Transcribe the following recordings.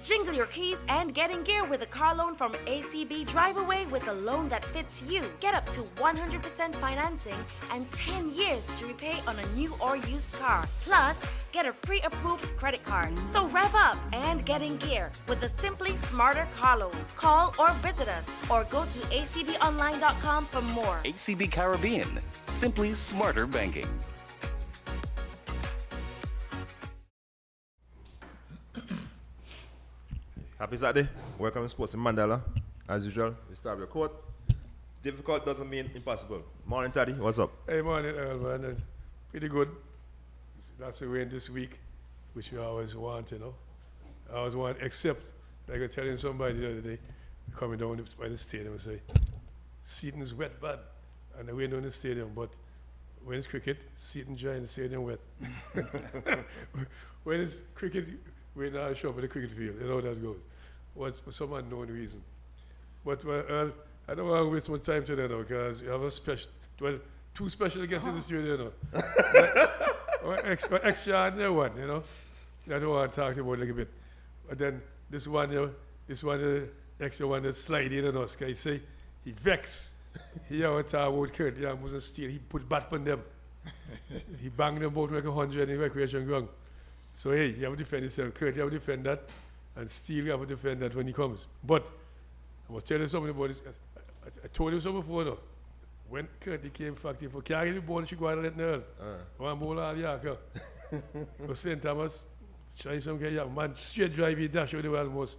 Jingle your keys and get in gear with a car loan from ACB. Drive away with a loan that fits you. Get up to 100% financing and 10 years to repay on a new or used car. Plus, get a pre-approved credit card. So rev up and get in gear with the Simply Smarter car loan. Call or visit us or go to acbonline.com for more. ACB Caribbean, simply smarter banking. Happy Saturday. Welcome to Sports in Mandela. As usual, we start with a quote. Difficult doesn't mean impossible. Morning, Taddy. What's up? Hey, morning, Earl, man. Pretty good. That's the rain this week, which we always want, you know. I always want, except, like I was telling somebody the other day, coming down by the stadium and say, seating is wet bad, and the rain down the stadium, but when it's cricket, seating dry and the stadium wet. When it's cricket, we're not sure about the cricket field, you know how that goes. For some unknown reason. But Earl, I don't want to waste much time today, now, because you have a special, well, two special guests in the studio, you know. Extraordinary one, you know. I don't want to talk about it a little bit. But then this one, the extra one that's sliding in us, because he say, he vex. He have talk about Kurt, yeah, wasn't steal. He put bat on them. He banged them both like 100 in recreation ground. So hey, you have to defend yourself. Kurt, you have to defend that. And Steele, you have to defend that when he comes. But I was telling you something about this. I told you something before now. When Kurt came factory for carrying the ball, she go out and let Earl. One ball all yaka. For St. Thomas, try some guy, yeah, man, straight drive, he dash over the almost.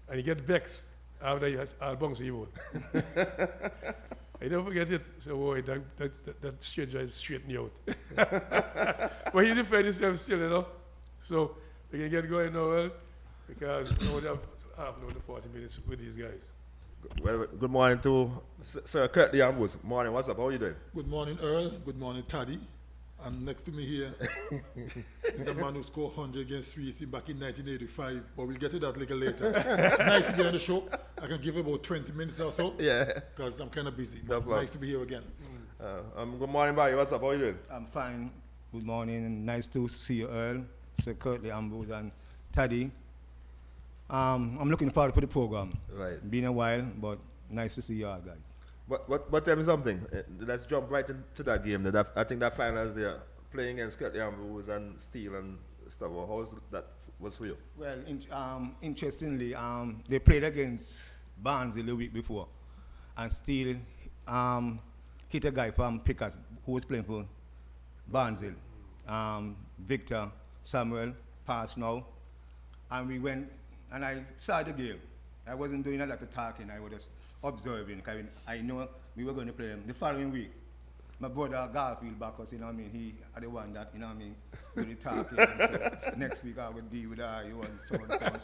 And he get vexed after he has all bunks he ball. I don't forget it. So, boy, that straight drive straighten you out. But he defend himself still, you know. So we can get going now, well, because we only have half an hour to 40 minutes with these guys. Well, good morning to Sir Kurt the Ambus. Morning, what's up? How are you doing? Good morning, Earl. Good morning, Taddy. And next to me here is a man who scored 100 against Swansea back in 1985, but we'll get to that a little later. Nice to be on the show. I can give about 20 minutes or so. Yeah. Because I'm kind of busy. But nice to be here again. Good morning, Barry. What's up? How are you doing? I'm fine. Good morning. Nice to see you, Earl, Sir Kurt the Ambus, and Taddy. I'm looking forward to the program. Right. Been a while, but nice to see you all, guys. But tell me something. Let's jump right into that game. I think that finals there, playing against Kurt the Ambus and Steele and stuff. How was that was for you? Well, interestingly, they played against Barnsley the week before, and Steele hit a guy from Pickers who was playing for Barnsley. Victor Samuel passed now, and we went. And I saw the game. I wasn't doing a lot of talking. I was just observing. I know we were going to play them the following week. My brother Garfield Bacchus, you know what I mean, he had the one that, you know what I mean, really talking. So next week I will deal with you and so on and so on.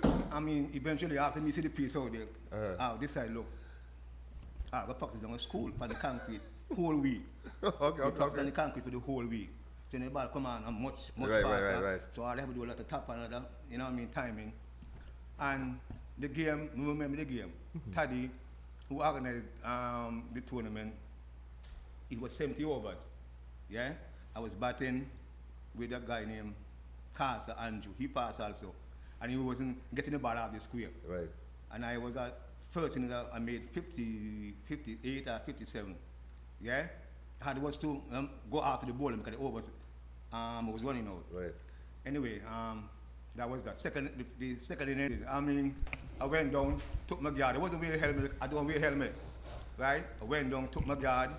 So, I mean, eventually after me see the piece out there, I decide, look, I will practice on school for the concrete whole week. Okay. Practice on the concrete for the whole week. So the ball come on and much faster. Right. So I have to do a lot of tap and other, you know what I mean, timing. And the game, you remember the game, Taddy, who organized the tournament, it was 70 overs. Yeah? I was batting with a guy named Carter Andrew. He passed also. And he wasn't getting the ball out of the square. Right. And I was at first in I made 58 or 57. Yeah? I had was to go after the ball because the overs was running out. Right. Anyway, that was that. The second inning, I mean, I went down, took my guard. I wasn't wearing a helmet. I don't wear a helmet. Right? I went down, took my guard,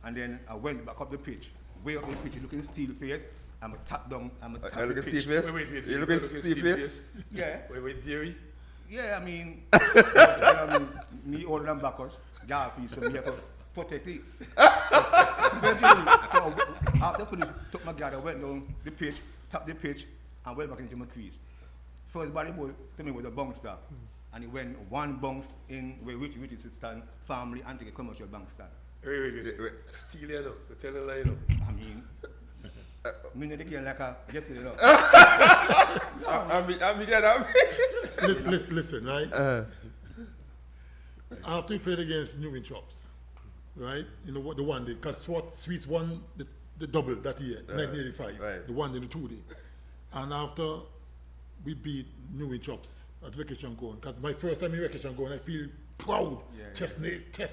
and then I went back up the pitch. Way up the pitch, looking Steel face. I'm a tap down. I'm a tap the pitch. Wait. You looking Steel face? Yeah. Wait, Jerry? Yeah, I mean, you know what I mean, me older than Bacchus, Garfield, so me have to protect it. Eventually, so after police took my guard, I went down the pitch, tapped the pitch, and went back into my crease. First volleyball to me was a bouncer, and he went one bounce in where Richie stand, family, and take a commercial bank stand. Wait. Steal it up, tell a lie up. I mean, me not again like a yesterday, you know. Listen, right? After we played against New Chops, right? You know what the one day, because Swiss won the double that year, 1985. Right. The one day, the 2 day. And after we beat New Chops at Vacation Going. Because my first time in Vacation Going, I feel proud. Test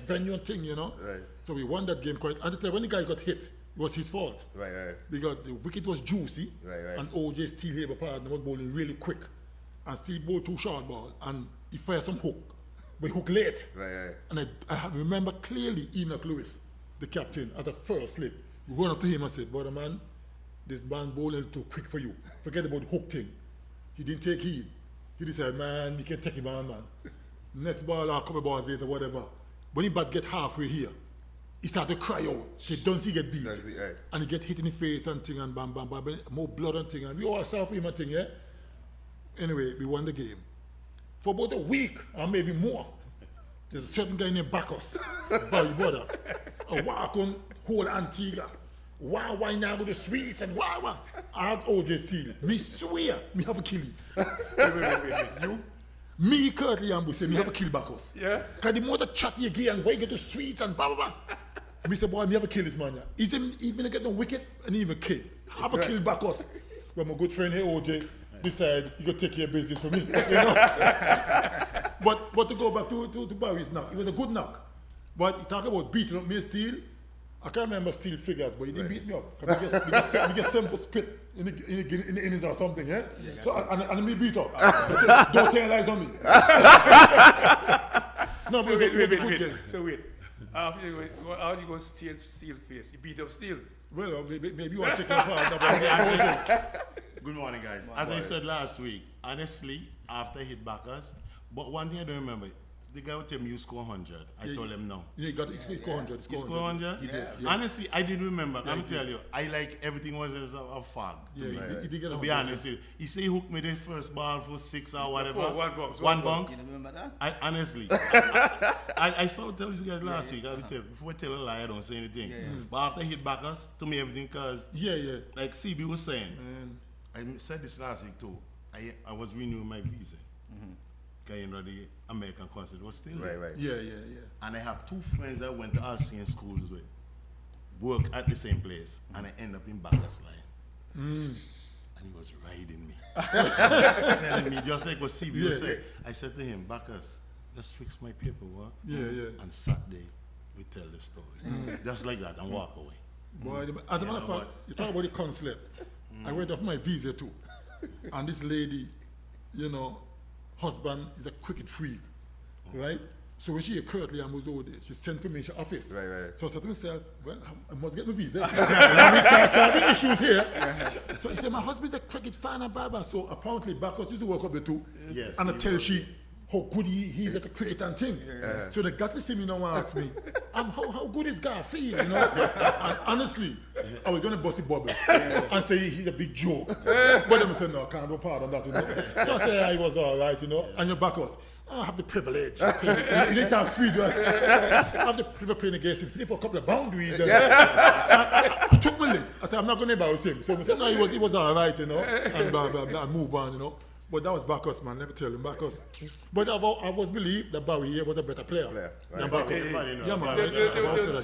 venue and thing, you know. Right. So we won that game quite. And when the guy got hit, it was his fault. Right. Because the wicket was juicy. Right. And OJ Steele here, partner, was bowling really quick. And Steele bowled 2 short ball. And he fired some hook. But he hooked late. Right. And I remember clearly Enoch Lewis, the captain, at the first slip. We went up to him and said, brother man, this man bowling too quick for you. Forget about the hook thing. He didn't take heed. He decided, man, you can take him on, man. Next ball or a couple balls later, whatever. When he bat get halfway here, he started to cry out. He don't see get beat. Right. And he get hit in the face and thing and bam, more blood and thing. And we all saw for him and thing, yeah? Anyway, we won the game. For about a week, or maybe more, there's a certain guy named Bacchus, Barry brother, a walk on whole Antigua. Why now go to the streets and why? I asked OJ Steele, me swear, me have a kill you. Wait. You? Me, Curtly Ambu, say me have a kill Bacchus. Yeah. Because the more the chat you get and why you get to the streets and blah, blah, blah. Me say, boy, me have a kill this man. Yeah. He's even get no wicket and even kill. Have a kill Bacchus. When my good friend here, OJ, decide you go take care of business for me. You know? but to go back to Barry's knock, it was a good knock. But you talk about beating up me Steele. I can't remember Steele figures, but he didn't beat me up. We get 7 for split in the innings or something, yeah? So and me beat up. So don't tell lies on me. No, but it was a good game. So wait. How do you go Steele face? You beat up Steele. Well, maybe you want to take him apart. Good morning, guys. As I said last week, honestly, after I hit backers, but one thing I don't remember, the guy would tell me you score 100. I told him no. Yeah, he scored 100. He scored 100? He did. Yeah. Honestly, I didn't remember. I'm telling you, I like everything was as a fog to me. He did get To 100. be honest with you. He say he hooked me the first ball for 6 or whatever. One bounce. Bounce. You remember that? I saw tell you guys last week. Before I tell a lie, I don't say anything. But after I hit backers, to me everything, because like CB was saying, I said this last week too. I was renewing my visa. Because you know the American consulate was still there. Right. Yeah. And I have 2 friends that went to RCN schools with, work at the same place, and I end up in Bacchus line. And he was riding me. Telling me, just like what CB was saying. I said to him, Bacchus, let's fix my paperwork. And Saturday, we tell the story. Just like that, and walk away. Boy, as a matter of fact, you talk about the consulate. I went off my visa too. And this lady, you know, husband is a cricket freak, right? So when she heard Curtly and was over there, she sent for me in her office. Right. So I said to myself, well, I must get my visa. Can't be issues here. So he said, my husband's a cricket fan and blah, blah. So apparently Bacchus used to work up there too. Yes, And I tell she how good he is at the cricket and thing. So they got to see me now and ask me, how good is guy feel, you know? And honestly, I was going to bust a bubble and say he's a big joke. But then I said, no, I can't do part on that, you know? So I said, I was all right, you know? And your Bacchus, I have the privilege. You didn't talk sweet, right? I have the privilege of playing against him. He played for a couple of boundaries. And I took my legs. I said, I'm not going to embarrass him. So I said, no, he was all right, you know? And blah, blah, blah, and move on, you know? But that was Bacchus, man. Let me tell you, Bacchus. But I was believed that Barry here was a better player than Bacchus. Yeah, man.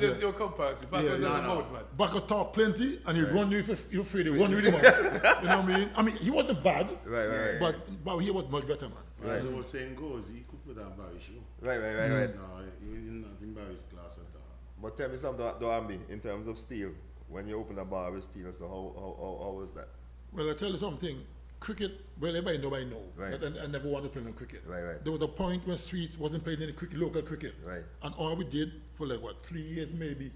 There's no comparison. Bacchus is a mouth, man. Bacchus talk plenty, and he'll run you if you're afraid. He'll run you with him out. You know what I mean? I mean, he wasn't bad, Right. but Barry here was much better, man. As I was saying goes, he could put on Barry's show. Right. No, he was not in Barry's class at all. But tell me something, Doambi, in terms of Steele, when you open a bar with Steele, so how was that? Well, I tell you something. Cricket, well, everybody know. Right. I never wanted to play no cricket. Right. There was a point when Sweets wasn't playing any local cricket. Right. And all we did for 3 years maybe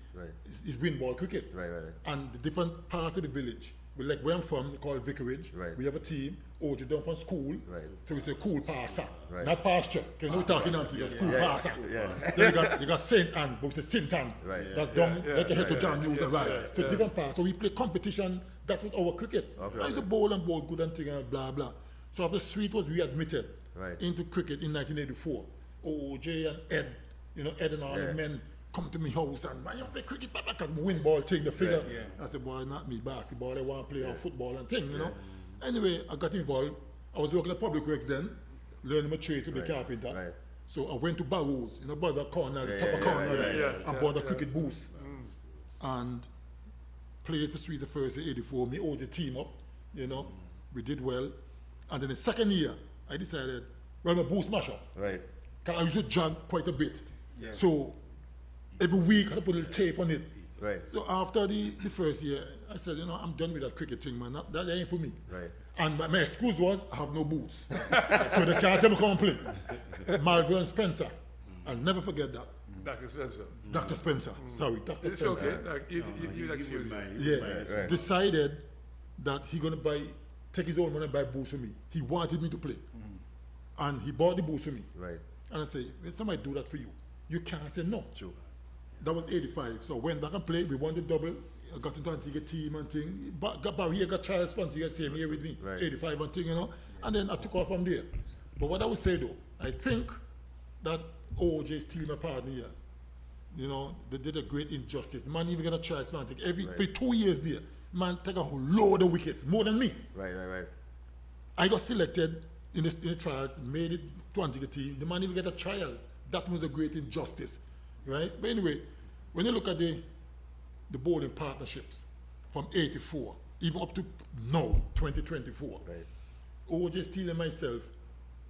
is win ball cricket. Right. And the different parts of the village, like where I'm from, they call it Vicarage. Right. We have a team, OJ done from school. Right. So we say cool passer. Right. Not pasture. Okay, no talking Antigua, it's cool passer. Yeah. Then you got St. Anne's, but we say St. Anne. Right. That's done like a head to John News and So different parts. So we play competition, that was our cricket. I used to bowl and bowl good and thing and blah blah. So after Sweet was readmitted into cricket in 1984, OJ and Ed, you know, Ed and all the men come to my house and, man, you play cricket, because my win ball thing, the figure. I said, boy, not me, basketball, I want to play football and thing, you know. Anyway, I got involved. I was working at Public Works then, learning my trade to be carpenter. Right. So I went to Barrows, you know, Barrows corner, the top of corner, and bought a cricket booth. And played for Sweets the first in 84. Me owed the team up, you know. We did well. And then the second year, I decided, well, I'm a boost smasher. Right. 'Cause I used to jog quite a bit. So every week I had to put a little tape on it. Right. So after the first year, I said, you know, I'm done with that cricket thing, man. That ain't for me. Right. And my excuse was, I have no boots. So they can't tell me come and play. Malvern and Spencer. I'll never forget that. Dr. Spencer. Dr. Spencer. Sorry, Dr. It's Spencer. okay. Like, you like He would buy- he would Yeah, buy Right. decided that he gonna take his own money and buy boots for me. He wanted me to play. And he bought the boots for me. Right. And I say, when somebody do that for you, you can't say no. True. That was 85. So I went back and played. We won the double. I got into Antigua team and thing. Got Barry, got Charles for Antigua, same year with me. Right. 85 and thing, you know. And then I took off from there. But what I would say though, I think that OJ stealing my partner here. You know, they did a great injustice. The man even got a Charles for Antigua. For 2 years there, man take a whole load of wickets, more than me. Right. I got selected in the trials, made it to Antigua team. The man even got a trials. That was a great injustice, right? But anyway, when you look at the bowling partnerships from 84, even up to now, 2024, Right. OJ Steele and myself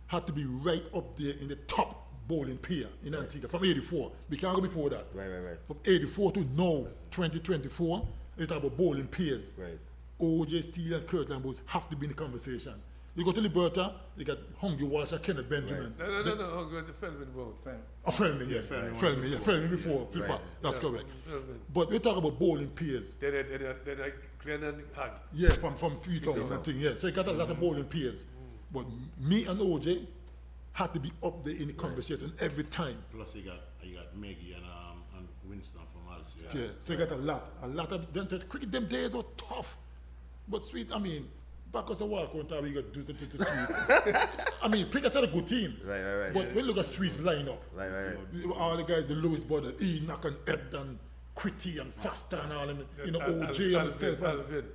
had to be right up there in the top bowling pair in Antigua from 84. We can't go before that. Right. From 84 to now, 2024, it's about bowling pairs. Right. OJ Steele and Kurt Lambos have to be in the conversation. You go to Liberta, you got Hungry Walsh and Kenneth Benjamin. No. I'm going to film it both. Felmy, yeah. Felmy before. Flipper. That's correct. But we talk about bowling pairs. Then Glenn and Hag. Yeah, from Freetown and thing, yeah. So you got a lot of bowling pairs. But me and OJ had to be up there in the conversation every time. Plus you got Maggie and Winston from Alcia. Yeah, so you got a lot of them. Cricket them days was tough. But sweet, I mean, back us a walk on time, we got do sweet. I mean, Pickers had a good team. Right. But when you look at Sweet's lineup, Right. all the guys, the Lewis brothers, Enoch and Ed and Quitty and Faster and all them, you know, OJ and myself.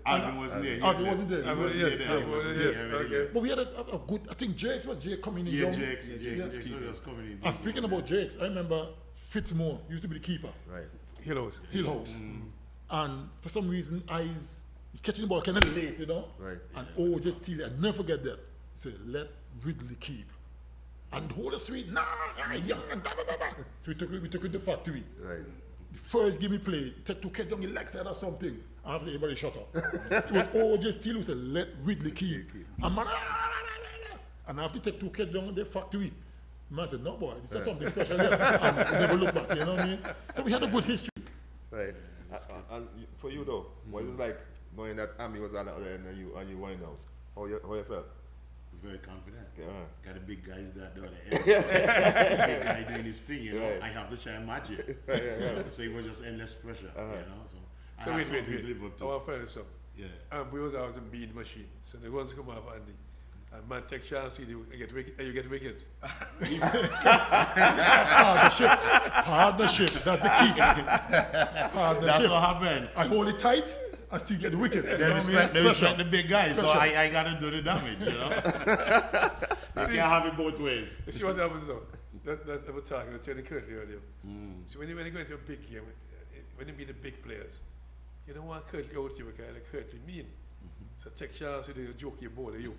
Alvin wasn't there. Alvin wasn't there. He wasn't there. Okay. But we had a good, I think Jakes was Jake coming in Yeah, young. Jakes was coming in. And speaking about Jakes, I remember Fitzmore used to be the keeper, Right. Hills. Hillhouse. And for some reason, catching the ball kind of late, you know? Right. And OJ Steele, I never forget that. Say, let Ridley keep. And hold the sweet, young, and blah, blah, blah, blah. So we took it to the factory. Right. The first game he played, he took 2 kids down the leg side or something. After everybody shut up. It was OJ Steele who said, let Ridley keep. And man, and after he took 2 kids down the factory, man said, no boy, this is something special there. And he never looked back, you know what I mean? So we had a good history. Right. And for you though, what was it like knowing that Ami was on the other end and you won out? How you felt? Very confident. Yeah. Got the big guys that do the big guy doing his thing, you know. Right. I have to try and match it. So it was just endless pressure, you know. So I had something to live up I want to. to find something. Yeah. We was always a mean machine. So the ones come off Andy. And man take chance, you get wickets. Partnership, that's the key. That's Partnership. what happened. I hold it tight, I still get the wicket. You know They what I mean? respect the big guys, so Pressure. I gotta do the damage, you know. You can't have it both ways. You see what happens now? That's ever talking, I tell you currently earlier. So when you go into a big game, when you meet the big players, you don't want Curtly out to you, kind of Curtly mean. So take chance, you joke your ball, you.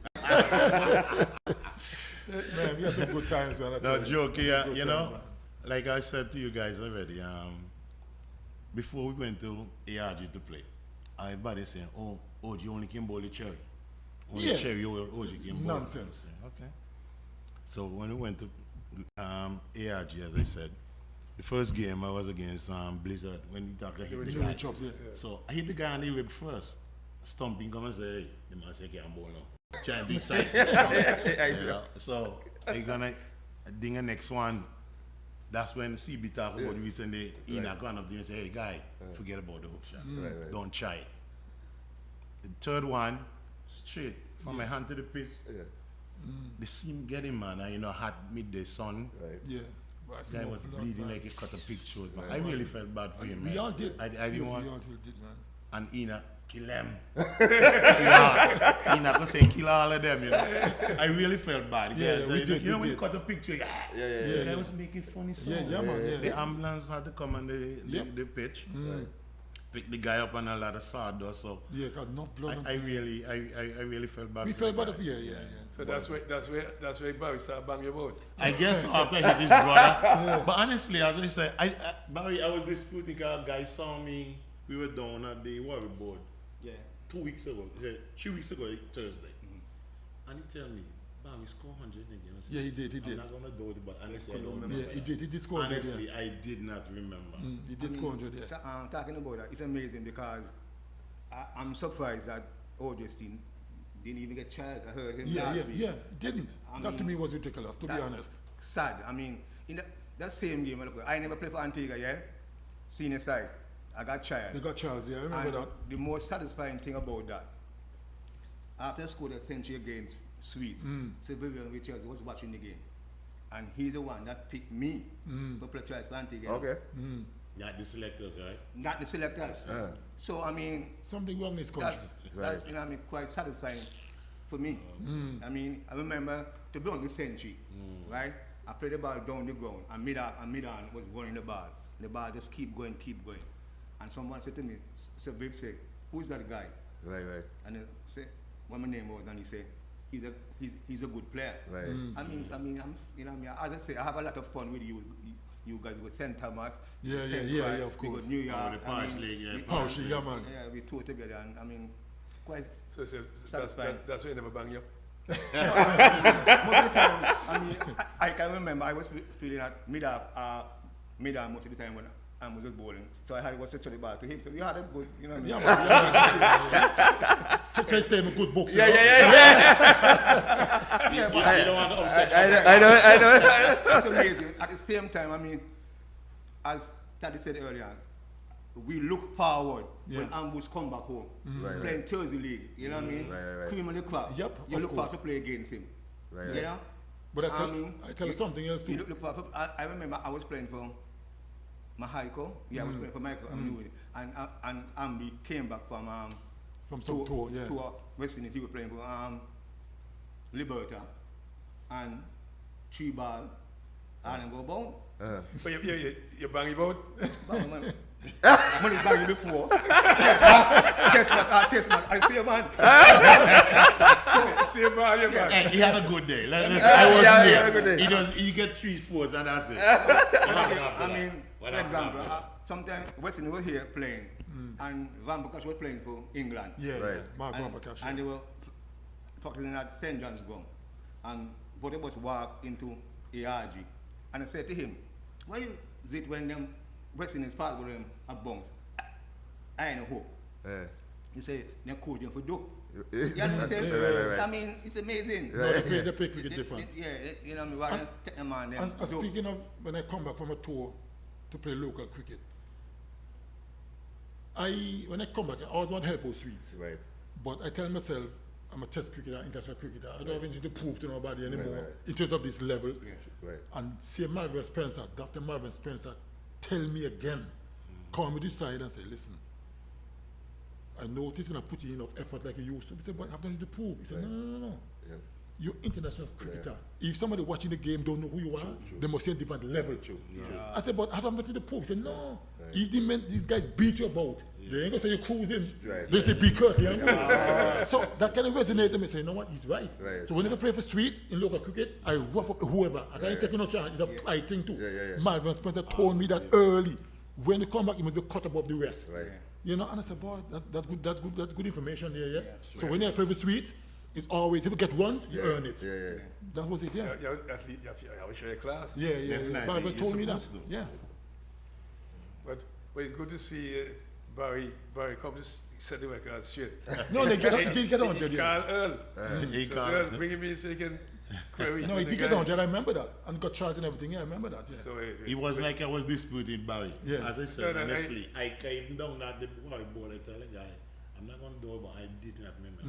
Man, we had some good times, man. I tell No you. joke here, Good you times, know. man. Like I said to you guys already, before we went to ARG to play, everybody saying, oh, you only can bowl the cherry. Only Yeah. cherry, OG can bowl. Nonsense. Okay. So when we went to ARG, as I said, the first game I was against Blizzard when he talked to hit the You guy. the chops, yeah. So I hit the guy on the rib first. Stumping come and say, hey, the man say can't bowl now. Try and decide. You know? So I gonna ding the next one. That's when CB talk about recently. Enoch gone up there and say, hey guy, forget about the hook shot. Right. Don't try it. The third one, straight from my hand to the pitch. Yeah. The seam get him, man. And, hot midday sun. Right. Yeah. But Guy no, was no, bleeding man. like he cut a picture. I really felt bad for him, We man. all did. I didn't Seriously, want. we all did, man. And Enoch, kill them. Enoch gonna say kill all of them, you know. I really felt bad. Yeah, Guys, we you did, know we when you did. cut a picture, Yeah. the guy was making funny sounds. Yeah, man, yeah. The ambulance had to come on the pitch. picked the guy up on a lot of sawdust. So Yeah, got enough blood. I really felt bad. We for felt the bad guy. of yeah. So that's where Barry started banging your boat. I guess after he hit his brother. But honestly, as I said, Barry, I was disputing because a guy saw me. We were down at the Warrior board. Yeah. 2 weeks ago, 3 weeks ago, Thursday. And he tell me, Barry, score 100 again. I said, Yeah, he did. I'm not gonna do it, but honestly, I don't remember. Yeah, he did. He did score 100. Honestly, Yeah. I did not remember. He did score 100. Yeah. So, talking about that, it's amazing because I'm surprised that Augustine didn't even get chance. I heard him last week. Yeah. He didn't. I That to mean, me was ridiculous, to be That's honest. sad. I mean, in that same game, I never played for Antigua, yeah? Senior side. I got child. They got Charles, yeah, I remember And that. the most satisfying thing about that, after I scored a century against Swedes, Civilian Richards was watching the game. And he's the one that picked me for play twice for Antigua. Okay. Not the selectors, right? Not the selectors. So, I mean, Something wrong in this country. that's you know, I mean, quite satisfying for me. I mean, I remember to be on the century, right? I played the ball down the ground, and Midan was running the ball. The ball just keep going. And someone said to me, Bib said, who's that guy? Right. And I said, what my name was, and he said, he's a good player. Right. I mean, I'm, you know, as I say, I have a lot of fun with you. You guys go St. Thomas. Yeah, St. yeah, Croix, of we go course. New York. Oh, the Parish League, yeah. Parish, yeah, man. Yeah, we toured together, and I mean, quite So satisfying. that's why you never bang you. Most of the time, I mean, I can remember I was feeling at mid-arm most of the time when I was just bowling. So I had was to throw the ball to him. So we had a good, you know what I mean? Yeah, man. Try to stay in a good books. Yeah. Yeah, but You don't want to upset. I know. it's amazing. At the same time, I mean, as Taddy said earlier, we look forward when Yeah. Ambush come back home, Right, playing Thursday league. You know what I mean? Right. Cream on the crop. Yep, You of look forward course. to play against him. Right. You know? But I tell you you something else too. You look for, I remember I was playing for Mahaiko. Yeah, I was playing for Michael. And Ambi came back from some tour, yeah. to West Indies. He was playing for Liberta and 3 ball. And go bound. But you bang your boat? Money banging before. Test man. I see a man. See a ball, you bang. Hey, he had a good day. I wasn't he had there. a good day. He get 3 fours and that's it. I mean, What for happened example, after that? sometimes Weston was here playing, and Van Bakash was playing for England. Yeah, Right. Mark and, Wambakash. and they were practicing at St. John's ground. And both of us walked into ARG. And I said to him, why is it when them Weston is part with them at bunks? I ain't no hope. He said, they're coaching for dope. You know what I'm saying? Right. I mean, it's amazing. No, they play cricket different. You know what I mean? Rather than take them on them. And speaking of when I come back from a tour to play local cricket, when I come back, I always want to help out Swedes. Right. But I tell myself, I'm a test cricketer, international cricketer. I don't have anything to prove to nobody anymore Right. in terms of this level. Right. And see Marvin Spencer, Dr. Marvin Spencer, tell me again, call me to the side and say, listen, I noticed when I put in enough effort like you used to. He said, but I've done it to prove. He said, no. Yeah. You're international cricketer. If somebody watching the game don't know who you are, they must see a different level. I said, but I have nothing to prove. He said, no. If these guys beat you about, they ain't gonna say you're cruising. Right. They say be Kurt. You know? So that kind of resonated to me. Say, you know what? He's right. Right. So whenever I play for Swedes in local cricket, I rough up whoever. I can't take no chance. It's a pride thing too. Yeah. Marvin Spencer told me that early. When they come back, he must be cut above the rest. Right. You know, and I said, boy, that's good information there, yeah. So when I play for Swedes, it's always if you get runs, you earn it. Yeah. That was it, yeah. You athlete, you have to show your class. Yeah. Definitely. Marvin You're told me that. supposed to. Yeah. But it's good to see Barry come to set the record straight. No, they get on, He yeah. call Earl. He So called. Earl, bring him in so he can query. No, he did get on, I remember that. And got charged and everything, yeah, I remember that, yeah. So It was like I was disputing Barry. Yeah. As I said, No, honestly, I came down at the board. I tell the guy, I'm not going to do it, but I did not remember.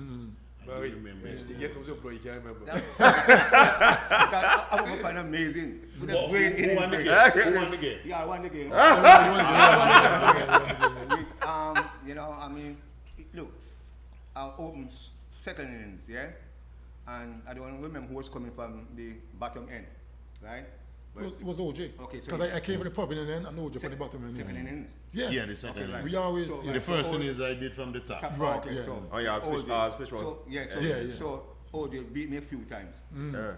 I Barry, did remember. you get some blow, you can't remember. I would find amazing. With a great Who won the innings. game? Who won the game? Yeah, I won the game. You know, I mean, look, I opened second innings, yeah? And I don't remember who was coming from the bottom end, right? It was OJ. Okay, so Because I came from the province end and OJ from the bottom end. Second innings. Yeah. Yeah, the second Okay, line. We always. So- yeah. The first thing is I did from the top. Right, Okay, yeah. so Oh, yeah, OJ. switch one. So yeah, so, Yeah, yeah. so OJ beat me a few times. Yeah.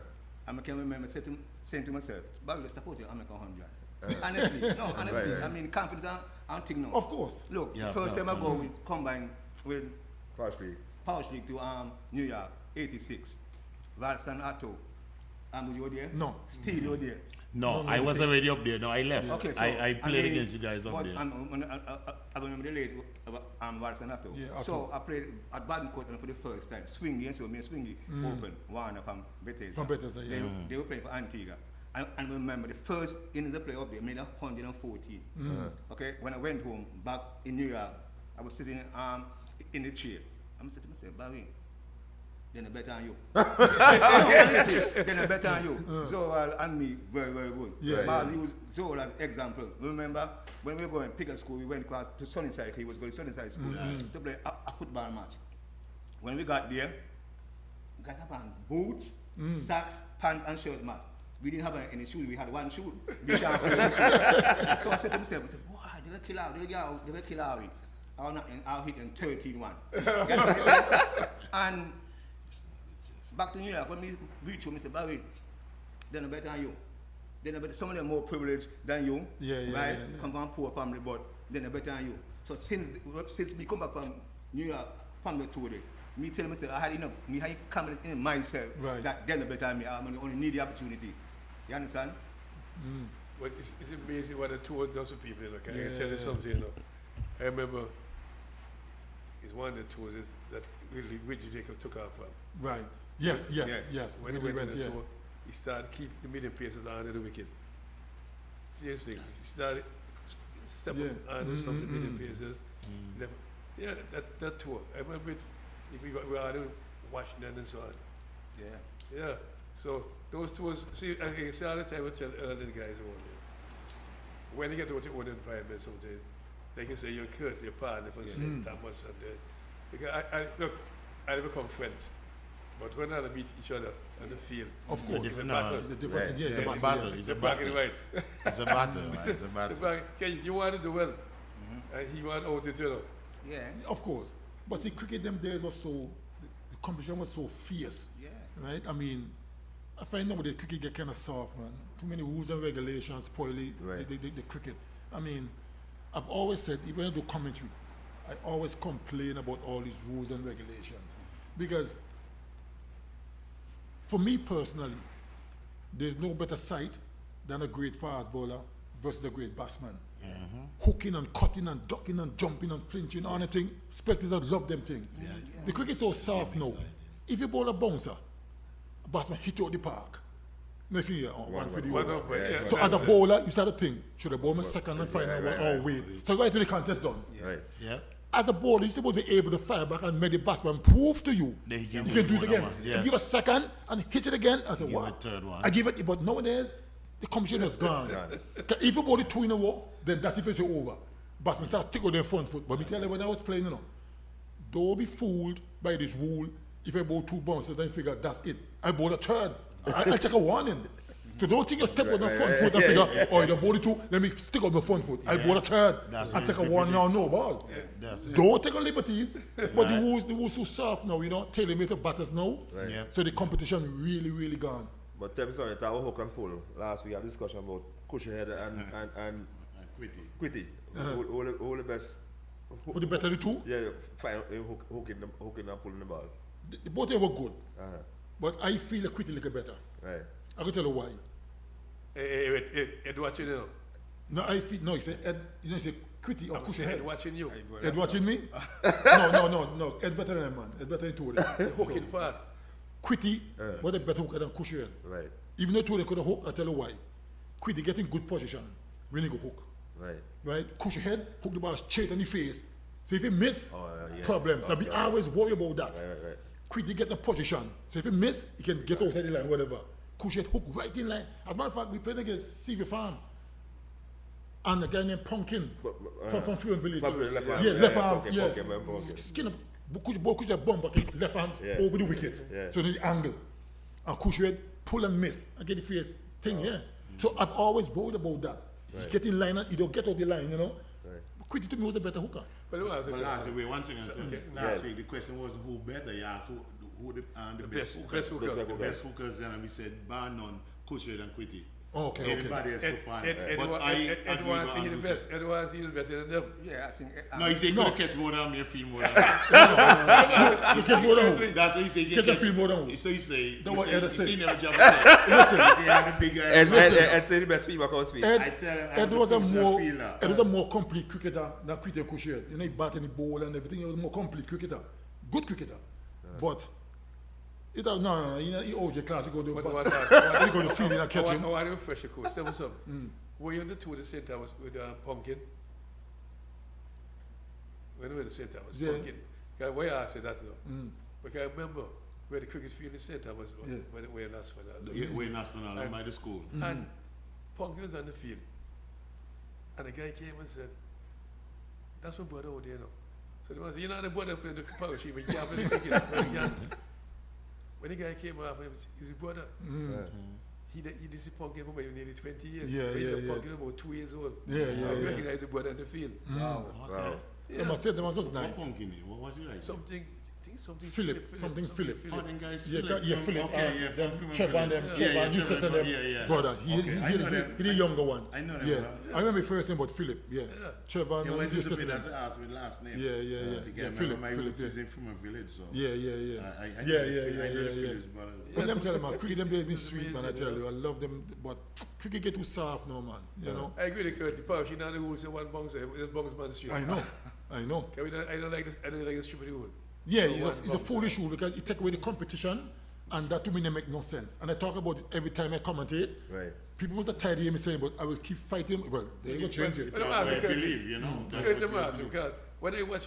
And I can remember saying to myself, Bobby, let's support you, I'm like 100. Honestly, Right. I mean, confidence, I don't think no. Of course. Look, Yeah, the first no, time I go with combine with Partially. Parish League to New York, 86. Ralston Atto. You were there? No. Still you were there. No, I was already up there. No, I left. Okay, so I played mean, against you guys up but there. I remember the late Ralston Atto. Yeah, So Atto. I played at Baden Court for the first time. Swingy, and so me and Swingy open, one from Bethesda. From Bethesda, yeah. They were playing for Antigua. And remember, the first innings I played up there, I made 114. Okay, when I went home, back in New York, I was sitting in the chair. I'm saying to myself, Barry, then I bet on you. Honestly, then I bet on you. Zoal and me, very, very good. Yeah, But I use Zoal as example. Remember, when we were going to pick a school, we went across to Sunnyside, he was going to Sunnyside School to play a football match. When we got there, we got up on boots, socks, pants, and shirt mat. We didn't have any shoes, we had one shoe. We can't play with shoes. So I said to myself, boy, they're going to kill out, they're going to kill out. I'll hit in 13-1. And back to New York, when we reach home, I said, Barry, they're better than you. They're better, some of them more privileged than you. Yeah, right? yeah. Come from poor family, but they're better than you. So since we come back from New York, family tour day, me tell myself, I had enough, me had confidence in myself Right. that they're better than me. I only need the opportunity. You understand? But it's amazing what the tour does for people, you know. Can I tell Yeah. you something, you know? I remember it's one of the tours that really Richie Jacob took off from. Right. Yes, yes, Yeah. yes. When When he we went went, on the yeah. tour, he started keep the medium paces under the wicket. Seriously, he started stepping under some of the medium paces. Yeah, that tour. I remember it, if we were out in Washington and so on. Yeah. Yeah. So those tours, see, I say all the time, I tell the guys around there, when you get to your own environment something, they can say you're Kurt, your partner from St. Thomas and because look, I become friends. But when I meet each other on the field, Of course. it's a No, battle. It's a different thing. Yeah, It's it's a a battle. battle. It's a Back in the battle. rights. It's a battle, man. It's a battle. Okay, you want to do well, and he want out it, you know. Yeah. Of course. But see, cricket them days was so, the competition was so fierce. Yeah. Right? I mean, I find nowadays cricket get kind of soft, man. Too many rules and regulations spoil Right. the cricket. I mean, I've always said, even when I do commentary, I always complain about all these rules and regulations. Because for me personally, there's no better sight than a great fast bowler versus a great batsman. Hooking and cutting and ducking and jumping and flinching on a thing. Spectators love them thing. The cricket's so soft now. If you bowl a bouncer, a batsman hit you out the park. Next thing you hear, one for the One over. up, but yeah, So as a that's it. bowler, you start to think, should I bowl my second and final one or wait? So right to the contest done. Right. Yeah. As a bowler, you're supposed to be able to fire back and make the batsman prove to you That he you can can do do it more again. than one, You yes. give a second and hit it again. I said, Give wow. a third one. I give it, but nowadays, the competition is gone. If you bowl it 2 in a row, then that's if it's over. Batsman starts tickle their front foot. But me tell you, when I was playing, you know, don't be fooled by this rule. If I bowl 2 bounces, then figure that's it. I bowl a third. I check a warning. So don't think you step on the front foot and figure, oh, you bowl it 2, let me stick on the front foot. I bowl a third. That's and what take a it's warning typically- now, no ball. That's it. Don't take on liberties. But the rules too soft now, you know, tailor-made to batters now. Right. Yeah. So the competition really gone. But tell me something, that was hook and pull. Last week, I had a discussion about cushion head and Quitty. quitty. All the best. Who the better the two? Yeah, fine, hooking and pulling the ball. The both of them were good. Uh-huh. But I feel a Quitty little better. Right. I can tell you why. Hey, Ed watching you know. No, I feel, no, he said, Ed, you know, he said Quitty or I'm cushion saying head. Ed watching you. Ed watching me? No. Ed better than him, man. Ed better than two of them. Hooking part. Quitty was a better hooker than cushion head. Right. Even though two of them could have hooked, I tell you why. Quitty getting good position when he go hook. Right. Right? Cushion head, hook the ball straight in the face. So if he miss, yeah. problems. So be always worry about that. Right. Quickly get the position. So if he miss, he can get outside the line, whatever. Cushion hook right in line. As a matter of fact, we played against CV Farm. And a guy named Pumpkin from Fluent Village. From left arm. Yeah, left arm. Pumpkin, Yeah. Pumpkin. Skin up. Cushion bomb back left arm Yeah. over the wicket. Yeah. So the angle. And Cushion pull and miss and get the face thing, yeah. So I've always worried about that. You get in line and you don't get out the line, you know. Right. Quitty to me was a better hooker. But But last week, one second. Okay. Last week, the question was who better. You asked who the best hookers. best hooker. The best hookers, and we said bar none, Kusher and Quitty. Okay, Everybody has performed. Ed But I Ed wants to see the best. Ed wants to see the better than them. Yeah, I think. No, he said he could catch more than me, feel more than me. You catch more than who? That's what he said. He Catch a feel more than who? So he say, Don't what Ed say. he never jump said. Listen, He said, I'm the big guy. And say the best people come speak. I tell him, Ed was a professional more fielder. Ed was a more complete cricketer than Quitty Kusher. You know, he batted the ball and everything. He was a more complete cricketer, good cricketer. But it was no. He owed your class. You go to But you go to field and catch him. I want to refresh the course. Tell me something. Were you on the tour the St. Thomas with Pumpkin? When we were the St. Thomas, Yeah. Pumpkin. Why I said that though? Because I remember where the cricket field in St. Thomas was, Yeah. where we in Aspinall. We're in Aspinall, by the school. And Pumpkin was on the field. And the guy came and said, that's my brother over there now. So the man said, you know the brother playing the parish, but you can't play the cricket. When the guy came off, he's his brother. He this is Pumpkin for maybe nearly 20 years. Yeah, He's yeah, a yeah. Pumpkin about 2 years old. Yeah, yeah, I yeah. recognize the brother in the field. Wow. They must say, that was just nice. What pumpkin? What was he like? Something, I think something Philip, something Philip. Oh, them guys. Yeah, Philip yeah, from- Philip. Okay, yeah, Them from Trevor and them, Philip. Trevor Yeah, and Eustace and them. yeah. Brother, Okay, I know them. he the younger one. I know them, Yeah, yeah. I remember first name about Philip. Yeah, Yeah. Trevor Yeah, and when Eustace Eustace and as them. asked with last name. Yeah, yeah, yeah. The guy, Yeah, remember Philip, my Philip, roots yeah. is in from a village, so. Yeah, yeah, yeah. I Yeah, know yeah, the- yeah, I know yeah, the yeah. Phillips brothers. But let me tell you, man, cricket them days been It's sweet, man. I amazing, tell yeah. you, I love them. But cricket get too soft now, man. You know. I agree with Kurt. The parish, you know the rules, one bounce, this bounce man street. I know. I don't like this, I don't like the stupid rule. Yeah, So one it's a bounce, foolish rule because it take away the competition, and that to me they make no sense. And I talk about it every time I commentate. Right. People must have tired of me saying, but I will keep fighting. Well, they will change it. But I'm I asking Kurt, believe, you know. That's Kurt, what I'm you asking do. because when I watch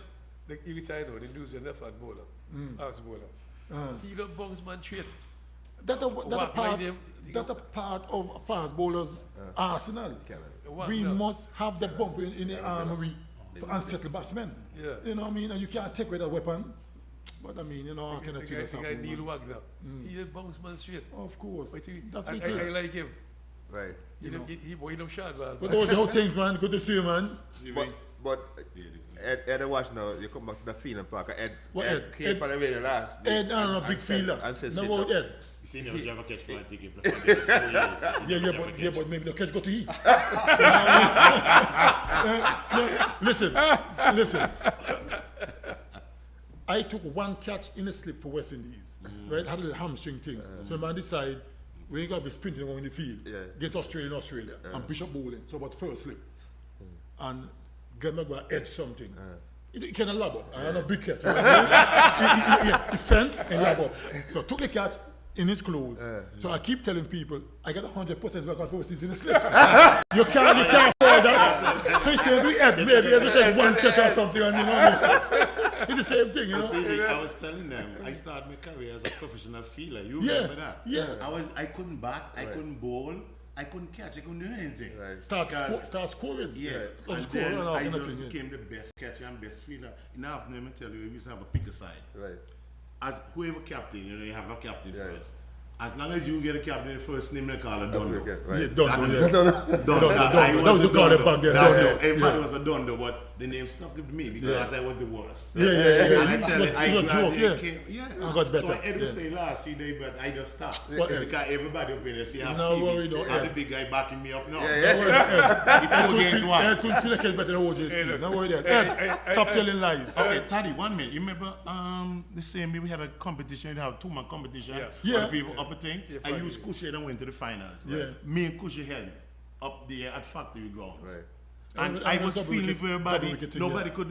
the retired now, the news and left hand bowler, fast bowler, he don't bounce man straight. That a Walk part. by them. That a part of fast bowlers' arsenal. Walk We down. must have the bump in the armory for unsettled batsmen. Yeah. You know what I mean? And you can't take away that weapon. But I mean, you know, how can I The tell guy, you the guy something? Neil man? Wagner, he don't bounce man straight. Of course. But he, That's I, what I, it I is. like him. Right. He don't shot, man. But those whole things, man. Good to see you, man. But Ed watch now, you come back to the field and park. What Ed Ed? came Ed- on the radio last week. Ed, I don't know, and big said- fielder. And said No, straight about up. Ed. You see, never ever catch flight ticket. Yeah, but maybe the catch go to he. Listen. I took one catch in a slip for West Indies, right? Had a little hamstring thing. So man decide we ain't got to be sprinting around the field against Australia and Bishop bowling. So about first slip. And Glenn McGrath edge something. He kind of lob up. I had a big catch. He defend and lob up. So I took the catch in his clothes. So I keep telling people, I got 100% record for overseas in the slip. you can't afford that. So he said, we had maybe as take one catch or something, and you know, it's the same thing, you know. See, I was telling them, I started my career as a professional fielder. You Yeah, remember that? yes. I couldn't bat, I couldn't bowl, I couldn't catch, I couldn't do anything. Right. Start Because- scoring. Yeah, So and score then and I all kind of just thing. Yeah. became the best catcher and best fielder. In the afternoon, I tell you, we used to have a picker side. Right. As whoever captain, you know, you have a captain Yeah. first. As long as you get a captain, the first name they call a Don't Dondo. forget, Yeah, right. done. Yeah. Dondo. That was the call they back then, Dondo. Everybody Yeah. was a Dondo, but the name stuck with me because I was the worst. Yeah. And I tell you, It I was a joke, gradually yeah. came, I got better, So Ed was yeah. saying last year, but I just stopped. What, Ed? Because everybody up in there, see, I'm No worry, no, I'm Ed. the big guy backing me up now. Ed Two against one. Ed couldn't feel like it's better than OJ's team. Don't worry that. Ed, stop telling lies. Okay, Taddy, 1 minute. You remember the same day we had a competition, we had a 2-man competition. Yeah. For people up a thing. Yeah, I fine. used Cushy and went to the finals. Yeah. Me and Cushy held up there at factory grounds. Right. And And I it was was double feeling wicket- for everybody. double wicket thing,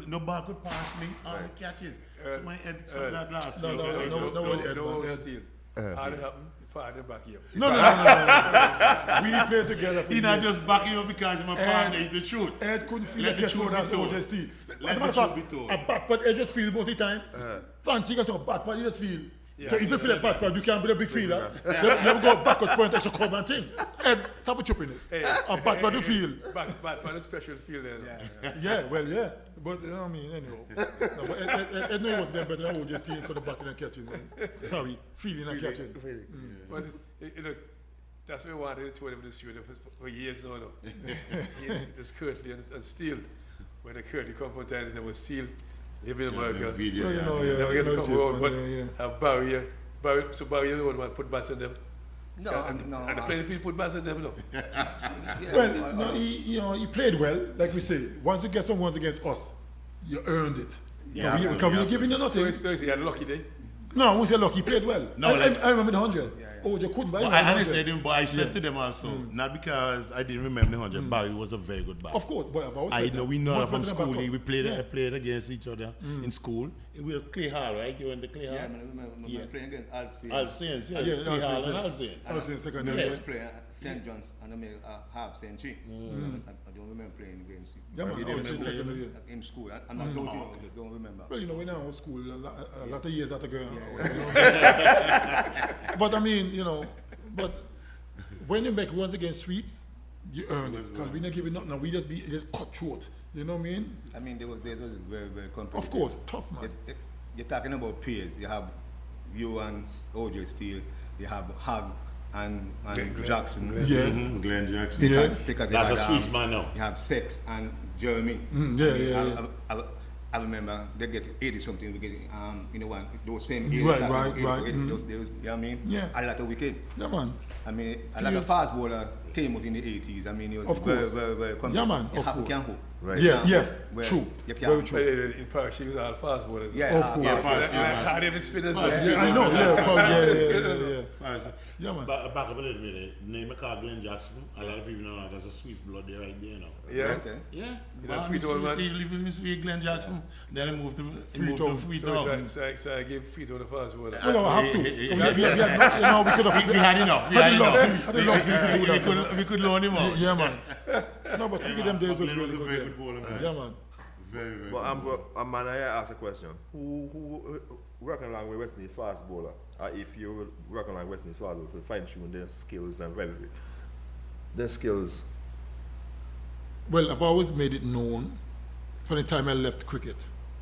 Nobody could pass me on the catches. So my head took that last no, year. no, I no, just- no, Ed, No man. steal. How it happen? Father back here. No. We played together for He not years. just backing up because my partner is the truth. Ed couldn't feel Let like the catch truth more be than told. OJ's team. Let As a the matter of truth fact, be told. a bat pad, Ed just feel most of the time. Fancy a bat pad, you just feel. So if you feel a bat pad, you can't be a big fielder. You have to go backward point, extra cover and thing. Ed, stop with choppiness. A bat pad, you feel. Back, a special field there. Yeah, well, yeah. But you know what I mean, anyhow. No, but Ed knew he was them better than OJ's team because of batting and catching, man. Sorry, feeling and catching. But That's what we wanted to tour them this year for years now. It's Curtly and Steele. When the Curtly come from time, they was Steele, live in America. Video, Well, you know, yeah, Never you get to know come it is, around, man, but yeah, yeah. have Barry. So Barry is the one put bats on them. No, and no. the plenty people put bats on them, no. Well, no, he played well, like we say. Once you get someone against us, you earned it. Yeah, we can't giving you So nothing. he had a lucky day. No, I won't say lucky. He played well. No, I remember the 100. Oh, you couldn't buy But the I 100. understand, but I said to them also, not because I didn't remember the 100, Barry was a very good back. Of course, but I've always I said know that. we know Much from better than school. Bacchus. We played, Yeah. played against each other in school. It was Clay Hall, right? You went to Clay Hall? Yeah, I remember playing against Alcine. All Saints, yeah. Yeah, Clay Hall and All All Saints, Saints. I was in second I year. was playing at St. John's and I made a half century. I don't remember playing against you. Yeah, man, I was in second year. In school. I'm not doubting it, I just don't remember. Well, you know, when I was school, a lot of years that ago. But I mean, you know, but when you make runs against Sweets, you earn it. Because we're not giving up now. We just cut short. You know what I mean? I mean, there was very, very competitive. Of course, tough, man. You're talking about peers. You have you and OJ Steele. You have Hug and Glenn. Jackson. Yeah. Glenn Jackson. Yeah. Because you That's a had, Swiss man now. You have Sex and Jeremy. I remember they get 80 something. We get one those same age. Right, that right, we- right. those- you know what I mean? Yeah. A lot of wicked. Yeah, man. I mean, a lot of fast bowler came out in the 80s. I mean, it was Of course. very, very competitive. Yeah, man, You of have to course. can't hook. Right. Yeah, Yeah. yes, Well, true. you Very can't- true. In Parish, he was all fast bowlers. Yeah, Of course. Yeah, fast I had him in spinners. Yeah, I know. Yeah. Yeah, man. Back up a little bit. Name I call Glenn Jackson. A lot of people know that's a Swiss blood there right there now. Yeah. Okay. Yeah. That's He Freetown, man. lived in Sweet Glenn Jackson. Then he moved to Freetown. Freetown. So I gave Freetown the fast bowler. Well, no, I have to. Yeah, We had not, you know, we could have. We had enough. We Had had the luxury, enough. had the luxury to do that. We could loan him out. Yeah, man. No, but cricket them days was Glenn was really a very good. good bowler, man. Yeah, man. Very, very But good. a man, I ask a question. Who working along with West Indies fast bowler? If you working along West Indies fast bowler to fine tune their skills and their skills. Well, I've always made it known from the time I left cricket.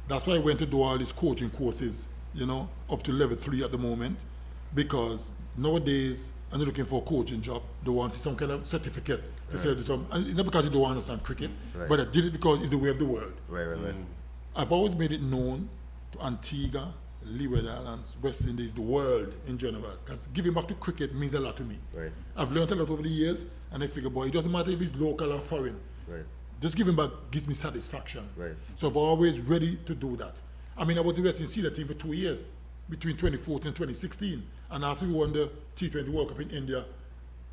That's why I went to do all these coaching courses, you know, up to level 3 at the moment. Because nowadays, I'm not looking for a coaching job. They want some kind of certificate to say this. And it's not because you don't understand cricket, Right. but I did it because it's the way of the world. Right. I've always made it known to Antigua, Leeward Islands, West Indies, the world in general. Because giving back to cricket means a lot to me. Right. I've learned a lot over the years, and I figure, boy, it doesn't matter if it's local or foreign. Right. Just giving back gives me satisfaction. Right. So I've always ready to do that. I mean, I was in West Indies senior team for 2 years, between 2014 and 2016. And after we won the T20 World Cup in India,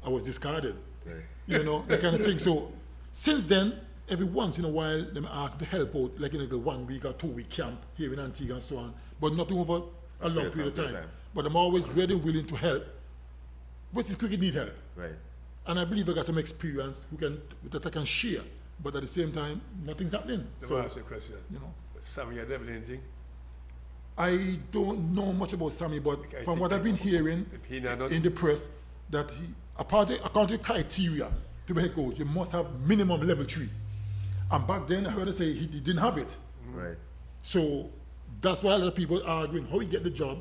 I was discarded. Right. You know, that kind of thing. So since then, every once in a while, they may ask me to help out, like in a 1 week or 2 week camp here in Antigua and so on, but not over a long period of time. But I'm always ready and willing to help. West Indies cricket need help. Right. And I believe I got some experience that I can share. But at the same time, nothing's happening. Let So, me ask you a question. you know, Sammy, you never anything? I don't know much about Sammy, but I from think what I've been hearing he not- in the press, that he, according to criteria to be head coach, you must have minimum level 3. And back then, I heard her say he didn't have it. Right. So that's why a lot of people are arguing how he get the job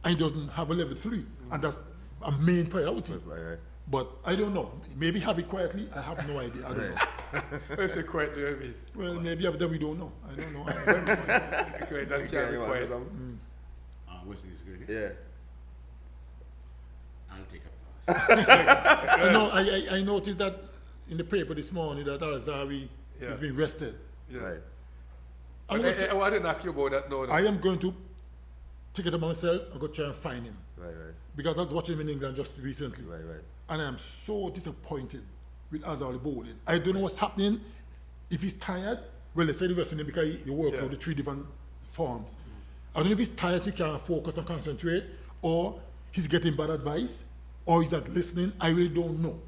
and he doesn't have a level 3. And that's a main priority. Right. But I don't know. Maybe have it quietly. I have no idea. I don't know. Let's say quiet, do you know what I mean? Well, maybe after we don't know. I don't know. Quiet, that can't be you want to say quiet. something? West Indies cricket. Yeah. I'll take a pass. You know, I noticed that in the paper this morning that Al-Azhari Yeah. has been arrested. Yeah. Right. I'm gonna I want to knock you about that now. I am going to take it upon myself and go try and find him. Right. Because I was watching him in England just recently. Right. And I am so disappointed with Azhari bowling. I don't know what's happening. If he's tired, well, they say the rest of him because he works Yeah. with the 3 different forms. I don't know if he's tired so he can't focus and concentrate, or he's getting bad advice, or he's not listening. I really don't know.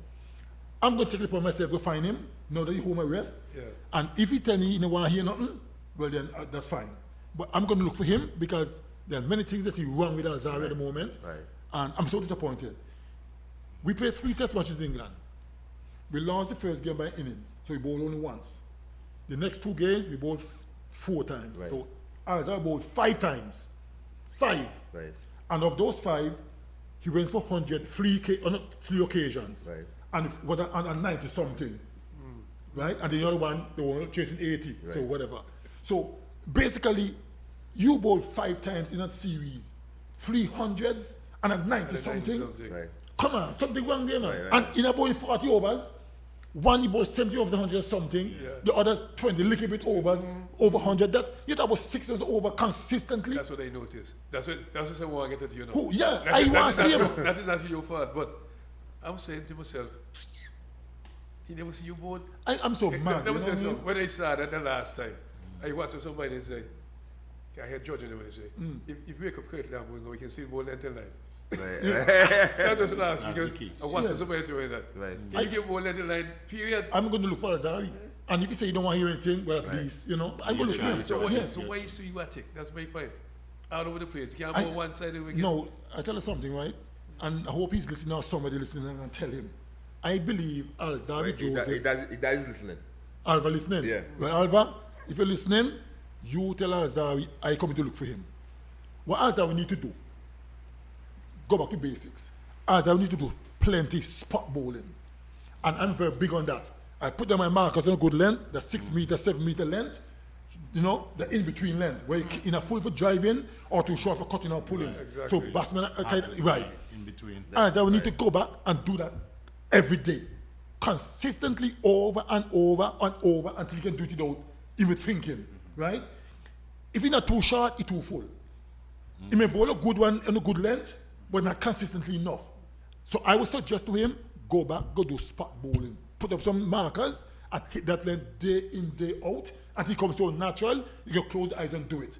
I'm going to take it upon myself to find him, now that he's home arrest. Yeah. And if he tell me he don't want to hear nothing, well then that's fine. But I'm going to look for him because there are many things that see wrong with Azhari at the moment. Right. And I'm so disappointed. We played 3 test matches in England. We lost the first game by innings, so we bowled only once. The next 2 games, we bowled 4 times. Right. So Azhari bowled 5 times. 5. Right. And of those 5, he went for 100 on 3 occasions. Right. And it was on 90 something. Right? And the other one, they were chasing 80, so Right. whatever. So basically, you bowl 5 times in that series, 300s and a 90 something. Right. Come on, something wrong there, man. Right, right. And in a bowling 40 overs, one you bowl 70 overs, 100 something, the other 20, little bit overs, over 100. That you talk about 6 overs over consistently. That's what I noticed. That's what I want to get at you now. Who? Yeah, That I is- want to that see is him. not- That is not your fault, but I'm saying to myself, he never see you bowl. I'm so mad. Let You me know say what I so. mean? When I saw that the last time, I watched somebody say, I heard George when they say, if you wake up Kurt Lambos, we can see bowl until 9. Right. That was last That's because the key. I watched Yeah. somebody doing that. Right. Can you get bowl until 9, period? I'm going to look for Azari. And if you say you don't want to hear anything, well, at least, you know, I'm going to look for him. So why, Yeah. so why is you at it? That's my point. All over the place. You can't I- bowl one side of the wicket. No, I tell you something, right? And I hope he's listening or somebody listening and I tell him. I believe Alzari Right. Joseph. He does listening. Alva listening? Yeah. Well, Alva, if you're listening, you tell Alzari I come to look for him. What Alzari need to do? Go back to basics. Alzari need to do plenty spot bowling. And I'm very big on that. I put them my markers on a good length, the 6 meter, 7 meter length, you know, the in-between length, where you in a full for driving or too short for cutting or pulling. So batsmen, right. In between. Alzari need to go back and do that every day, consistently over and over and over until you can do it without even thinking, right? If it's not too short, it's too full. He may bowl a good one and a good length, but not consistently enough. So I would suggest to him, go back, go do spot bowling. Put up some markers and hit that length day in, day out until it comes so natural, you can close the eyes and do it.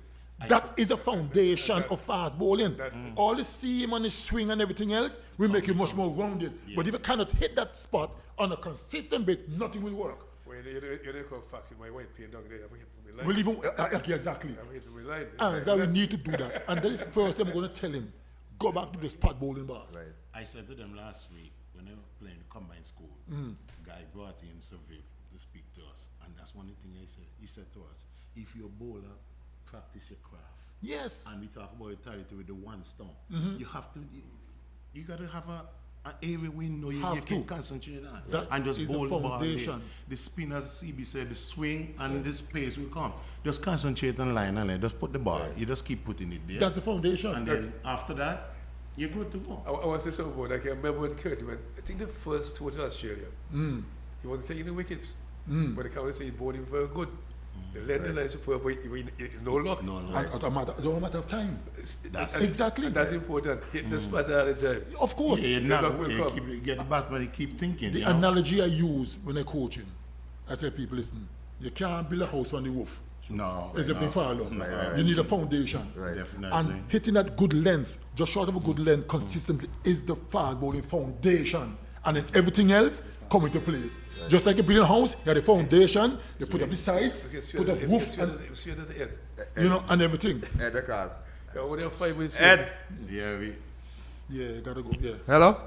That is a foundation of fast bowling. All the seam and the swing and everything else will make you much more rounded. But if you cannot hit that spot on a consistent base, nothing will work. Well, you don't come fact in my white paint down there. I've hit from my line. Well, even, okay, exactly. I've hit from my line. And so we need to do that. And that is first I'm going to tell him, go back to the spot bowling bars. Right. I said to them last week when they were playing combined school, guy brought in Saviv to speak to us, and that's one thing I said. He said to us, if you're a bowler, practice your craft. Yes. And we talk about it territory with the one stump. You have to, you got to have an area where you know you Have can to. concentrate on. That And just is the bowl the ball there. foundation. The spinners, CB said, the swing and the space will come. Just concentrate on line and line. Just put the ball. You just keep putting it there. That's the foundation. And then after that, you're good to go. I want to say something about that. I can remember when Kurt went, I think the first tour to Australia, he wasn't taking the wickets. But the captain said he bowled him very good. The length and line superb, but no luck. No, no. And it's all a matter of time. That's Exactly. And that's important. Hit the spot all the time. Of course. Yeah, The now, luck will you come. keep, get the batsman, you keep thinking. The you know? analogy I use when I coaching, I say people listen, you can't build a house on the roof. No. As everything no. fall along. No. You need a foundation. Right. Definitely. And hitting that good length, just short of a good length consistently is the fast bowling foundation. And then everything else come into place. Just like a building house, you have the foundation, you put up the sides, put up roof, and, Straight at the end. you know, and everything. Ed, the call. I only have 5 minutes. Ed. Yeah, we. Yeah, you gotta go, yeah. Hello.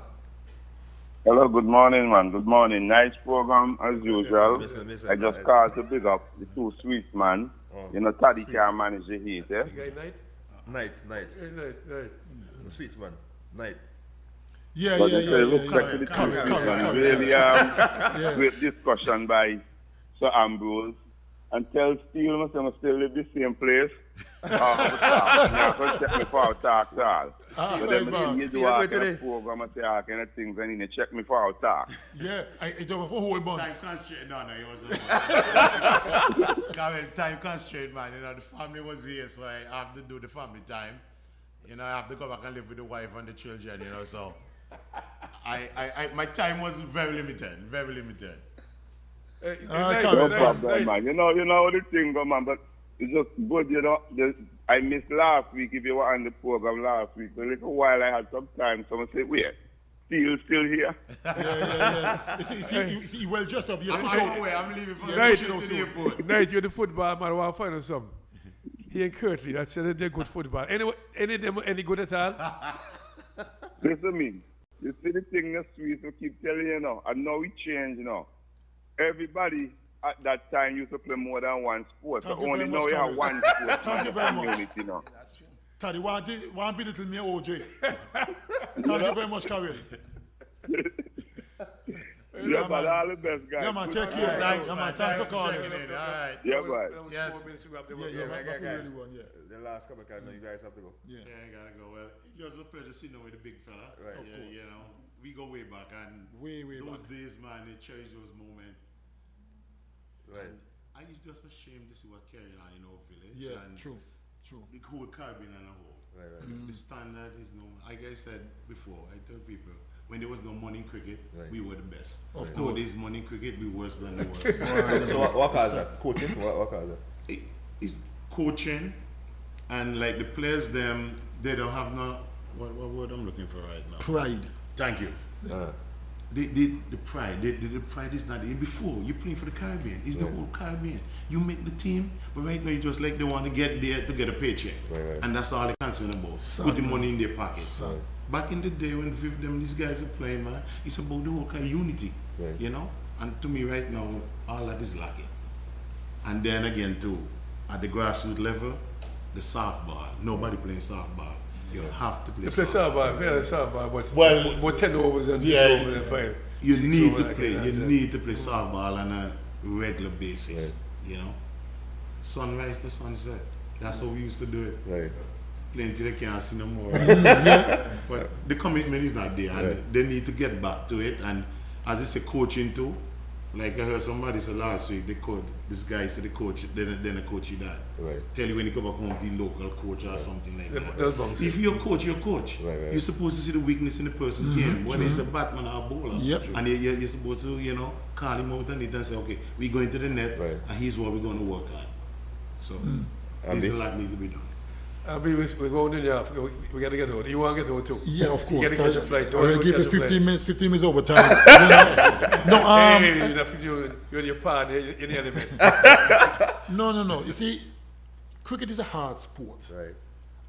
Hello, good morning, man. Good morning. Nice program as usual. Listen, I just called to big up the 2 sweets, man. You know, Taddy can't manage the heat, eh? The guy night? Night. Night. Sweet man. Night. Yeah, But yeah, it's yeah, a yeah, look back to the Come, 2 come, sweets, and come. really great discussion by Sir Ambrose. And tell Steve, I still live the same place. I'm going to check me for our talk, all. So then right, you Steve, do all wait kind today. of program and say all kind of things, and you check me for our talk. Yeah, it took a whole month. Time constraint. No, he wasn't. Time constraint, man. You know, the family was here, so I have to do the family time. You know, I have to go back and live with the wife and the children, you know, so my time was very limited, very limited. No problem, man. You know how the thing go, man, but it's just good, you know. I missed last week, if you were on the program last week. A little while I had some time, someone said, wait, still here? Yeah. You see, well dressed up. I'm on my way, I'm leaving for the Right. mission to the airport. Night, you're the football man. I want to find out something. He and Curtly, that's they're good football. Any of them any good at all? Listen to me. You see the thing the Swedes will keep telling you now, and now it changed, you know. Everybody at that time used to play more than one sport. Thank So you only very now much, you have Tommy. one sport Thank in you the very much. community, you know. Taddy, one bit little me OJ. Thank you very much, Karen. Yeah, but all the best, guys. Yeah, man, take Good care. night. Thanks for calling. All right. Yeah, man. Yeah, guys. really one, yeah. The last couple of times, you guys have to go. Yeah. Yeah, I gotta go. Well, it was a pleasure sitting with the big fella. Right. Of Yeah, course. you know, we go way back, and Way those back. days, man, they cherish those moments. Right. I was just ashamed to see what carrying on in our village. Yeah, and true. The whole Caribbean and the whole. Right. The standard is no. Like I said before, I tell people when there was no money in cricket, Right. we were the best. Of course. Nowadays, money in cricket, we worse than the worst. So what cause that? Coaching? What cause that? It's coaching, and like the players, them they don't have no. What word I'm looking for right now? Pride. Thank you. The pride. The pride is not there. Before you play for the Caribbean, it's the whole Caribbean. You make the team, but right now you just like they want to get there to get a paycheck, Right. and that's all they're concerned about. Sad, Putting man. money in their pocket. Sad. Back in the day when Viv them these guys are playing, man, it's about the whole kind of unity, Right. you know. And to me right now, all that is lacking. And then again too, at the grassroots level, the softball. Nobody playing softball. You have to play You play softball. softball, but Well, about 10 overs and yeah, this over and fine. You 6 need over to like play. that, You that's it. need to play softball on a regular basis. You know, sunrise to sunset. That's how we used to do it. Right. Playing till they can't see no more. But the commitment is not there, and Right. they need to get back to it. And as I say, coaching too. Like I heard somebody say last week, this guy said the coach, then the coach he died. Right. Tell you when you come back home, the local coach or something like that. They'll bounce If it. you're a coach, you're a coach. Right. You're supposed to see the weakness in the person's game. When he's a batsman or a bowler. Yep. And you're supposed to, you know, call him out on it and say, okay, we're going to the net, Right. and here's what we're going to work on. So there's Andy? a lot need to be done. We're going in there. We got to get out. You want to get out too? Yeah, of course. You got to catch a flight. I'm going to give Catch you a flight. 15 minutes overtime. You know? No, Hey, you're in your part. You're in the element. no. You see, cricket is a hard sport. Right.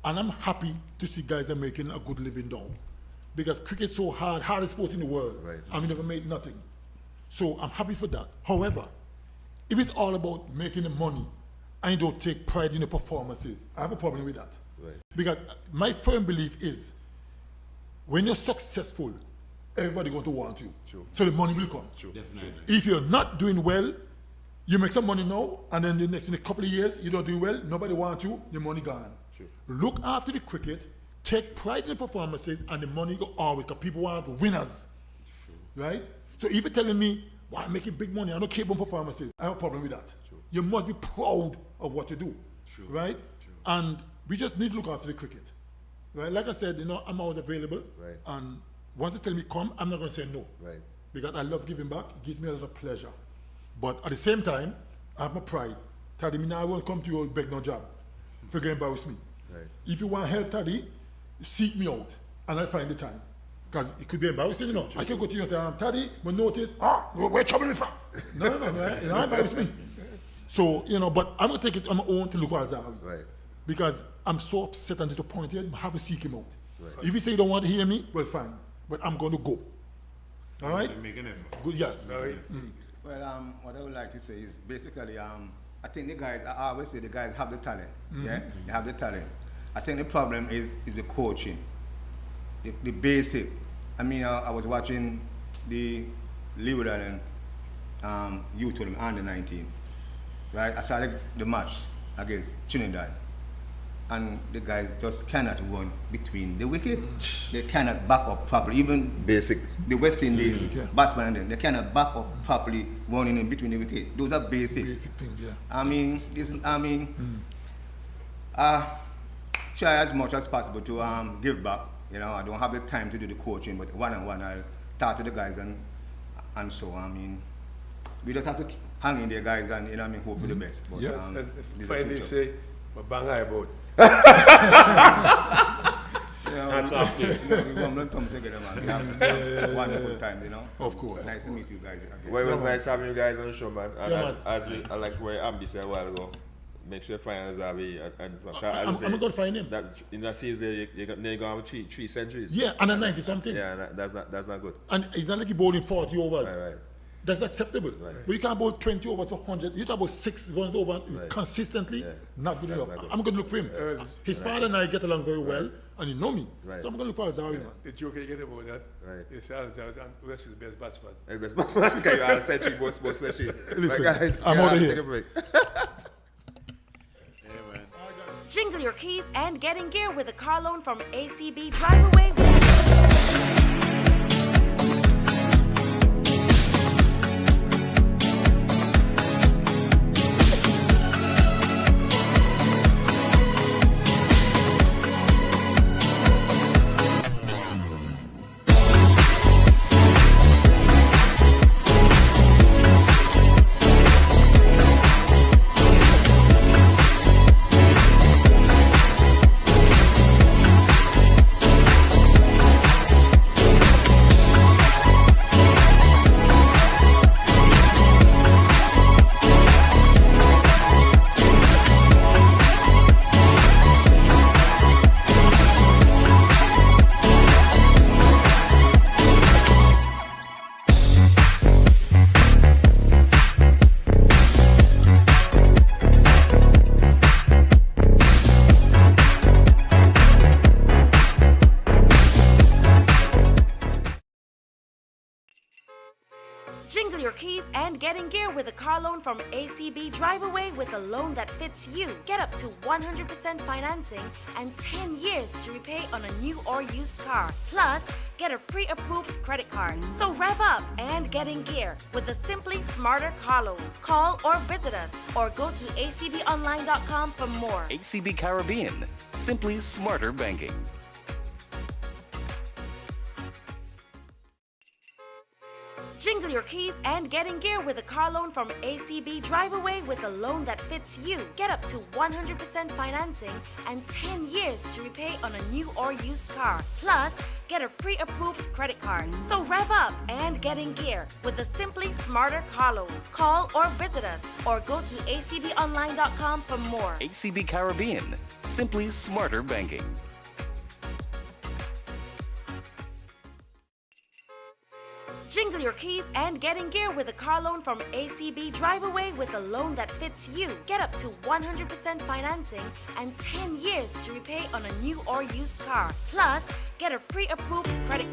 And I'm happy to see guys are making a good living now. Because cricket's so hardest sport in the world. Right. And we never made nothing. So I'm happy for that. However, if it's all about making the money and you don't take pride in the performances, I have a problem with that. Right. Because my firm belief is when you're successful, everybody going to want you. True. So the money will come. Definitely. If you're not doing well, you make some money now, and then in a couple of years, you don't do well, nobody wants you, your money gone. True. Look after the cricket, take pride in the performances, and the money go always, because people want winners. Right? So if you're telling me, why I'm making big money, I don't care about performances, I have a problem with that. You must be proud of what you do. Right? And we just need to look after the cricket. Right? Like I said, you know, I'm always available. Right. And once they tell me come, I'm not going to say no. Right. Because I love giving back. It gives me a lot of pleasure. But at the same time, I have my pride. Taddy, I won't come to you and beg no job. Forget embarrass me. Right. If you want help, Taddy, seek me out and I'll find the time. Because it could be embarrassing, you know. I can go to you and say, Taddy, but notice, where trouble from? No, you know, embarrass me. So, you know, but I'm going to take it on my own to look at Zahawi. Right. Because I'm so upset and disappointed, I have to seek him out. Right. If you say you don't want to hear me, well, fine. But I'm going to go. All right? They make an effort. Good, yes. Well, what I would like to say is basically, I think the guys, I always say the guys have the talent. Yeah, they have the talent. I think the problem is the coaching, the basic. I mean, I was watching the Leeward Island youth tournament under 19, right? I saw the match against Trinidad, and the guys just cannot run between the wicket. They cannot back up properly. Even Basic. the West Indies yeah. batsmen, and them, they cannot back up properly running in between the wicket. Those are basic. Basic things, yeah. Try as much as possible to give back. You know, I don't have the time to do the coaching, but one-on-one I'll talk to the guys and so we just have to hang in there, guys, and you know, hope for the best. But, Yes, And these are finally future. say, but bang eye about. Hats off to you. We don't come together, man. We have wonderful time, you know. Of course. Nice to meet you guys again. Well, it was nice having you guys on the show, man. And Yeah, I like what Ambi said a while ago. Make sure you find Zabi and some. I'm going to find him. That in that series, you're going to have three centuries. Yeah, and a 90 something. Yeah, and that's not good. And it's not like he bowling 40 overs. Right. That's acceptable. But you can't bowl 20 overs for 100. You talk about 6 runs over consistently, not good enough. not good. I'm going to look for him. His father and I get along very well, and he know me. Right. So I'm going to look for Alzawi, man. The joke you get about that, Right. they say Alzawi and West is the best batsman. Hey, best batsman. Okay, you are century, boss, especially. Listen, guys, I'm out of take here. a break. Jingle your keys and get in gear with a car loan from ACB. Drive away with Jingle your keys and get in gear with a car loan from ACB. Drive away with a loan that fits you. Get up to 100% financing and 10 years to repay on a new or used car. Plus, get a pre-approved credit card. So rev up and get in gear with a Simply Smarter car loan. Call or visit us or go to acbonline.com for more. ACB Caribbean. Simply smarter banking. Jingle your keys and get in gear with a car loan from ACB. Drive away with a loan that fits you. Get up to 100% financing and 10 years to repay on a new or used car. Plus, get a pre-approved credit card. So rev up and get in gear with a Simply Smarter car loan. Call or visit us or go to acbonline.com for more. ACB Caribbean. Simply smarter banking. Jingle your keys and get in gear with a car loan from ACB. Drive away with a loan that fits you. Get up to 100% financing and 10 years to repay on a new or used car. Plus, get a pre-approved credit.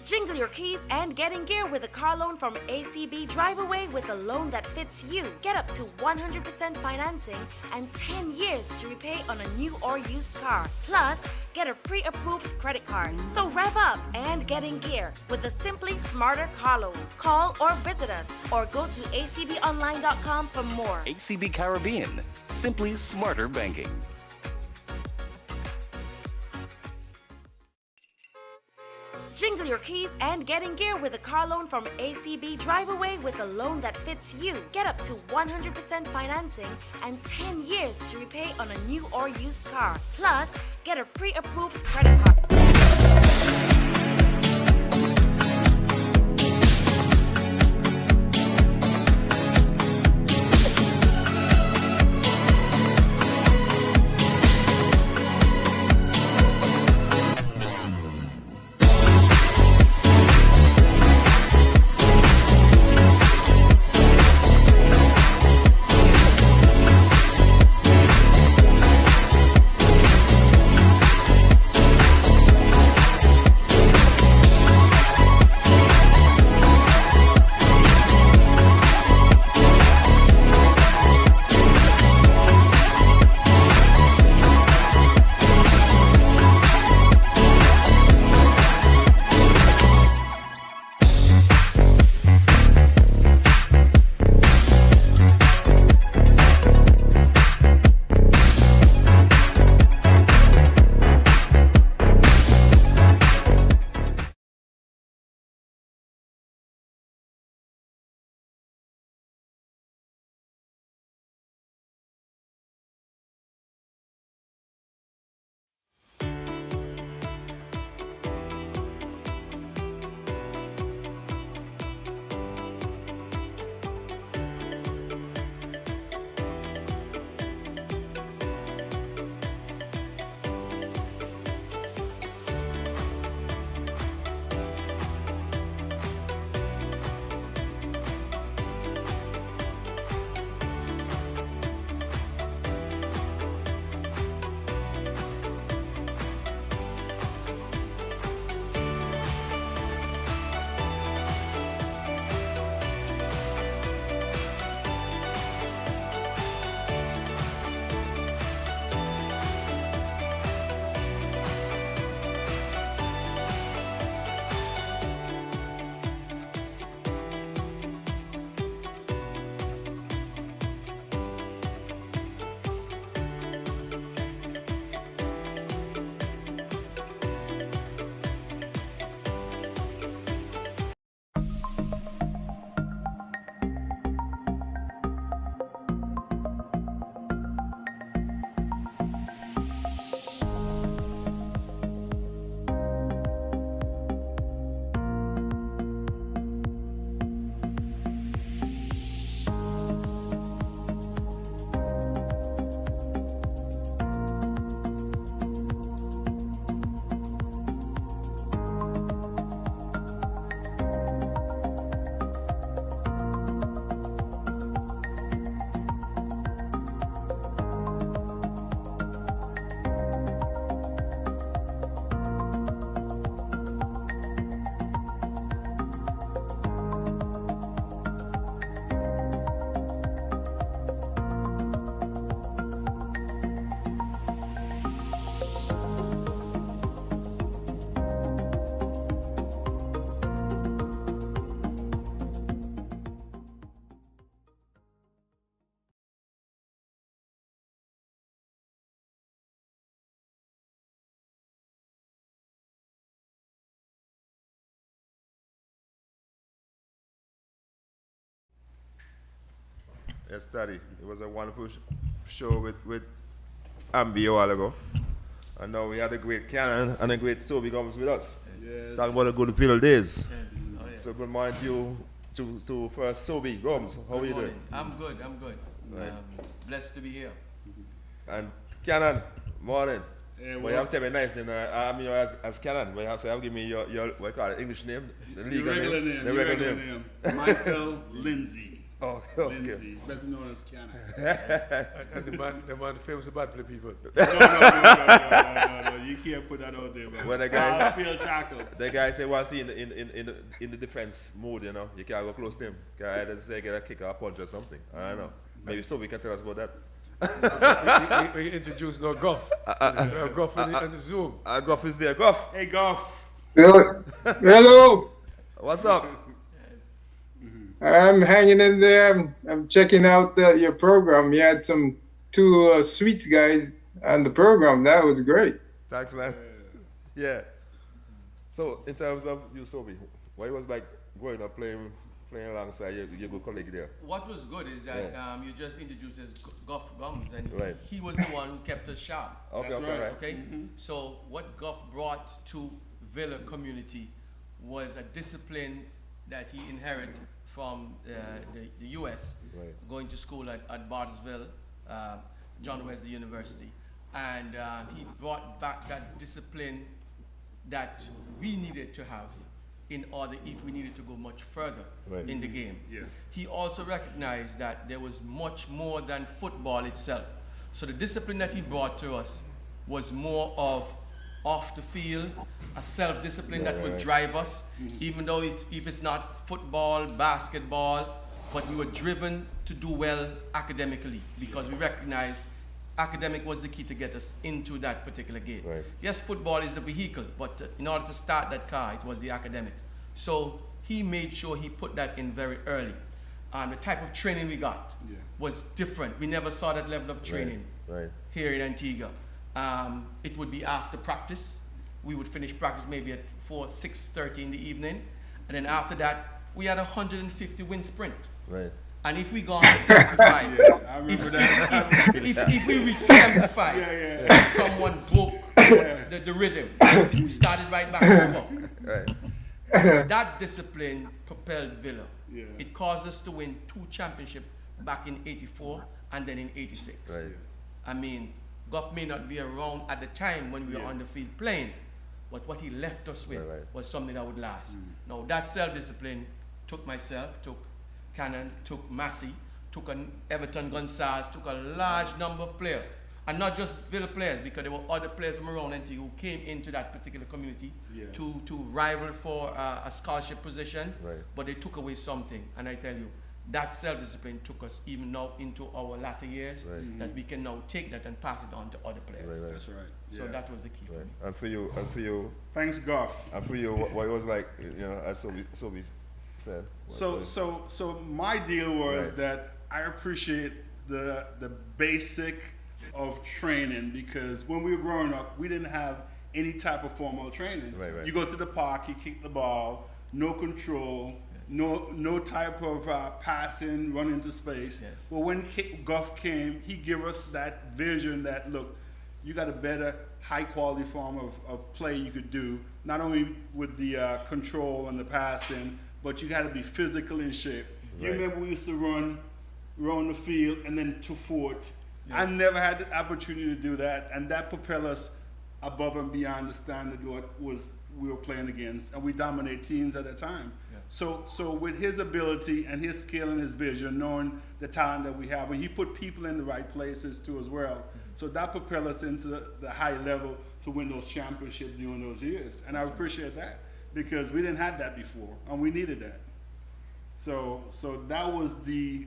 Jingle your keys and get in gear with a car loan from ACB. Drive away with a loan that fits you. Get up to 100% financing and 10 years to repay on a new or used car. Plus, get a pre-approved credit card. So rev up and get in gear with the Simply Smarter car loan. Call or visit us or go to acbonline.com for more. ACB Caribbean, simply smarter banking. Jingle your keys and get in gear with a car loan from ACB. Drive away with a loan that fits you. Get up to 100% financing and 10 years to repay on a new or used car. Plus, get a pre-approved credit card. Yes, Daddy. It was a wonderful show with Ambi a while ago. And now we had a great Cannon and a great Sobi comes with us. Yes. Talk about the good field days. Yes. Oh, yeah. So good morning to you, to first Sobi Grums. How are you doing? I'm good. Right. Blessed to be here. And Cannon, morning. Yeah, well, you have to tell me nice name. I mean, as Cannon, but you have to give me your what you call it, English name, the legal regular name. the regular name. Michael Lindsay. Oh, okay. Lindsay, better known as Cannon. And the man famous about play people. No, you can't put that out there, man. Well, the guy, Field tackle. the guy say once he in the defense mode, you know, you can't go close to him. Can either say get a kick or a punch or something. I don't know. Maybe so we can tell us about that. we introduce no Goff. Goff on the Zoom. Goff is there. Goff, Hey, Goff. Hello. what's up? I'm hanging in there. I'm checking out your program. You had two Sweets guys on the program. That was great. Thanks, man. Yeah. So, in terms of you, Sobi, what it was like growing up playing alongside your good colleague there? What was good is that you just introduced as Goff Gums, and Right. he was the one who kept us sharp. Okay, That's okay, right. right. Okay? So what Goff brought to Villa community was a discipline that he inherited from the U.S., Right. going to school at Bartlesville, John Wesley University. And he brought back that discipline that we needed to have in order if we needed to go much further Right. in the game. Yeah. He also recognized that there was much more than football itself. So the discipline that he brought to us was more of off the field, a self-discipline that would drive us, even though if it's not football, basketball, but we were driven to do well academically because we recognized academic was the key to get us into that particular game. Right. Yes, football is the vehicle, but in order to start that car, it was the academics. So he made sure he put that in very early. And the type of training we got was different. We never saw that level of training Right. here in Antigua. It would be after practice. We would finish practice maybe at 6:30 in the evening. And then after that, we had a 150 wind sprint. Right. And if we go on 75, I remember that. if we reach 75, someone broke the rhythm. We started right back over. Right. That discipline propelled Villa. Yeah. It caused us to win 2 championships back in '84 and then in '86. Right. I mean, Goff may not be around at the time when we were on the field playing, but what he left us with Right. was something that would last. Now, that self-discipline took myself, took Cannon, took Massey, took an Everton Gonzalez, took a large number of players. And not just Villa players, because there were other players from around Antigua who came into that particular community to rival for a scholarship position, Right. but they took away something. And I tell you, that self-discipline took us even now into our latter years, Right. that we can now take that and pass it on to other players. Right, right. That's right. So that was the key for Right. me. And for you, Thanks, Goff. what it was like, you know, as Sobi said. So my deal was Right. that I appreciate the basic of training, because when we were growing up, we didn't have any type of formal training. Right, right. You go to the park, you kick the ball, no control, no type of passing, run into space. Yes. Well, when Goff came, he gave us that vision that, look, you got a better, high quality form of play you could do, not only with the control and the passing, but you got to be physically in shape. You Right. remember we used to run the field and then to fort. I never had the opportunity to do that, and that propelled us above and beyond the standard what we were playing against, and we dominate teams at that time. So with his ability and his skill and his vision, knowing the talent that we have, and he put people in the right places too as well. So that propelled us into the high level to win those championships during those years, and I appreciate that because we didn't have that before, and we needed that. So that was the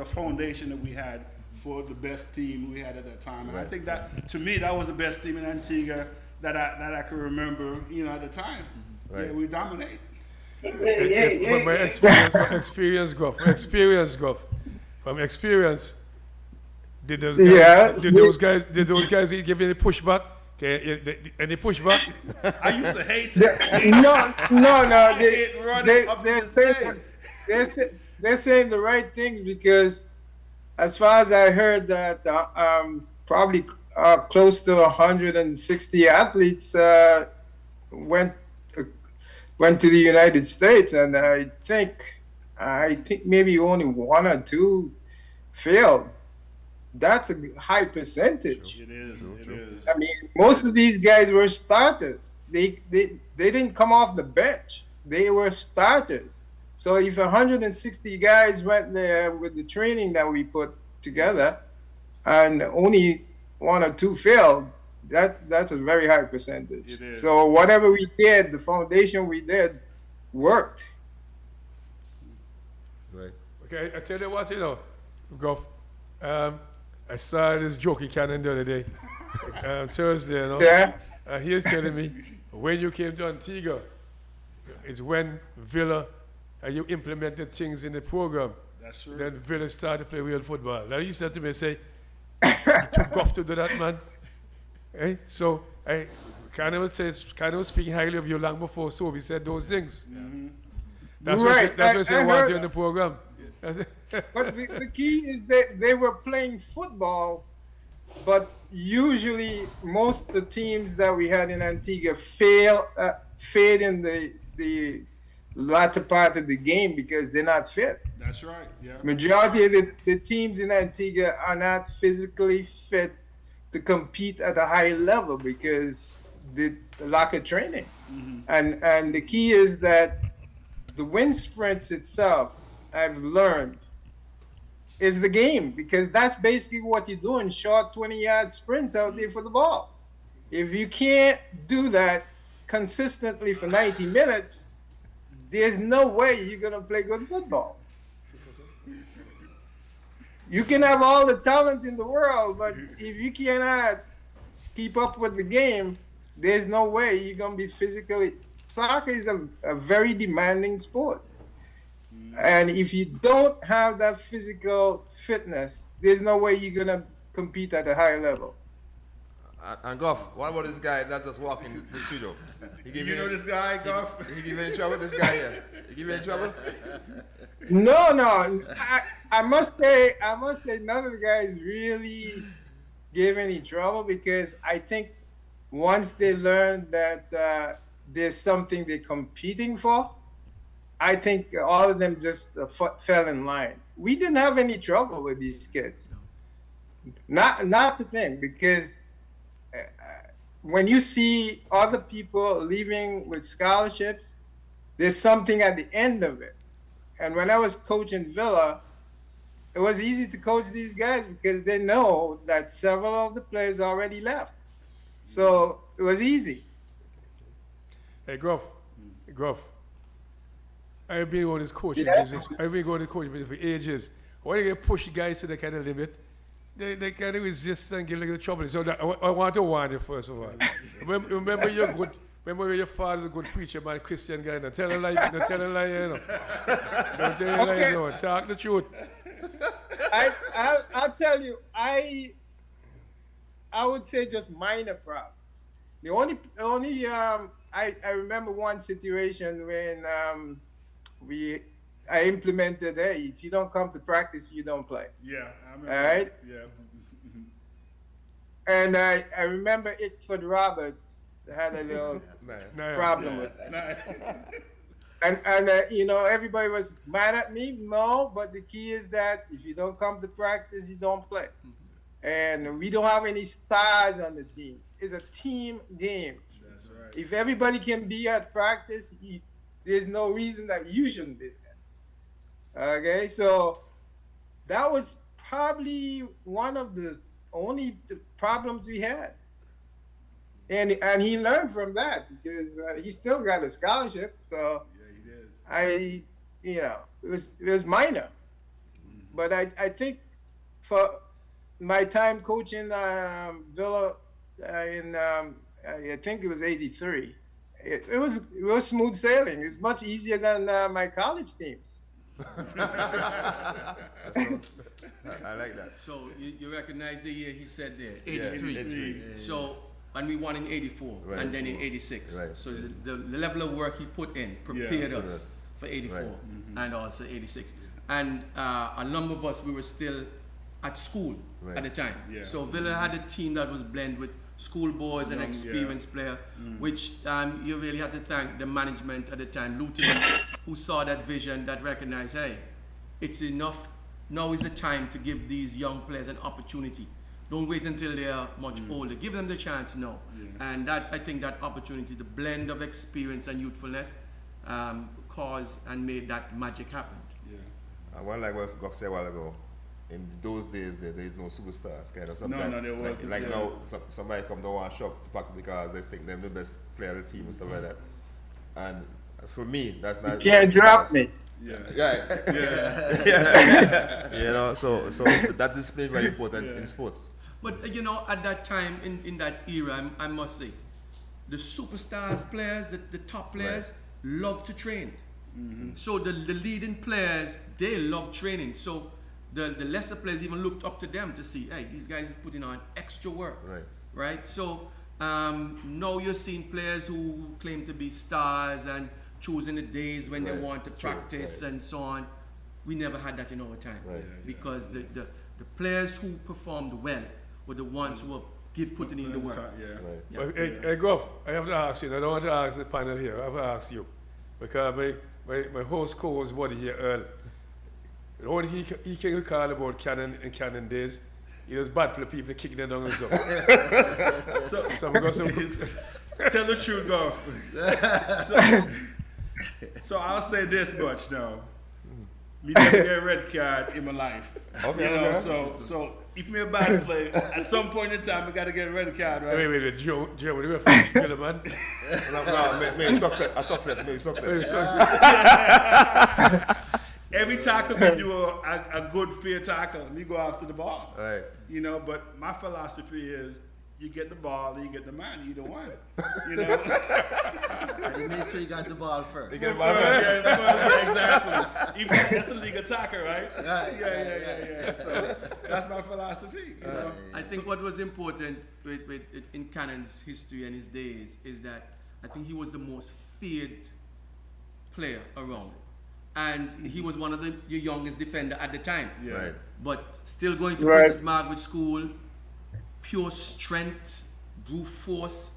foundation that we had for the best team we had at that time, and I think that to me that was the best team in Antigua that I could remember, you know, at the time. Right. Yeah, we dominate. From my experience, Goff. From experience, did those guys give you any pushback? Any pushback? I used to hate it. No. They're saying the right things, because as far as I heard that probably close to 160 athletes went to the United States, and I think maybe only 1 or 2 failed. That's a high percentage. It is. It is. I mean, most of these guys were starters. They didn't come off the bench. They were starters. So if 160 guys went there with the training that we put together, and only 1 or 2 failed, that's a very high percentage. It is. So whatever we did, the foundation we did, worked. Right. Okay, I tell you what, Goff, I saw this jokey cannon the other day, Thursday, Yeah. He is telling me, when you came to Antigua, is when Villa, you implemented things in the program. That's true. Then Villa started to play real football. Now he said to me, say, it took Goff to do that, man. Eh? So I kind of was speaking highly of you long before Sobe said those things. That's Right. what they I want heard you in the program. But the key is that they were playing football, but usually most of the teams that we had in Antigua fade in the latter part of the game because they're not fit. That's right. Yeah. Majority of the teams in Antigua are not physically fit to compete at a high level because the lack of training. And the key is that the wind sprints itself, I've learned, is the game because that's basically what you're doing, short 20-yard sprints out there for the ball. If you can't do that consistently for 90 minutes, there's no way you're going to play good football. You can have all the talent in the world, but if you cannot keep up with the game, there's no way you're going to be physically. Soccer is a very demanding sport. And if you don't have that physical fitness, there's no way you're going to compete at a high level. And Goff, what about this guy that just walked in the studio? You know this guy, Goff? He give you any trouble, this guy here? He give you any trouble? No. I must say none of the guys really gave any trouble because I think once they learn that there's something they're competing for, I think all of them just fell in line. We didn't have any trouble with these kids. Not the thing, because when you see other people leaving with scholarships, there's something at the end of it. And when I was coaching Villa, it was easy to coach these guys because they know that several of the players already left. So it was easy. Hey, Gruff. I've been on this coaching business. I've been going to coaching business for ages. When you push guys to the kind of limit, they kind of resist and get a little trouble. So I want to warn you, first of all. Remember you're good. Remember your father's a good preacher, man, Christian guy. Don't tell a lie, Don't tell a lie, Talk the truth. I'll tell you, I would say just minor problems. The only I remember one situation when I implemented, hey, if you don't come to practice, you don't play. Yeah, I remember. All right? Yeah. And I remember Ickford Roberts had a little problem with that. And everybody was mad at me. No, but the key is that if you don't come to practice, you don't play. And we don't have any stars on the team. It's a team game. That's right. If everybody can be at practice, there's no reason that you shouldn't be there. Okay, so that was probably one of the only problems we had. And he learned from that because he still got a scholarship. So yeah, he did. it was minor. But I think for my time coaching Villa in I think it was '83, it was smooth sailing. It was much easier than my college teams. I like that. So you recognize the year he said there, Yeah, 83. 83. So, and we won in 84, Right. and then in 86. Right. So the level of work he put in prepared us Yes. for 84 Right. and also 86. And a number of us, we were still at school Right. at the time. Yeah. So Villa had a team that was blended with schoolboys and Young, experienced player, which you really had to thank the management at the time, Luton, who saw that vision, that recognized, hey, it's enough. Now is the time to give these young players an opportunity. Don't wait until they are much older. Give them the chance now. And I think that opportunity, the blend of experience and youthfulness, caused and made that magic happen. And one like what Goff said a while ago, in those days there is no superstars. Kind of sometimes No, there wasn't. like now somebody come to one shop to practice because they think they're the best player of the team and stuff like that. And for me, that's not. You can't drop me. Yeah. You know, so that display is very important in sports. But you know, at that time, in that era, I must say, the superstars players, the top players, love to train. So the leading players, they love training. So the lesser players even looked up to them to see, hey, these guys is putting on extra work. Right? So now you're seeing players who claim to be stars and choosing the days when they want to practice and so on. We never had that in our time. Because the players who performed well were the ones who were putting in the work. Hey, Goff, I have to ask you, I don't want to ask the panel here, I have to ask you. Because my host co-host buddy here, Earl, when he can recall about Cannon days, he was bad for the people kicking them down and stuff. Tell the truth, Goff. So I'll say this much now. Me never get a red card in my life. So if me a bad player, at some point in time I gotta get a red card, right? Wait, Joe, what do you feel, man? Maybe success. Every tackle we do a good fair tackle, me go after the ball. Right. You know, but my philosophy is you get the ball or you get the man, either one. You know? You make sure you got the ball first. You get the ball first. Exactly. Even that's a league attacker, right? Yeah. So that's my philosophy. You know? I think what was important with in Cannon's history and his days is that I think he was the most feared player around. And he was one of the youngest defender at the time. But still going to Princess Margaret School, pure strength, brute force,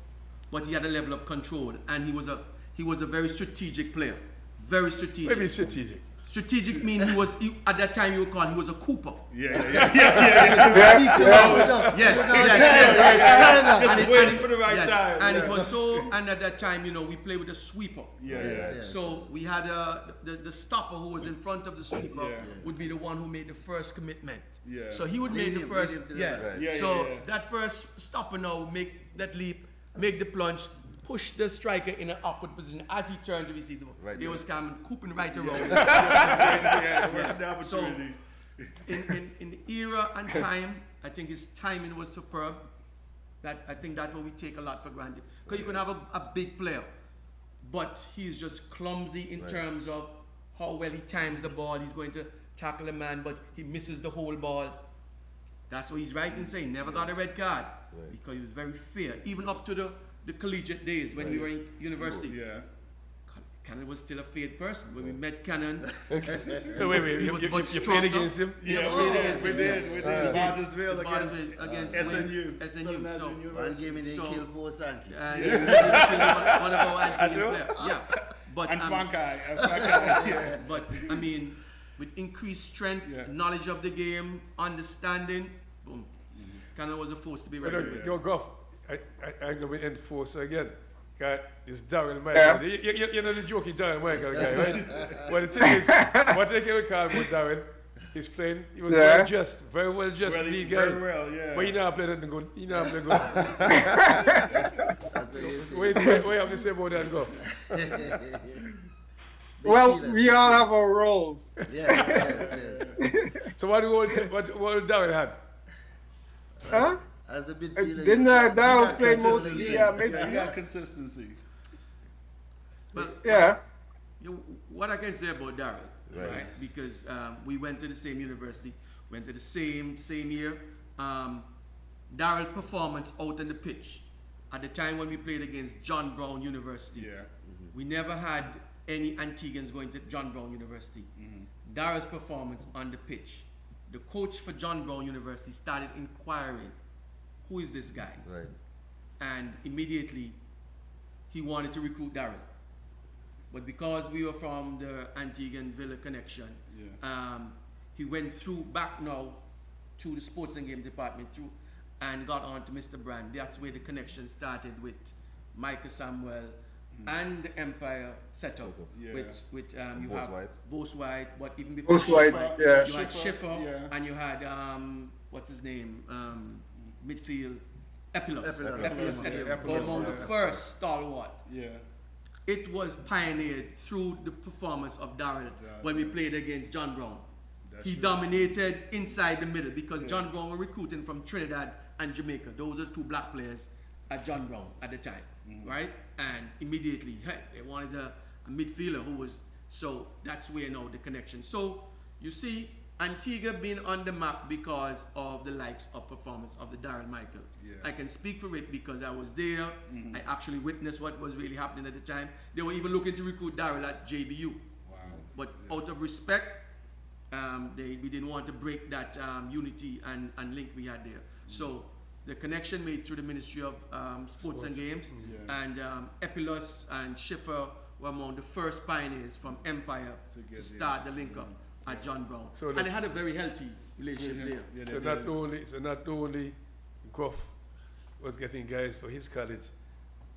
but he had a level of control, and he was a very strategic player, very strategic. Maybe strategic. Strategic means at that time you would call he was a Cooper. Yes. Just waiting for the right time. And it was so. And at that time, we played with a sweeper. So we had the stopper who was in front of the sweeper would be the one who made the first commitment. So he would make the first. So that first stopper now make that leap, make the plunge, push the striker in an awkward position as he turned to receive the ball. They was coming, cooping right around. So in the era and time, I think his timing was superb. I think that's what we take a lot for granted. Because you can have a big player, but he's just clumsy in terms of how well he times the ball. He's going to tackle a man, but he misses the whole ball. That's what he's right in saying. Never got a red card because he was very fair, even up to the collegiate days when we were in university. Cannon was still a feared person. When we met Cannon, you played against him? We did. Hardersville against SNU. So one game in the kill Bo Sankey. One of our Antiguan players. But Funkai. But I mean, with increased strength, knowledge of the game, understanding, boom. Cannon was a force to be reckoned with. Go, Goff. I'm going to enforce again. It's Darren Michael. You know the jokey Darren Michael guy, right? Well, the thing is, what they can recall about Darren, he's playing, he was very well dressed lead guy. Very well, But he never played anything good. What do you have to say about that, Goff? Well, we all have our roles. Yes. So what Darren had? Huh? As the midfielder, Didn't Dow play most of the He midfield? got consistency. But what I can say about Darren, right? Because we went to the same university, went to the same year. Darren's performance out on the pitch at the time when we played against John Brown University. We never had any Antiguans going to John Brown University. Darren's performance on the pitch. The coach for John Brown University started inquiring, who is this guy? And immediately he wanted to recruit Darren. But because we were from the Antiguan Villa connection, he went back now to the sports and game department and got on to Mr. Brand. That's where the connection started with Michael Samuel and the Empire setup, Yeah. with you Both have White. both White, but even before Both White, yeah. you had Schiffer, yeah. and you had what's his name, midfield Epilos. Epilos, yeah. Among the Yeah. first stalwart. Yeah. It was pioneered through the performance of Darrell when we played against John Brown. He dominated inside the middle because John Brown were recruiting from Trinidad and Jamaica. Those are two black players at John Brown at the time, right? And immediately, hey, they wanted a midfielder who was, so that's where now the connection. So you see Antigua being on the map because of the likes of performance of the Darrell Michael. Yeah. I can speak for it because I was there. I actually witnessed what was really happening at the time. They were even looking to recruit Darrell at JBU. Wow. But out of respect, we didn't want to break that unity and link we had there. So the connection made through the Ministry of Sports and Games, and Epilos and Schiffer were among the first pioneers from Empire to start the link up at John Brown. So and they had a very healthy relationship there. So not only Goff was getting guys for his college,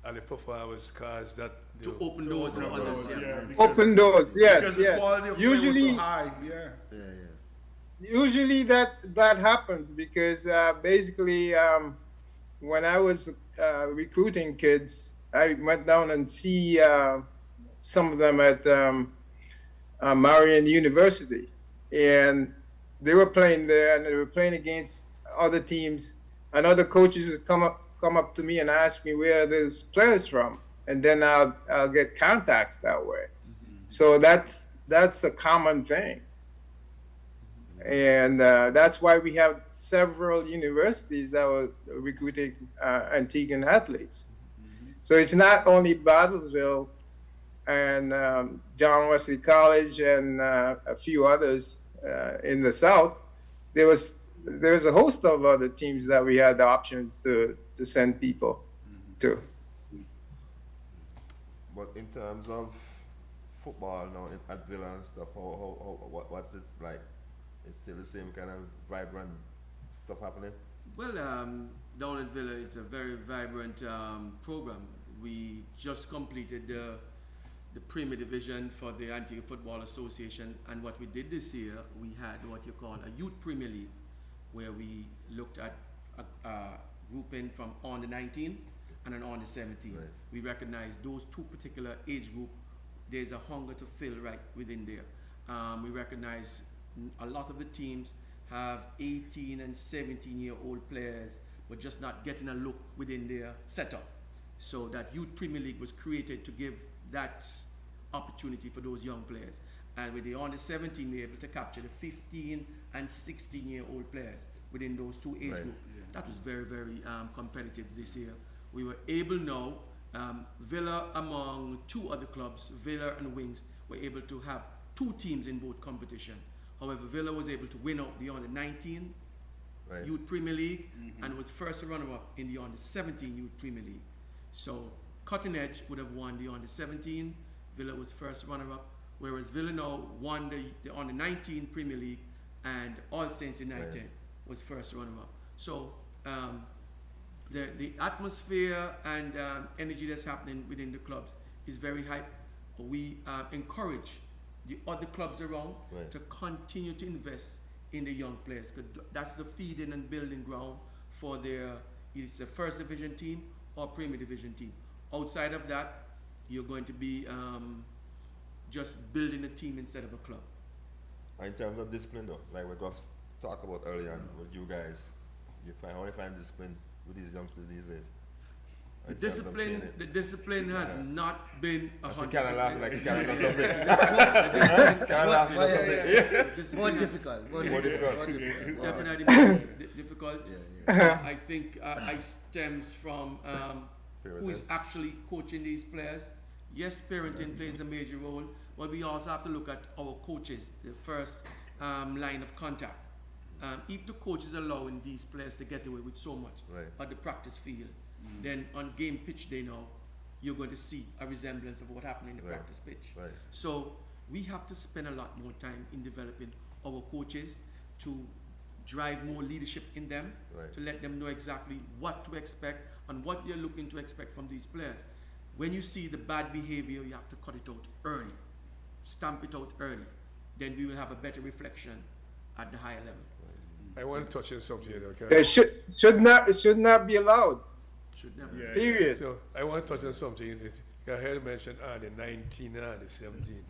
and the performance cars that To open doors for others. Open doors, yes, Because the quality of play was Usually, so high. Yeah. usually that happens because basically when I was recruiting kids, I went down and see some of them at Marian University, and they were playing there, and they were playing against other teams, and other coaches would come up to me and ask me where those players from, and then I'll get contacts that way. So that's a common thing. And that's why we have several universities that were recruiting Antiguan athletes. So it's not only Battlesville and John Wesley College and a few others in the South. There's a host of other teams that we had the options to send people to. But in terms of football now at Villa and stuff, what's it like? It's still the same kind of vibrant stuff happening? Well, down at Villa, it's a very vibrant program. We just completed the Premier Division for the Antigua Football Association, and what we did this year, we had what you call a Youth Premier League, where we looked at a grouping from under 19 and an under 17. Right. We recognize those two particular age group. There's a hunger to fill right within there. We recognize a lot of the teams have 18 and 17-year-old players, but just not getting a look within their setup. So that Youth Premier League was created to give that opportunity for those young players. And with the under 17, we're able to capture the 15 and 16-year-old players within those two age groups. That was very, very competitive this year. We were able now, Villa among two other clubs, Villa and Wings, were able to have two teams in both competition. However, Villa was able to win out the under 19 Youth Premier League and was first runner-up in the under 17 Youth Premier League. So Cutting Edge would have won the under 17, Villa was first runner-up, whereas Villa now won the under 19 Premier League, and All Saints United was first runner-up. So the atmosphere and energy that's happening within the clubs is very high. We encourage the other clubs around to continue to invest in the young players, because that's the feeding and building ground for it's a first division team or Premier Division team. Outside of that, you're going to be just building a team instead of a club. In terms of discipline though, like we got talked about earlier on with you guys, how do you find discipline with these youngsters these days? The discipline has not been 100%. You kind of laugh like you kind of know something. More difficult. Definitely more difficult. I think it stems from who is actually coaching these players. Yes, parenting plays a major role, but we also have to look at our coaches, the first line of contact. If the coach is allowing these players to get away with so much at the practice field, then on game pitch day now, you're going to see a resemblance of what happened in the practice pitch. So we have to spend a lot more time in developing our coaches to drive more leadership in them, to let them know exactly what to expect and what they're looking to expect from these players. when you see the bad behavior, you have to cut it out early, stamp it out early. Then we will have a better reflection at the higher level. I want to touch on something here, okay? It should not be allowed. Should never. Yeah, Period. So I want to touch on something that I heard mentioned the 19 and the 17.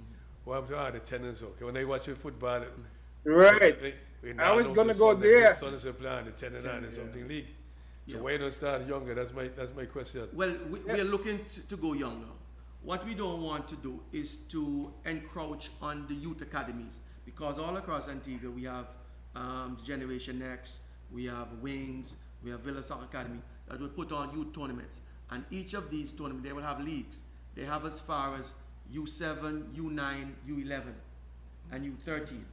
What happened to the 10 and so? Okay, when I watch football, Right. I was gonna go there. Son is playing the 10 and 9 and something league. So Yeah. why not start younger? That's my question. Well, we are looking to go younger. What we don't want to do is to encroach on the youth academies, because all across Antigua we have Generation X, we have Wings, we have Villa Soccer Academy that will put on youth tournaments. And each of these tournaments, they will have leagues. They have as far as U7, U9, U11, and U13.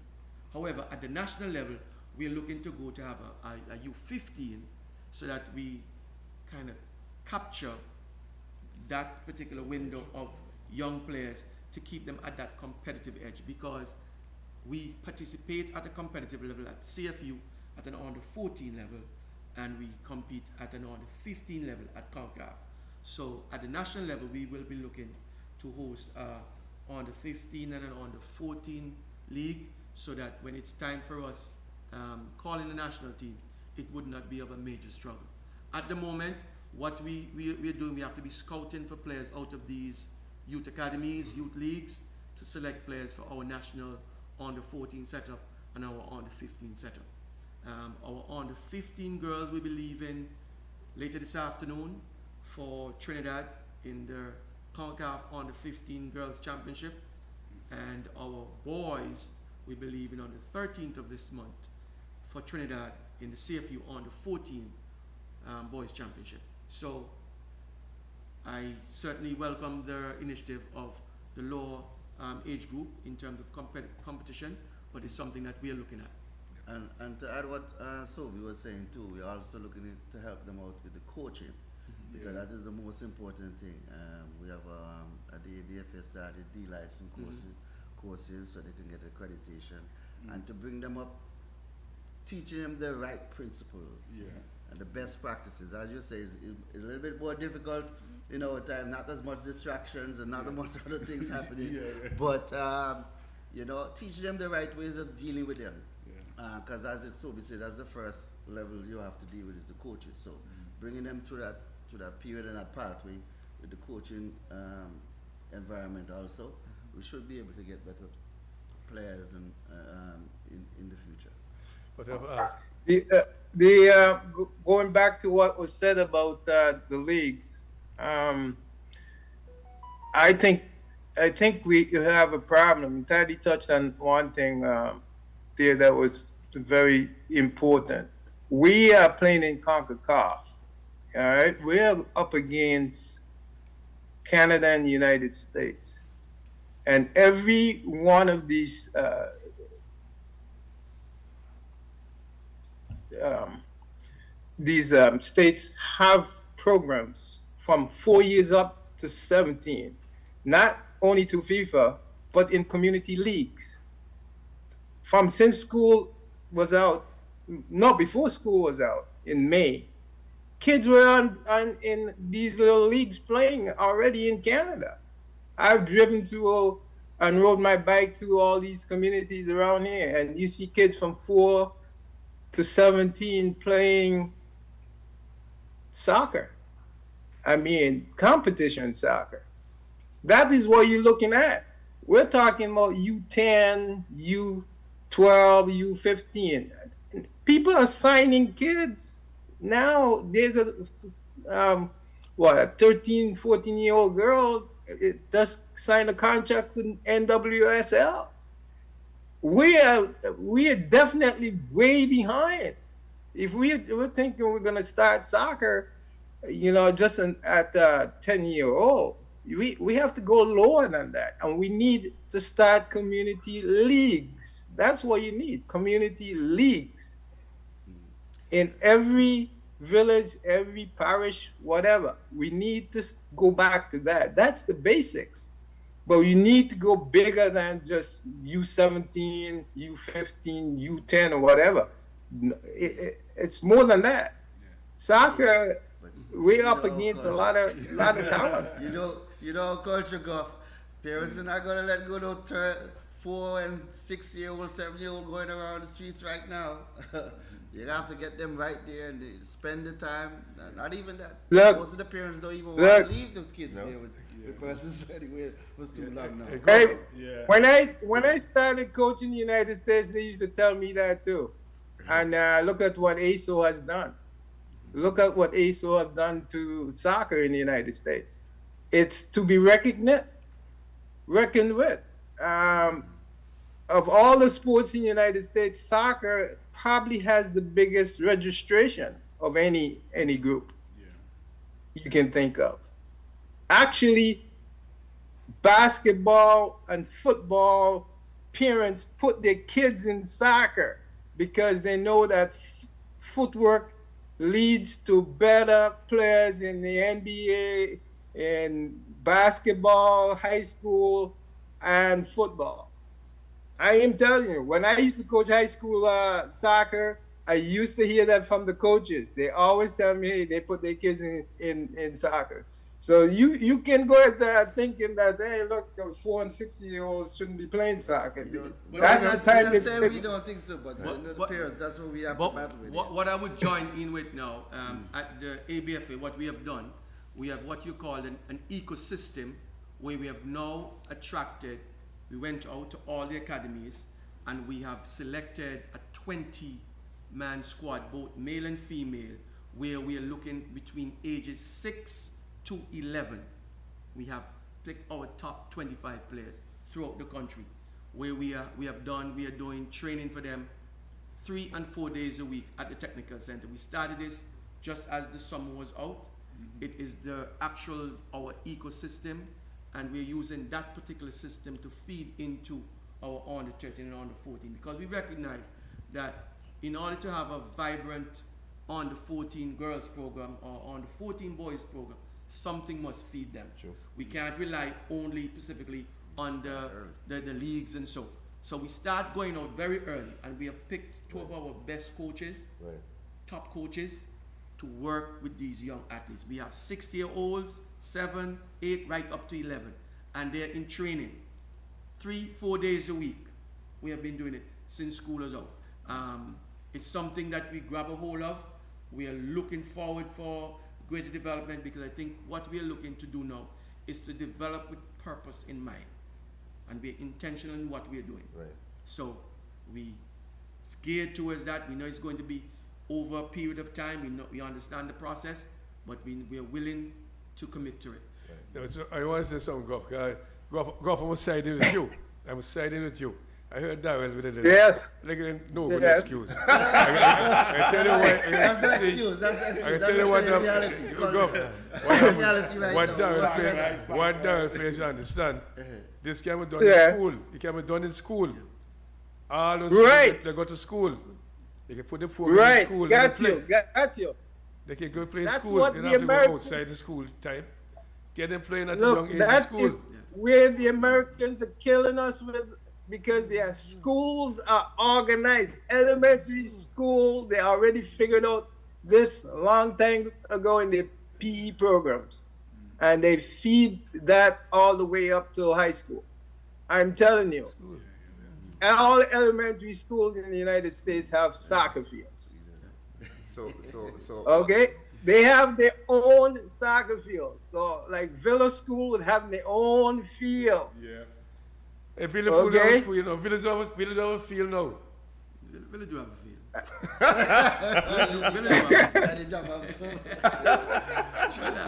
However, at the national level, we're looking to go to have a U15 so that we kind of capture that particular window of young players to keep them at that competitive edge, because we participate at a competitive level at CFU at an under 14 level, and we compete at an under 15 level at CONCACAF. So at the national level, we will be looking to host under 15 and an under 14 league, so that when it's time for us calling the national team, it would not be of a major struggle. At the moment, what we're doing, we have to be scouting for players out of these youth academies, youth leagues, to select players for our national under 14 setup and our under 15 setup. Our under 15 girls will be leaving later this afternoon for Trinidad in the CONCACAF under 15 girls championship, and our boys will be leaving on the 13th of this month for Trinidad in the CFU under 14 boys championship. So I certainly welcome the initiative of the lower age group in terms of competition, but it's something that we are looking at. And to add what Sophie was saying too, we're also looking to help them out with the coaching, because that is the most important thing. We have at the ADFS started D-license courses so they can get accreditation, and to bring them up, teaching them the right principles and the best practices. As you say, it's a little bit more difficult in our time, not as much distractions and not as much other things happening, but you know, teach them the right ways of dealing with them. Because as it Sophie said, that's the first level you have to deal with is the coaches. So bringing them through that period and that pathway with the coaching environment also, we should be able to get better players and in the future. But I've asked. Going back to what was said about the leagues, I think we have a problem. Taddy touched on one thing there that was very important. We are playing in CONCACAF. All right, we're up against Canada and the United States, and every one of these states have programs from 4 years up to 17, not only to FIFA, but in community leagues. Since school was out, no, before school was out in May, kids were in these little leagues playing already in Canada. I've driven to and rode my bike through all these communities around here, and you see kids from 4 to 17 playing soccer. I mean, competition soccer. That is what you're looking at. We're talking about U10, U12, U15. People are signing kids now. There's a 13, 14-year-old girl just signed a contract with NWSL. We are definitely way behind. If we're thinking we're gonna start soccer, just at 10-year-old, we have to go lower than that, and we need to start community leagues. That's what you need, community leagues in every village, every parish, whatever. We need to go back to that. That's the basics. But you need to go bigger than just U17, U15, U10, or whatever. It's more than that. Soccer we're up against a lot of talent. You know, Culture Guff, parents are not gonna let go no 4 and 6-year-old, 7-year-old going around the streets right now. You have to get them right there and they spend the time. Not even that. Look, most of the parents don't even want look. to leave the kids there with the person anyway. Was too long now. Hey, when I started coaching the United States, they used to tell me that too. And look at what ASO has done. Look at what ASO have done to soccer in the United States. It's to be reckoned with. Of all the sports in the United States, soccer probably has the biggest registration of any group you can think of. Actually, basketball and football parents put their kids in soccer because they know that footwork leads to better players in the NBA, in basketball, high school, and football. I am telling you, when I used to coach high school soccer, I used to hear that from the coaches. They always tell me, hey, they put their kids in soccer. So you can go at that thinking that, hey, look, 4 and 6-year-olds shouldn't be playing soccer. That's the time they say we don't think so, but the parents, that's what we have to battle with. What I would join in with now, at the ABFA, what we have done, we have what you call an ecosystem where we have now attracted, we went out to all the academies and we have selected a 20-man squad, both male and female, where we are looking between ages 6 to 11. We have picked our top 25 players throughout the country, where we are doing training for them 3 and 4 days a week at the technical center. We started this just as the summer was out. It is our ecosystem, and we're using that particular system to feed into our under 13 and under 14, because we recognize that in order to have a vibrant under 14 girls program or under 14 boys program, something must feed them. True. We can't rely only specifically on the leagues and so. So we start going out very early, and we have picked 2 of our best coaches, top coaches, to work with these young athletes. We have 6-year-olds, 7, 8, right up to 11, and they're in training 3-4 days a week. We have been doing it since school is out. It's something that we grab a hold of. We are looking forward for greater development, because I think what we are looking to do now is to develop with purpose in mind, and be intentional in what we are doing. Right. So we geared towards that. We know it's going to be over a period of time. We understand the process, but we are willing to commit to it. Right. No, so I want to say something, Goff, I'm siding with you. I'm siding with you. I heard Darrell with a little. Yes. Like no good excuse. I tell you what. That's the excuse. That's the excuse. I tell you what. Reality. What Darrell fails to understand. This can be done in school. It can be done in school. All those students, they go to school. They can put the program in school. Got you. They can go play in That's school. what They the don't have to go outside the school time. Get them playing at a young age in that school. is where the Americans are killing us with, because their schools are organized. Elementary school, they already figured out this a long time ago in their PE programs. And they feed that all the way up to high school. I'm telling you. And all elementary schools in the United States have soccer fields. So. Okay? They have their own soccer field. So, like Villa School would have their own field. Yeah. Hey, Villa School, you know, Villa do have a field now. Villa do have a field.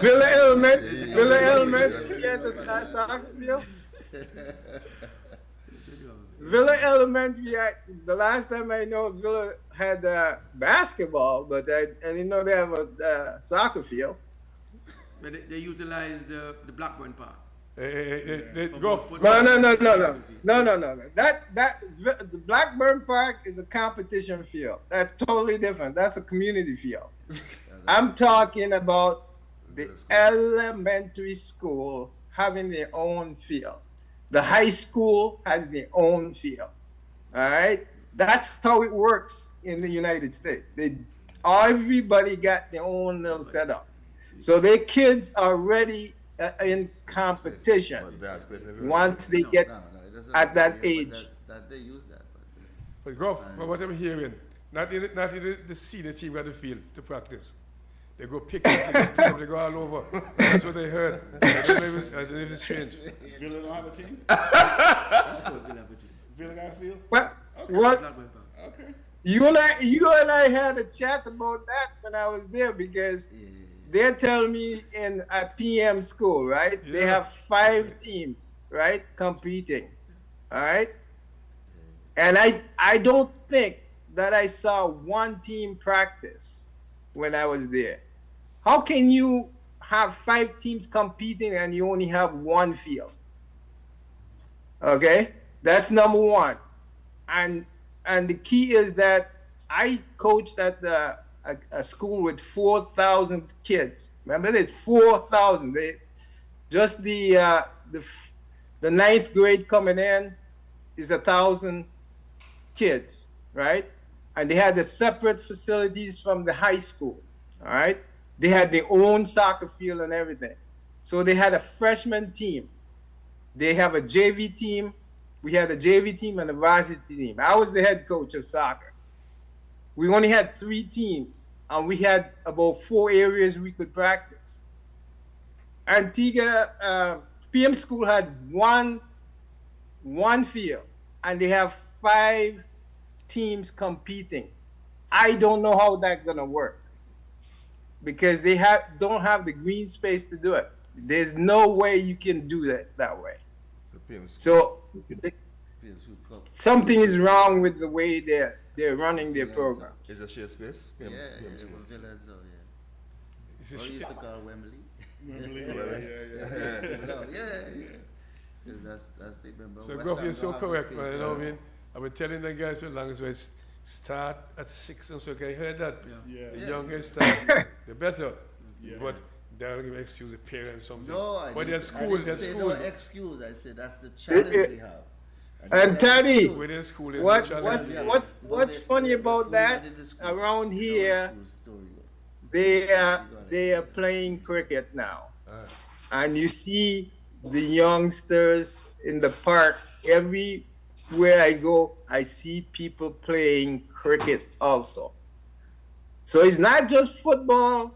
Villa Elementary has a soccer field. Villa Elementary, the last time I know Villa had basketball, but I didn't know they have a soccer field. But they utilize the Blackburn Park. No. The Blackburn Park is a competition field. That's totally different. That's a community field. I'm talking about the elementary school having their own field. The high school has their own field. All right? That's how it works in the United States. Everybody got their own little setup. So their kids are ready in competition But that's basically once they get it doesn't at that appear, but age. that they use that. But Goff, from what I'm hearing, not in the senior team got the field to practice. They go pick and they go all over. That's what they heard. I don't know if it's strange. Villa don't have a team? Villa got a field? What? Okay. You and I had a chat about that when I was there because they tell me in a PM school, right? They Yeah. have 5 teams, right, competing, all right. And I don't think that I saw one team practice when I was there. How can you have 5 teams competing and you only have one field? Okay, that's number one. And the key is that I coached at a school with 4,000 kids. Remember, there's 4,000. They just the 9th grade coming in is 1,000 kids, right? And they had the separate facilities from the high school. All right, they had their own soccer field and everything. So they had a freshman team. They have a JV team. We had a JV team and a varsity team. I was the head coach of soccer. We only had 3 teams, and we had about 4 areas we could practice. Antigua PM school had one field, and they have 5 teams competing. I don't know how that's gonna work because they don't have the green space to do it. There's no way you can do that way. So something is wrong with the way they're running their programs. Is a shared space? Yeah, PM yeah, school. Villa Zoo, yeah. It's a What we used to call Wembley. That's the member. So Goff, you're so correct, man. You know what I mean? I've been telling the guys for long as well, start at 6 and so. Okay, you heard that? Yeah. The younger start, the better. Yeah. But they'll give excuse the parents something. No, I but didn't say no excuse. I said that's the challenge we have. And Teddy, Within school, there's what's a challenge. what's funny about that? Around here, they are playing cricket now, and you see the youngsters in the park. Everywhere I go, I see people playing cricket also. So it's not just football,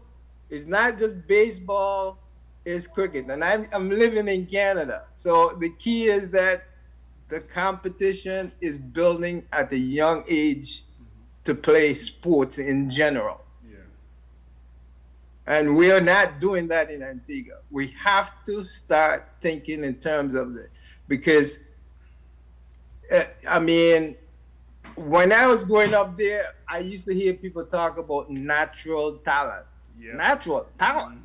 it's not just baseball, it's cricket. And I'm living in Canada, so the key is that the competition is building at a young age to play sports in general. Yeah. And we are not doing that in Antigua. We have to start thinking in terms of it. Because, I mean, when I was growing up there, I used to hear people talk about natural talent. Yeah. Natural talent.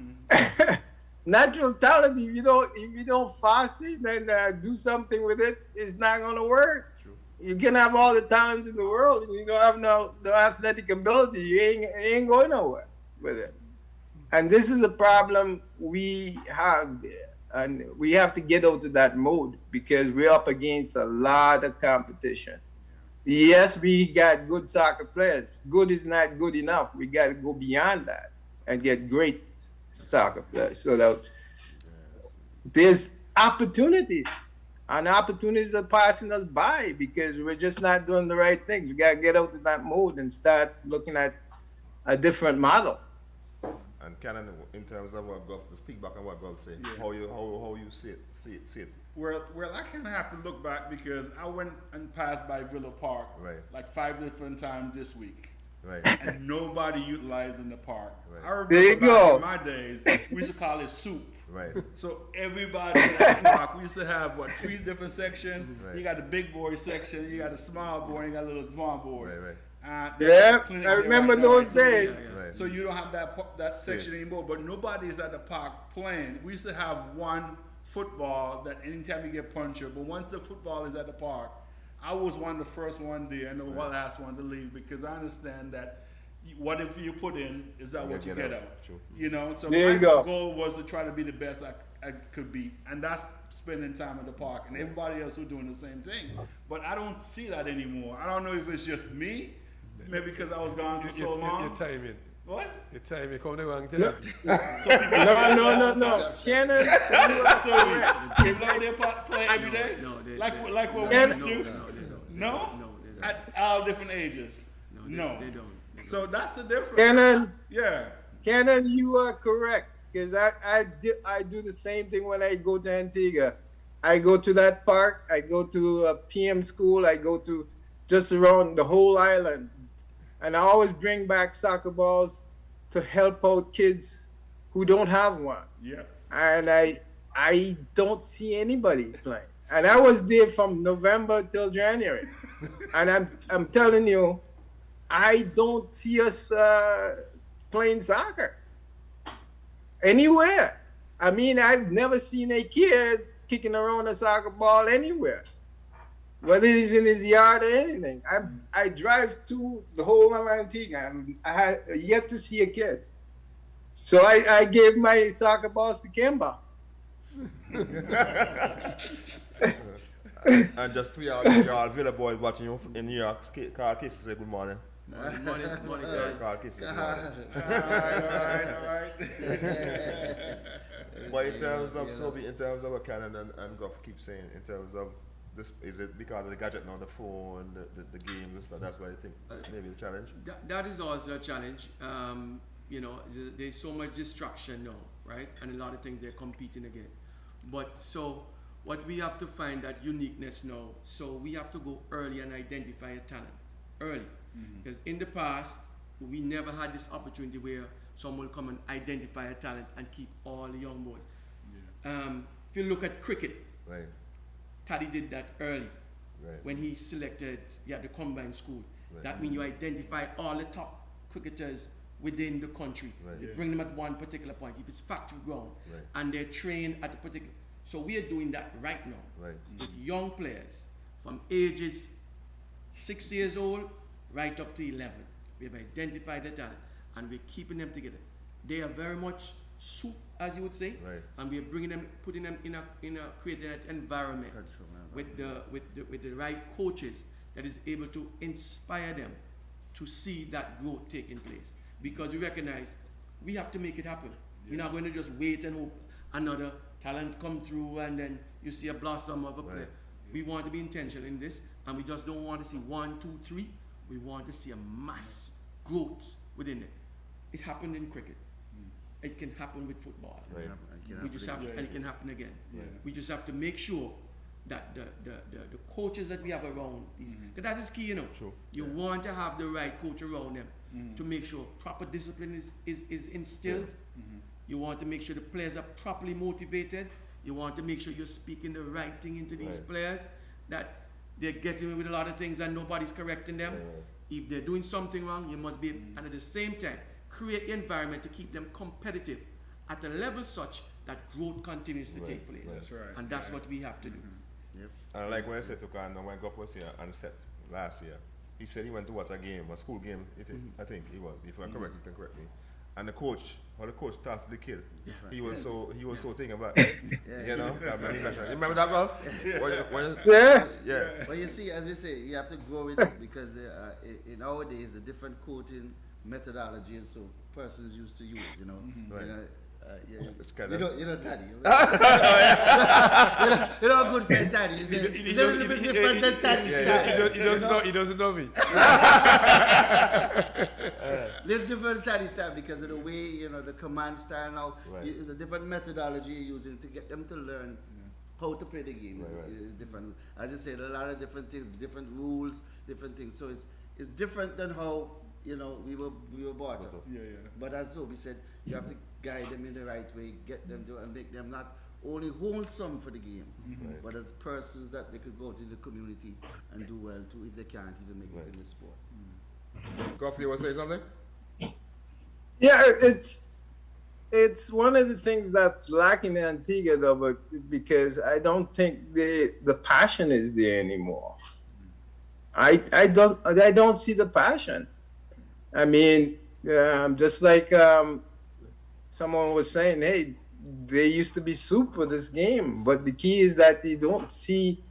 Natural talent, if you don't fast it and do something with it, it's not gonna work. True. You can have all the talent in the world, and you don't have no athletic ability. You ain't going nowhere with it. And this is a problem we have there, and we have to get out of that mode because we're up against a lot of competition. Yes, we got good soccer players. Good is not good enough. We got to go beyond that and get great soccer players. So that there's opportunities, and opportunities are passing us by because we're just not doing the right things. We got to get out of that mode and start looking at a different model. And Canon, in terms of what Goff, to speak back on what Goff said, how you see it. Well, I kind of have to look back because I went and passed by Villa Park like 5 different times this week. Right. And nobody utilizing the park. Right. I remember There you go. in my days, we used to call it soup. Right. So everybody in that park, we used to have 3 different sections. Right. You got the big boy section, you got the small boy, and you got a little small boy. Right. Yeah, clinic I there remember now. those So, days. Right. So you don't have that section anymore, but nobody's at the park playing. We used to have one football that anytime you get punctured, but once the football is at the park, I was one of the first one there and the last one to leave because I understand that whatever you put in is that what you get out. True. You know, so There my you go. goal was to try to be the best I could be, and that's spending time at the park, and everybody else was doing the same thing. But I don't see that anymore. I don't know if it's just me, maybe because I was gone for so long. Your timing. What? The time you come the wrong time. No. Cannon, you are correct. Is that they play every day? No, they like what we Cannon- used to? No, they don't. No? No, they don't. At all different ages? No, they don't. So that's the difference. Cannon, Yeah. Cannon, you are correct. Because I do the same thing when I go to Antigua. I go to that park, I go to a PM school, I go to just around the whole island. And I always bring back soccer balls to help out kids who don't have one. Yeah. And I don't see anybody playing. And I was there from November till January. And I'm telling you, I don't see us playing soccer anywhere. I mean, I've never seen a kid kicking around a soccer ball anywhere, whether he's in his yard or anything. I drive to the whole of Antigua. I had yet to see a kid. So I gave my soccer balls to Kimba. And just for y'all Villa boys watching you in New York, Carl Casey say good morning. Morning, Carl Casey, good All morning. right. But in terms of Sobi, in terms of what Cannon and Goff keep saying, in terms of this, is it because of the gadget now, the phone, the games and stuff? That's why I think maybe the challenge. That is also a challenge. You know, there's so much distraction now, right? And a lot of things they're competing against. But so what we have to find that uniqueness now. So we have to go early and identify a talent early, because in the past we never had this opportunity where someone will come and identify a talent and keep all the young boys. If you look at cricket, Right. Taddy did that early. Right. When he selected the combined school. Right. That means you identify all the top cricketers within the country. Right. You bring them at one particular point. If it's factory ground, Right. and they're trained at a particular. So we are doing that right now Right. with young players from ages 6 years old right up to 11. We have identified the talent and we're keeping them together. They are very much soup, as you would say, Right. and we are bringing them, putting them in a creating an environment with the right coaches that is able to inspire them to see that growth taking place. Because we recognize we have to make it happen. We're not going to just wait and hope another talent come through and then you see a blossom of a player. We want to be intentional in this, and we just don't want to see 1, 2, 3. We want to see a mass growth within it. It happened in cricket. It can happen with football. Right. We just have to, and it can happen again. Right. We just have to make sure that the coaches that we have around these, because that is key, you know. True. You want to have the right coach around them to make sure proper discipline is instilled. You want to make sure the players are properly motivated. You want to make sure you're speaking the right thing into these players, that they're getting away with a lot of things and nobody's correcting them. If they're doing something wrong, you must be, and at the same time, create the environment to keep them competitive at a level such that growth continues to take place. That's right. And that's what we have to do. And like when I said to Khan, when Goff was here on set last year, he said he went to watch a game, a school game, I think it was. If I'm correct, you can correct me. And the coach tasked the kid. He was so taken aback. You know? You remember that, Ralph? Yeah. But you see, as you say, you have to grow with it because in nowadays, a different coaching methodology, and so persons used to use, you know. Right. You know, Taddy. you know, a good friend, Taddy. He's a little bit different than Taddy's style. He doesn't know me. Little different Taddy style because of the way, you know, the command style now is a different methodology you're using to get them to learn how to play the game. It's different. As you said, a lot of different things, different rules, different things. So it's different than how, you know, we were brought up. But as so we said, you have to guide them in the right way, get them to, and make them not only wholesome for the game, but as persons that they could go to the community and do well too, if they can't even make it in the sport. Goff, you want to say something? Yeah, it's one of the things that's lacking in Antigua though, but because I don't think the passion is there anymore. I don't see the passion. I mean, just like someone was saying, hey, they used to be super this game, but the key is that you don't see.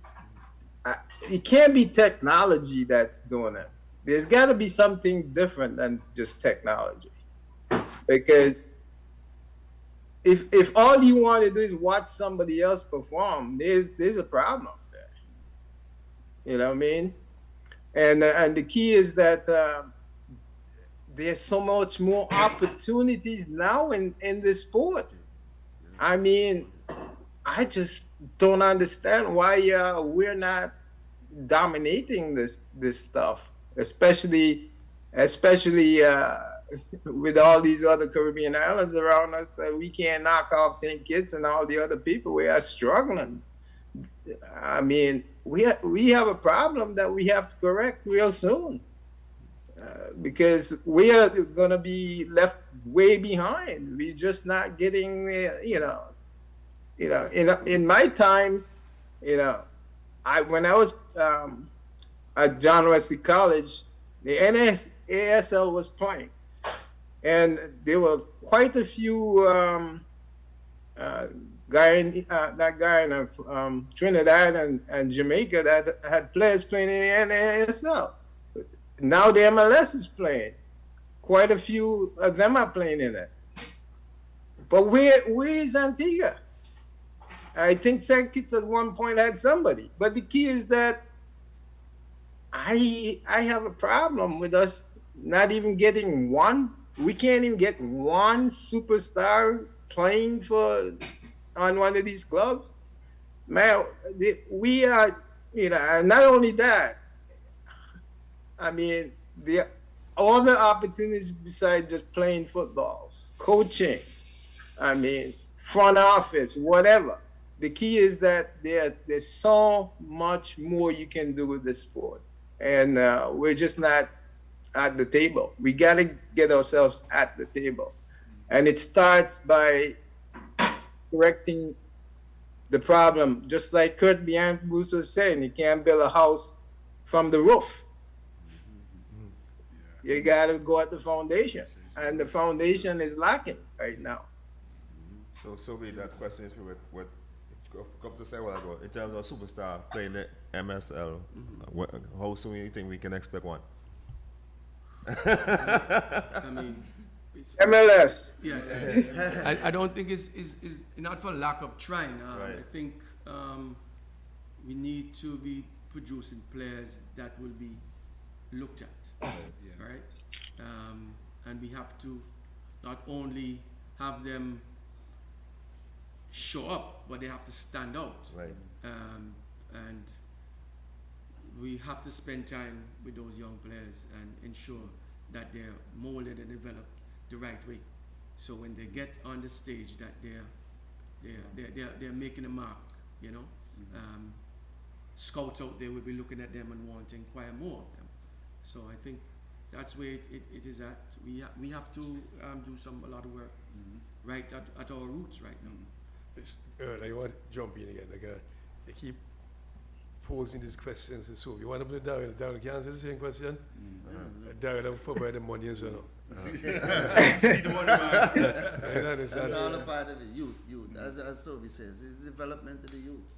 It can't be technology that's doing it. There's got to be something different than just technology. because if all you want to do is watch somebody else perform, there's a problem there. You know what I mean? And the key is that there's so much more opportunities now in the sport. I mean, I just don't understand why we're not dominating this stuff, especially with all these other Caribbean islands around us that we can't knock off St. Kitts and all the other people. We are struggling. I mean, we have a problem that we have to correct real soon, because we are going to be left way behind. We're just not getting, in my time, when I was at John Wesley College, the NASL was playing, and there were quite a few Trinidad and Jamaica that had players playing in the NASL. Now the MLS is playing. Quite a few of them are playing in it. But where is Antigua? I think St. Kitts at one point had somebody. But the key is that I have a problem with us not even getting one. We can't even get one superstar playing on one of these clubs. Man, we are, and not only that, I mean, all the opportunities besides just playing football, coaching, I mean, front office, whatever. The key is that there's so much more you can do with the sport. And we're just not at the table. We got to get ourselves at the table. And it starts by correcting the problem. Just like Kurt Bianbus was saying, you can't build a house from the roof. You got to go at the foundation. And the foundation is lacking right now. So that question is what come to say a while ago. In terms of superstar playing the MSL, how soon do you think we can expect one? I mean, MLS. Yes. I don't think it's not for lack of trying. Right. I think we need to be producing players that will be looked at. Right? And we have to not only have them show up, but they have to stand out. Right. And we have to spend time with those young players and ensure that they're molded and developed the right way. So when they get on the stage, that they're making a mark. Scouts out there will be looking at them and want to inquire more of them. So I think that's where it is at. We have to do a lot of work right at our roots right now. I want to jump in again. They keep posing these questions and so. You want to put Darryl? Darryl can answer the same question? Darryl will provide the money and so on. That's all a part of it. Youth. As Sobi says, it's development of the youth.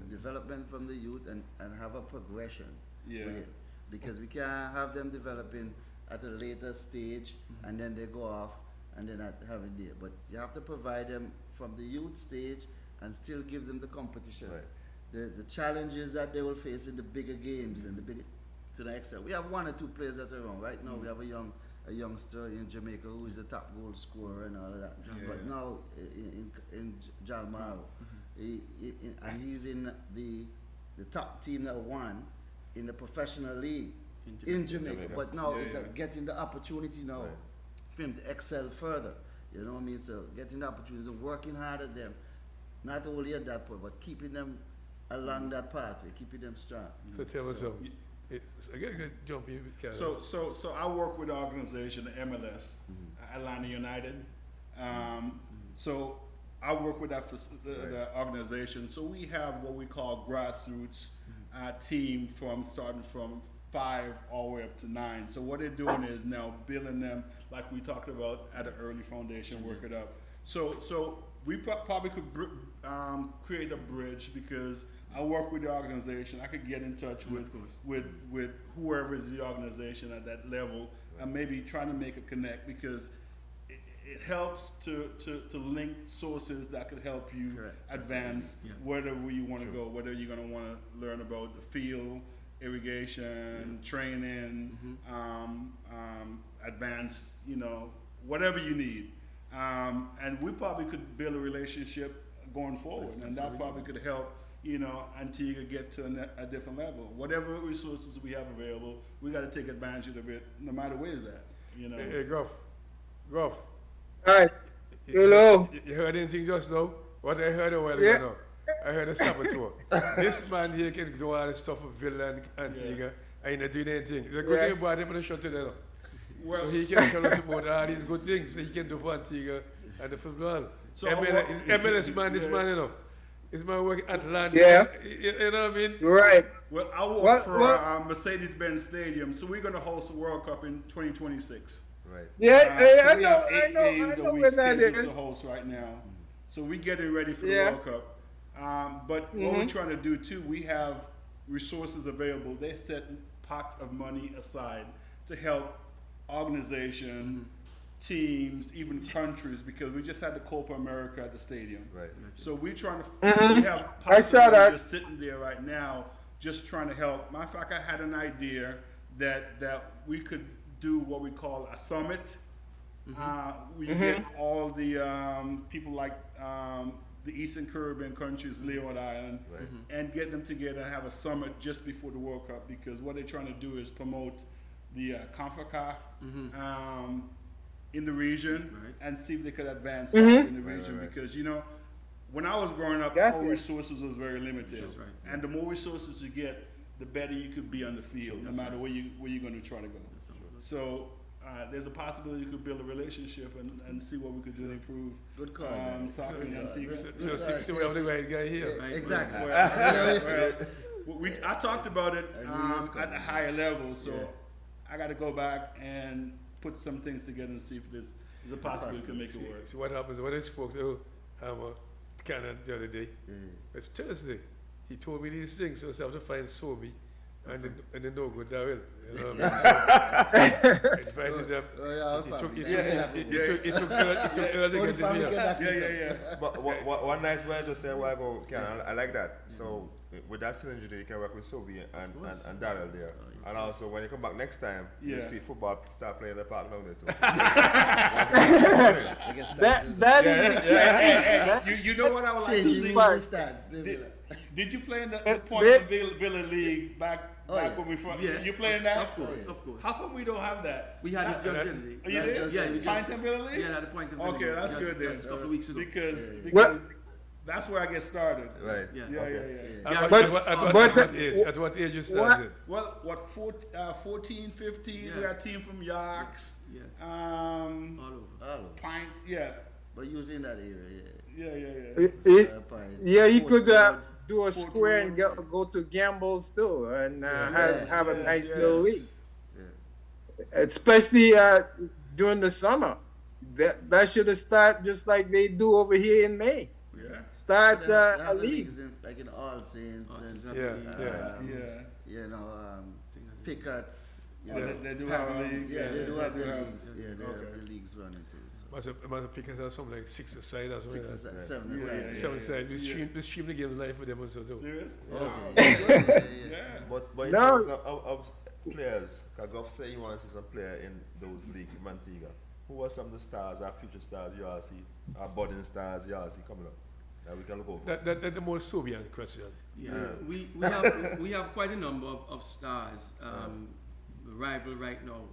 Development from the youth and have a progression with it. Because we can't have them developing at a later stage and then they go off and they're not having there. But you have to provide them from the youth stage and still give them the competition. Right. The challenges that they will face in the bigger games and the bigger to the extent. We have one or two players that are around. Right now we have a youngster in Jamaica who is the top goal scorer and all of that. But now in Jalmaro, and he's in the top team that won in the professional league in Jamaica. But now is getting the opportunity now for him to excel further. You know what I mean? So getting the opportunities and working hard at them, not only at that point, but keeping them along that pathway, keeping them strong. So tell us something. Jump in. So I work with the organization, the MLS, Atlanta United. So I work with the organization. So we have what we call grassroots team starting from 5 all the way up to 9. So what they're doing is now building them like we talked about at an early foundation, work it up. So we probably could create a bridge because I work with the organization. I could get in touch with whoever is the organization at that level and maybe trying to make a connect because it helps to link sources that could help you Correct. advance wherever you want to go, whether you're going to want to learn about the field, irrigation, training, advanced, whatever you need. And we probably could build a relationship going forward, and that probably could help, Antigua get to a different level. Whatever resources we have available, we got to take advantage of it, no matter where it's at. Hey, Gruff. Hi. Hello. You heard anything just now? What I heard a while ago now? I heard a saboteur. This man here can do all the stuff of Villa and Antigua, and he's not doing anything. It's a good thing about him on the show today now. Well, so he can tell us about all these good things he can do for Antigua and the football. So MLS man, this man, this man working at Atlanta. Yeah. You know what I mean? Right. Well, I work for Mercedes-Benz Stadium, so we're going to host a World Cup in 2026. Right. Yeah, So I we know, have I 8 know, games I that know we where that scheduled is. to host right now. So we're getting ready for the Yeah. World Cup. But what we're trying to do too, we have resources available. They set pot of money aside to help organization, teams, even countries, because we just had the Copa America at the stadium. Right. So we're trying to, we have I saw that. just sitting there right now, just trying to help. Matter of fact, I had an idea that we could do what we call a summit. We get all the people like the Eastern Caribbean countries, Leeward Island, and get them together and have a summit just before the World Cup, because what they're trying to do is promote the CONCACAF in the region and see if they could advance in the region, because when I was growing up, all resources was very limited, and the more resources you get, the better you could be on the field, no matter where you're going to try to go. So there's a possibility you could build a relationship and see what we could do to improve Good call. soccer in Antigua. So we have the right guy here. Yeah, exactly. I talked about it at the higher level, so I got to go back and put some things together and see if there's a possibility we can make it work. So what happens when I spoke to Hammer Cannon the other day? It's Thursday. He told me these things, so I have to find Sobi and the no good Darrell. You know what I mean? So invited them. It took early to get them here. But one nice way I just said a while ago, I like that. So with that synergy, you can work with Sobi and Daryl there. And also, when you come back next time, you see football start playing in the park down there too. You know what I would like to see? Did you play in the Point Villa League back when we first? Yes, You playing that? Of course. How come we don't have that? We had it just the other day. You did? Yeah, we just, Point Villa League? Yeah, at the Point Villa Okay, League. that's good then. Just a couple of weeks ago. Because that's where I get started. Right. At what age you started? Well, 14, 15, we had a team from Yorks. Yes. All over. Pint, yeah. But usually in that area, Yeah, you could do a square and go to Gambles too, and have a nice little league. Especially during the summer. That should have started just like they do over here in May. Yeah. Start a league. Like in All Saints and Pickuts. They do have a league. Yeah, they do have the leagues. Yeah, they have the leagues running too. Must have picked us something like 6 aside or something. 6 or 7 aside. 7 aside. We stream the games live for them also too. Serious? Okay. But in terms of players, Goff said he wants to see some player in those leagues in Antigua. Who are some of the stars, our future stars you all see, our budding stars you all see coming up that we can look over? That's the more Soviet question. Yeah, we have quite a number of stars rival right now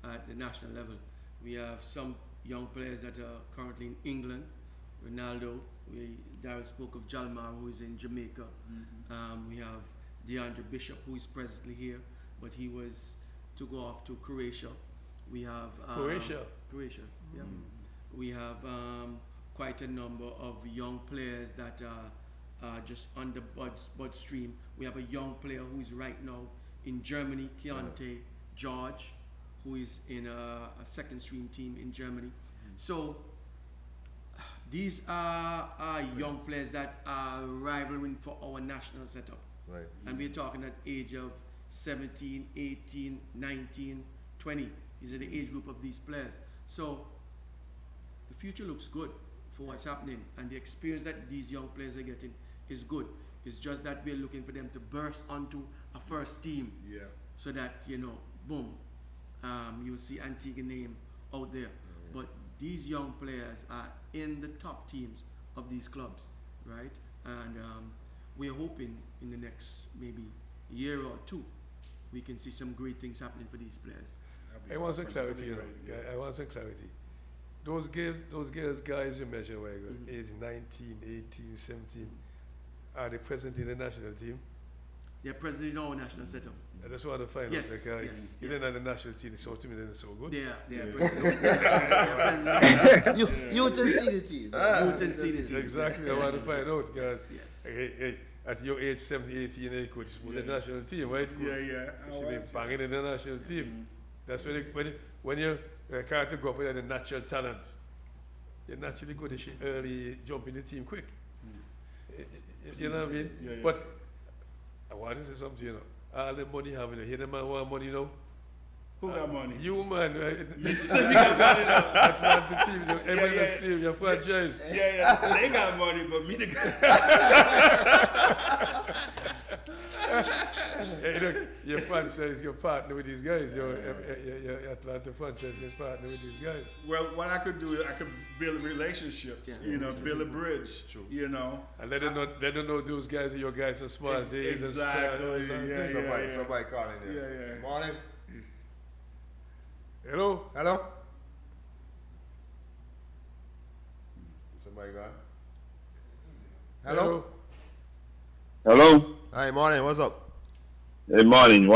at the national level. We have some young players that are currently in England. Ronaldo, Darryl spoke of Jalmar, who is in Jamaica. We have DeAndre Bishop, who is presently here, but he was to go off to Croatia. We have Croatia, yeah. We have quite a number of young players that are just on the bud stream. We have a young player who is right now in Germany, Keontae George, who is in a second stream team in Germany. So these are young players that are rivaling for our national setup. Right. And we're talking at age of 17, 18, 19, 20. These are the age group of these players. So future looks good for what's happening, and the experience that these young players are getting is good. It's just that we're looking for them to burst onto a first team, so that, you know, boom, you'll see Antigua name out there. But these young players are in the top teams of these clubs, right? And we're hoping in the next maybe year or two, we can see some great things happening for these players. I want some clarity, you know. I want some clarity. Those guys you mentioned, where age 19, 18, 17, are they present in the national team? They're present in our national setup. I just want to find out, because even at the national team, it's so to me, then it's so good. They're present. Youth and senior teams. Youth and senior teams. Exactly, I want to find out, because hey, at your age, 17, 18, you could suppose the national team, right? Yeah. You should be banging in the national team. That's when you can't go up with the natural talent, you naturally go to early, jump in the team quick. You know what I mean? But I want to say something, you know. All the money having, you hear the man want money now? Who got money? You, man. You said we got money now. Atlanta team, the MLS team, your franchise. Yeah, they got money, but me the Hey, look, your franchise, your partner with these guys. Your Atlanta franchise is partner with these guys. Well, what I could do is I could build relationships, you know, build a bridge, you know. And let them know those guys are your guys are small days. Exactly. Somebody calling there. Morning. Hello? Somebody got? Hello? Hi, morning, what's up? Hey, morning.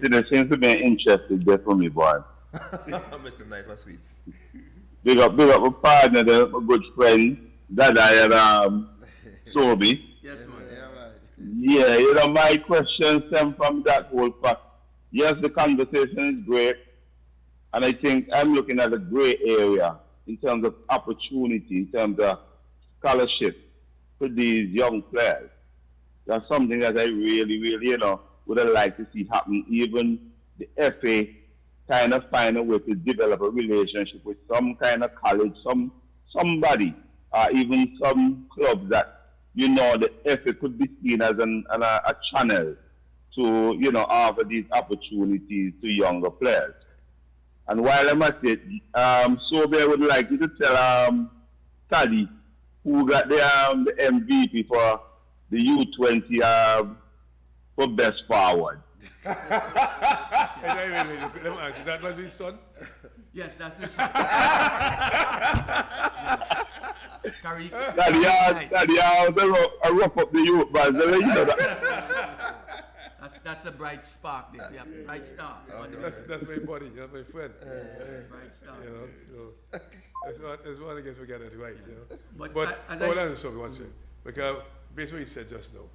See, there seems to be an interest there for me, boy. Mr. Knight for Sweets. Big up my partner, my good friend, Dada and Sobi. Yes, man. Yeah, you know, my question stem from that whole fact. Yes, the conversation is great, and I think I'm looking at a gray area in terms of opportunity, in terms of scholarship for these young players. That's something that I really, you know, would have liked to see happen. Even the FA kind of find a way to develop a relationship with some kind of college, somebody, even some clubs that, you know, the FA could be seen as a channel to, you know, offer these opportunities to younger players. And while I'm at it, Sobe would like you to tell Taddy, who got the MVP for the U20 for best forward. Wait, let me ask you, that was his son? Yes, that's his son. Daddy, I rough up the youth, but you know that. That's a bright spark there. Yeah, bright star. That's my buddy, that's my friend. Bright star. You know, so that's one I guess we got it right. You know. But hold on, so one second, because based on what you said just now,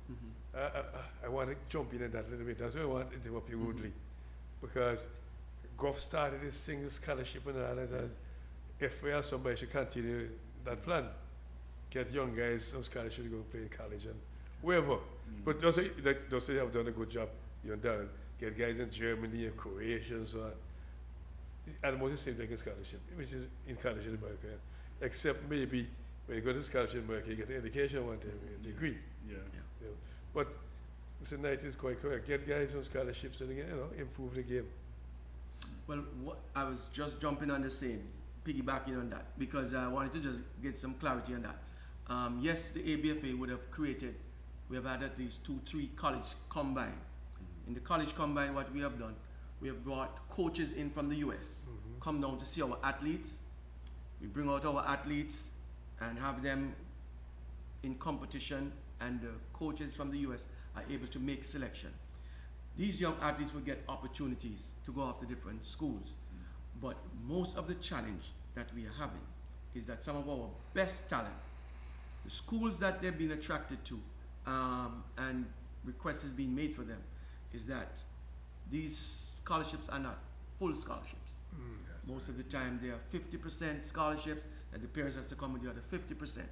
I want to jump in that a little bit. That's why I want to interrupt you rudely, because Goff started this thing, this scholarship and all that. If we have somebody should continue that plan, get young guys some scholarship to go play in college and wherever. But those you have done a good job, you know, get guys in Germany and Croatia and so on. Almost the same thing in scholarship, which is in college in America. Except maybe when you go to scholarship in America, you get an education one time, a degree. Yeah. You know. But Mr. Knight is quite correct. Get guys on scholarships and, you know, improve the game. Well, I was just jumping on the same, piggybacking on that, because I wanted to just get some clarity on that. Yes, the ABFA would have created, we have had at least 2-3 college combine. In the college combine, what we have done, we have brought coaches in from the US, come down to see our athletes. We bring out our athletes and have them in competition, and the coaches from the US are able to make selection. These young athletes will get opportunities to go off to different schools. But most of the challenge that we are having is that some of our best talent, the schools that they've been attracted to, and requests is being made for them, is that these scholarships are not full scholarships. Most of the time they are 50% scholarships, and the parents has to come with the other 50%.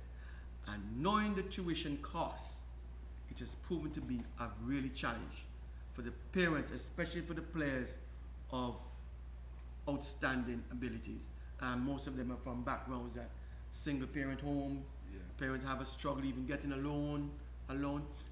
And knowing the tuition costs, it has proven to be a really challenge for the parents, especially for the players of outstanding abilities. Most of them are from backgrounds that single parent home, parents have a struggle even getting a loan.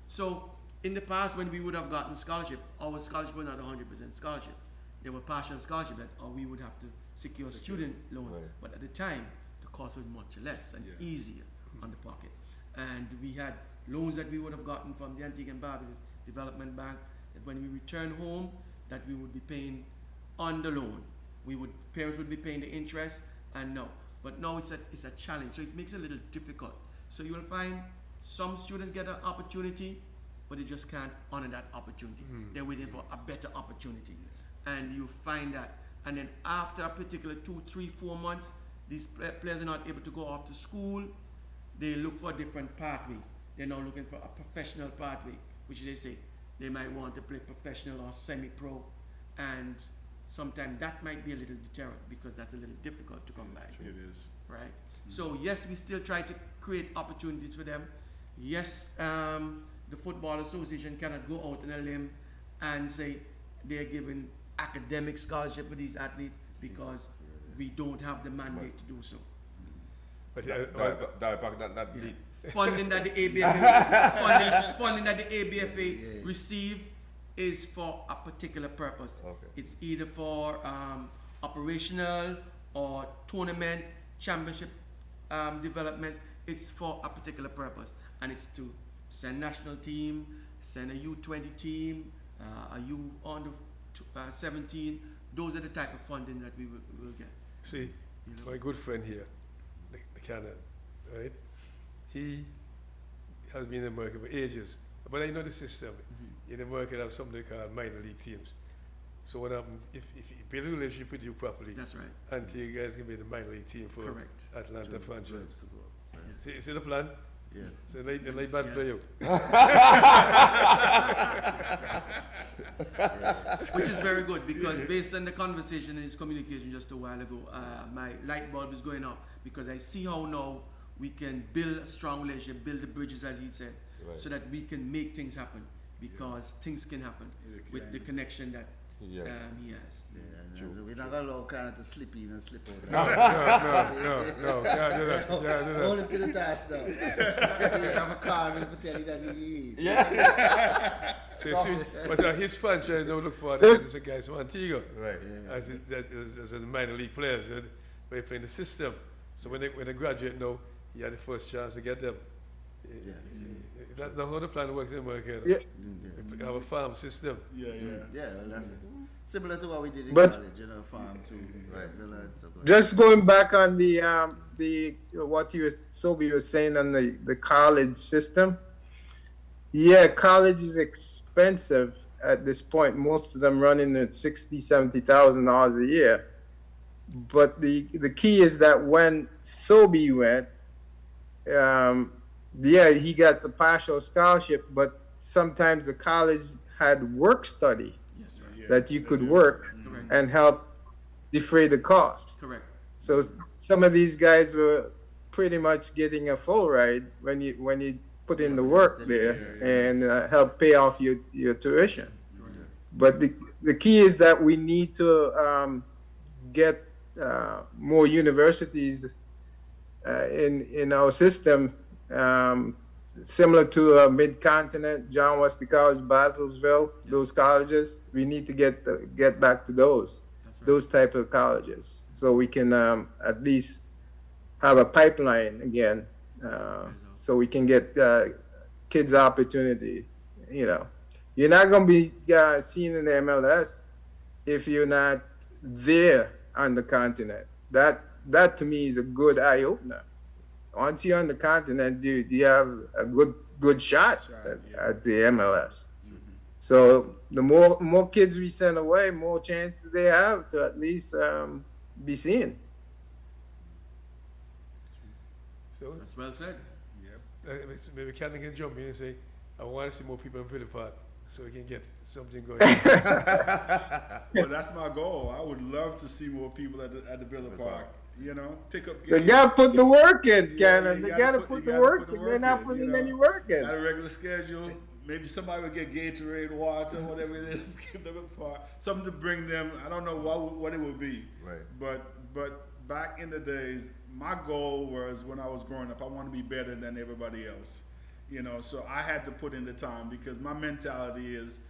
So in the past, when we would have gotten scholarship, our scholarship was not 100% scholarship. There were partial scholarship that we would have to secure student loan. Right. But at the time, the cost was much less and easier on the pocket. And we had loans that we would have gotten from the Antigua and Barbuda Development Bank, that when we return home, that we would be paying on the loan. Parents would be paying the interest, and no. But now it's a challenge, so it makes it a little difficult. So you will find some students get an opportunity, but they just can't honor that opportunity. They're waiting for a better opportunity. And you find that. And then after a particular 2, 3, 4 months, these players are not able to go off to school. They look for a different pathway. They're now looking for a professional pathway, which they say they might want to play professional or semi-pro. And sometimes that might be a little deterrent because that's a little difficult to come by. It is. Right? So yes, we still try to create opportunities for them. Yes, the Football Association cannot go out on a limb and say they're giving academic scholarship for these athletes because we don't have the mandate to do so. But that deep. Funding that the ABFA funding that the ABFA receive is for a particular purpose. Okay. It's either for operational or tournament, championship development. It's for a particular purpose, and it's to send national team, send a U20 team, a U under 17. Those are the type of funding that we will get. See, my good friend here, the canon, right? He has been in America for ages, but I know the system. In America, they have something called minor league teams. So what happens, if you build a relationship with you properly, That's right. until you guys can be the minor league team for Correct. Atlanta franchise. Yes. See the plan? Yeah. So they like bad for you. Which is very good because based on the conversation and his communication just a while ago, my light bulb is going up because I see how now we can build a strong relationship, build the bridges as he said, so that we can make things happen because things can happen with the connection that he has. Yeah, and we're not going to allow Canada to slip in and slip out. No, can't do that. Hold him to the task now. You have a car and tell you that he is. So see, but his franchise now look for is a guys from Antigua. Right. As a minor league players, they play in the system. So when they graduate now, he had the first chance to get them. That's how the plan works in America. We have a farm system. Yeah, well, that's similar to what we did in But- college, farm too. Right. Just going back on the what Sobi was saying on the college system. Yeah, college is expensive at this point. Most of them running at $60,000-$70,000 a year. But the key is that when Sobi went, he got the partial scholarship, but sometimes the college had work study that you could work and help defray the cost. Correct. So some of these guys were pretty much getting a full ride when you put in the work there and help pay off your tuition. But the key is that we need to get more universities in our system, similar to Mid-Continent, John Wesley College, Battlesville, those colleges. We need to get back to those type of colleges, so we can at least have a pipeline again, so we can get kids opportunity. You're not going to be seen in the MLS if you're not there on the continent. That to me is a good eye opener. Once you're on the continent, you have a good shot at the MLS. So the more kids we send away, more chances they have to at least be seen. So That's well said. maybe Cannon can jump in and say, I want to see more people in Villa Park so we can get something going. Well, that's my goal. I would love to see more people at the Villa Park. Pick up. They gotta put the work in, Cannon. you They gotta gotta put the work in. in, They're not putting any work in. Got a regular schedule. Maybe somebody would get Gatorade, water, whatever it is, give them a park. Something to bring them. I don't know what it will be. Right. But back in the days, my goal was when I was growing up, I want to be better than everybody else. You know, so I had to put in the time because my mentality is,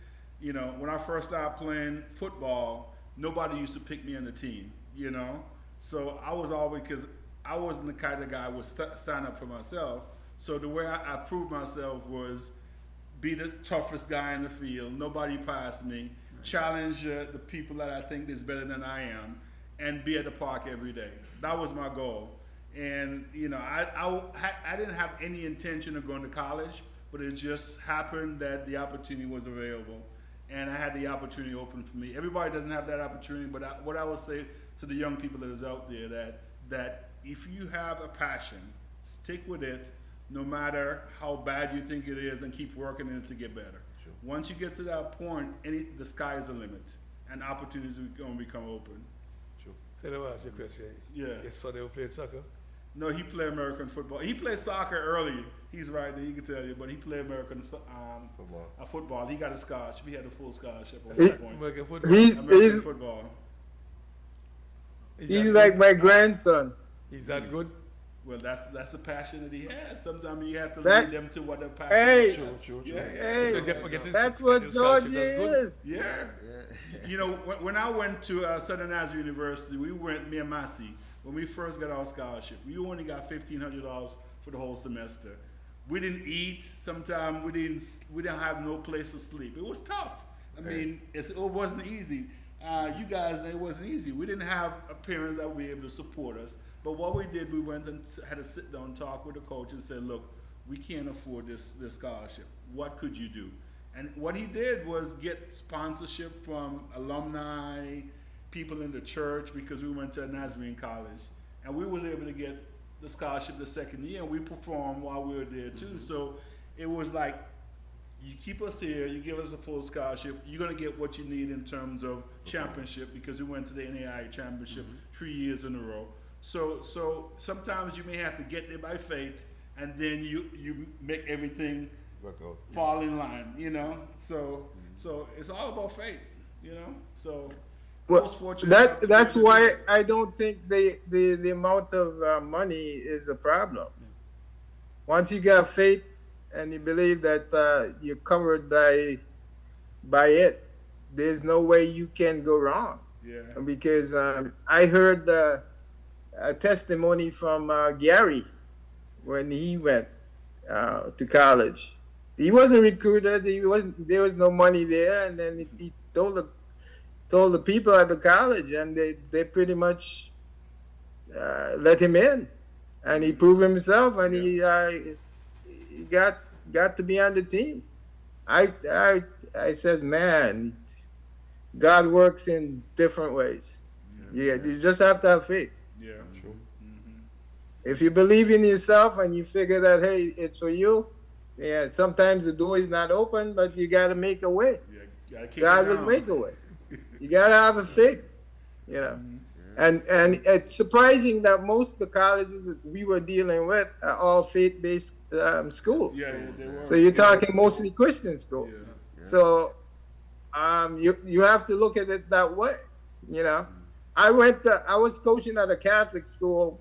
you know, when I first started playing football, nobody used to pick me on the team, you know? So I was always, because I wasn't the kind of guy who would sign up for myself. So the way I proved myself was be the toughest guy in the field, nobody passed me, challenge the people that I think is better than I am, and be at the park every day. That was my goal. And, you know, I didn't have any intention of going to college, but it just happened that the opportunity was available. And I had the opportunity open for me. Everybody doesn't have that opportunity, but what I would say to the young people that is out there, that if you have a passion, stick with it, no matter how bad you think it is, and keep working in it to get better. Sure. Once you get to that point, the sky is the limit, and opportunities are going to become open. Sure. So let me ask you a question. Yeah. Your son ever played soccer? No, he played American football. He played soccer early. He's right there, he can tell you, but he played American football. He got a scholarship. He had a full scholarship at that point. American football. American football. He's like my grandson. He's that good? Well, that's the passion that he has. Sometimes you have to lead them to what they're passionate. Hey, true. Yeah. Hey, that's what Georgia is. Yeah. You know, when I went to Southern Nazarene University, we went, me and Massey, when we first got our scholarship, we only got $1,500 for the whole semester. We didn't eat. Sometimes we didn't have no place to sleep. It was tough. I mean, it wasn't easy. You guys, it wasn't easy. We didn't have a parent that would be able to support us. But what we did, we went and had a sit down talk with the coach and said, look, we can't afford this scholarship. What could you do? And what he did was get sponsorship from alumni, people in the church, because we went to a Nazarene college. And we was able to get the scholarship the second year, and we performed while we were there too. So it was like, you keep us here, you give us a full scholarship, you're gonna get what you need in terms of championship, because we went to the NAIA championship 3 years in a row. So sometimes you may have to get there by faith, and then you make everything fall in line, you know? So it's all about faith, you know? So well, that's why I don't think the amount of money is a problem. Once you got faith and you believe that you're covered by it, there's no way you can go wrong. Yeah. Because I heard a testimony from Gary when he went to college. He wasn't recruited. There was no money there, and then he told the people at the college, and they pretty much let him in, and he proved himself, and he got to be on the team. I said, man, God works in different ways. Yeah, you just have to have faith. Yeah, true. If you believe in yourself and you figure that, hey, it's for you, yeah, sometimes the door is not open, but you got to make a way. Yeah, God will make a way. You got to have a faith, you know. And it's surprising that most of the colleges that we were dealing with are all faith-based schools. Yeah, they were. So you're talking mostly Christian schools. Yeah. So you have to look at it that way, you know. I was coaching at a Catholic school,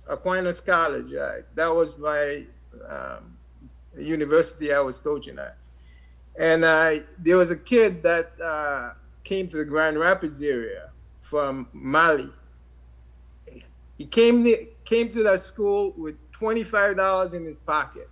Aquinas College. That was my university I was coaching at. And there was a kid that came to the Grand Rapids area from Mali. He came to that school with $25 in his pocket.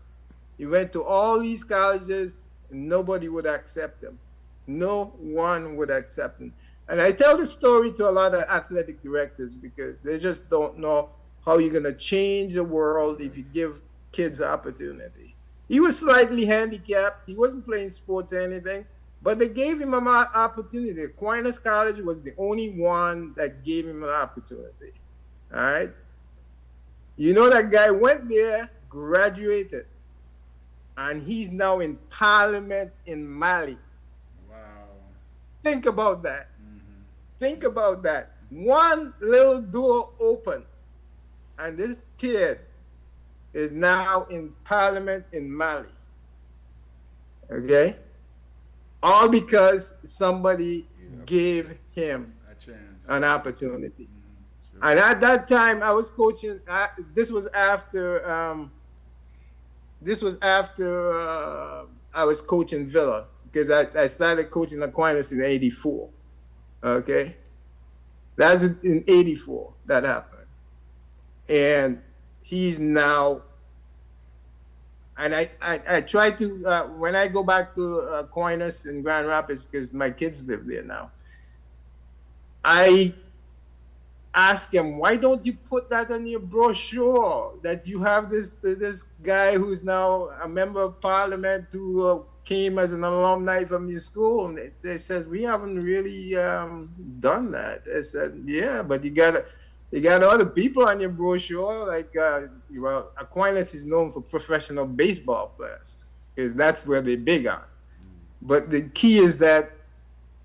He went to all these colleges, and nobody would accept him. No one would accept him. And I tell this story to a lot of athletic directors because they just don't know how you're going to change the world if you give kids opportunity. He was slightly handicapped. He wasn't playing sports or anything, but they gave him an opportunity. Aquinas College was the only one that gave him an opportunity. All right? You know, that guy went there, graduated, and he's now in parliament in Mali. Wow. Think about that. Think about that. One little door open, and this kid is now in parliament in Mali. Okay? All because somebody gave him a chance, an opportunity. And at that time, I was coaching. This was after. I was coaching Villa because I started coaching Aquinas in '84. Okay, that's in '84 that happened, and he's now. And I try to when I go back to Aquinas in Grand Rapids because my kids live there now. I ask him, why don't you put that in your brochure that you have this guy who's now a member of parliament who came as an alumni from your school? And they said, we haven't really done that. I said, yeah, but you got other people on your brochure, like, well, Aquinas is known for professional baseball players because that's where they're big on. But the key is that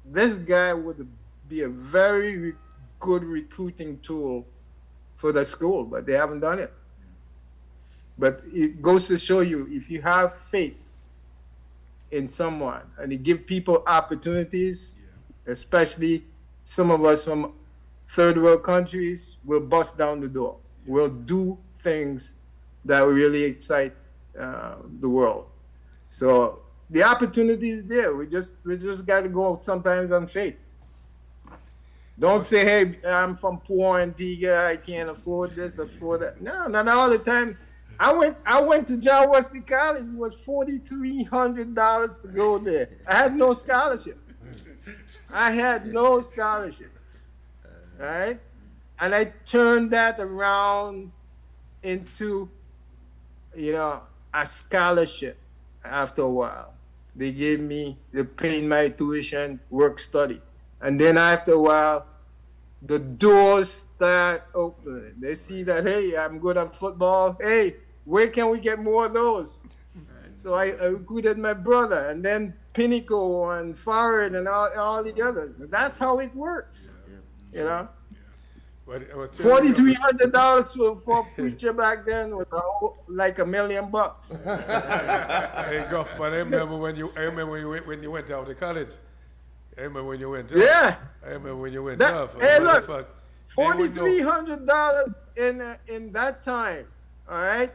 this guy would be a very good recruiting tool for the school, but they haven't done it. But it goes to show you, if you have faith in someone and you give people opportunities, especially some of us from third world countries, will bust down the door. We'll do things that really excite the world. So the opportunity is there. We just got to go sometimes on faith. Don't say, hey, I'm from poor Antigua, I can't afford this, afford that. No, not all the time. I went to John Wesley College. It was $4,300 to go there. I had no scholarship. All right? And I turned that around into, a scholarship after a while. They paid my tuition, work, study. And then after a while, the doors start opening. They see that, hey, I'm good at football. Hey, where can we get more of those? So I recruited my brother, and then Pinnacle and Forward and all the others. And that's how it works, $4,300 for a preacher back then was like $1 million. Hey, Goff, but I remember when you went out to college. I remember when you went off. Yeah. I remember when you went off. Hey, look, $4,300 in that time. All right,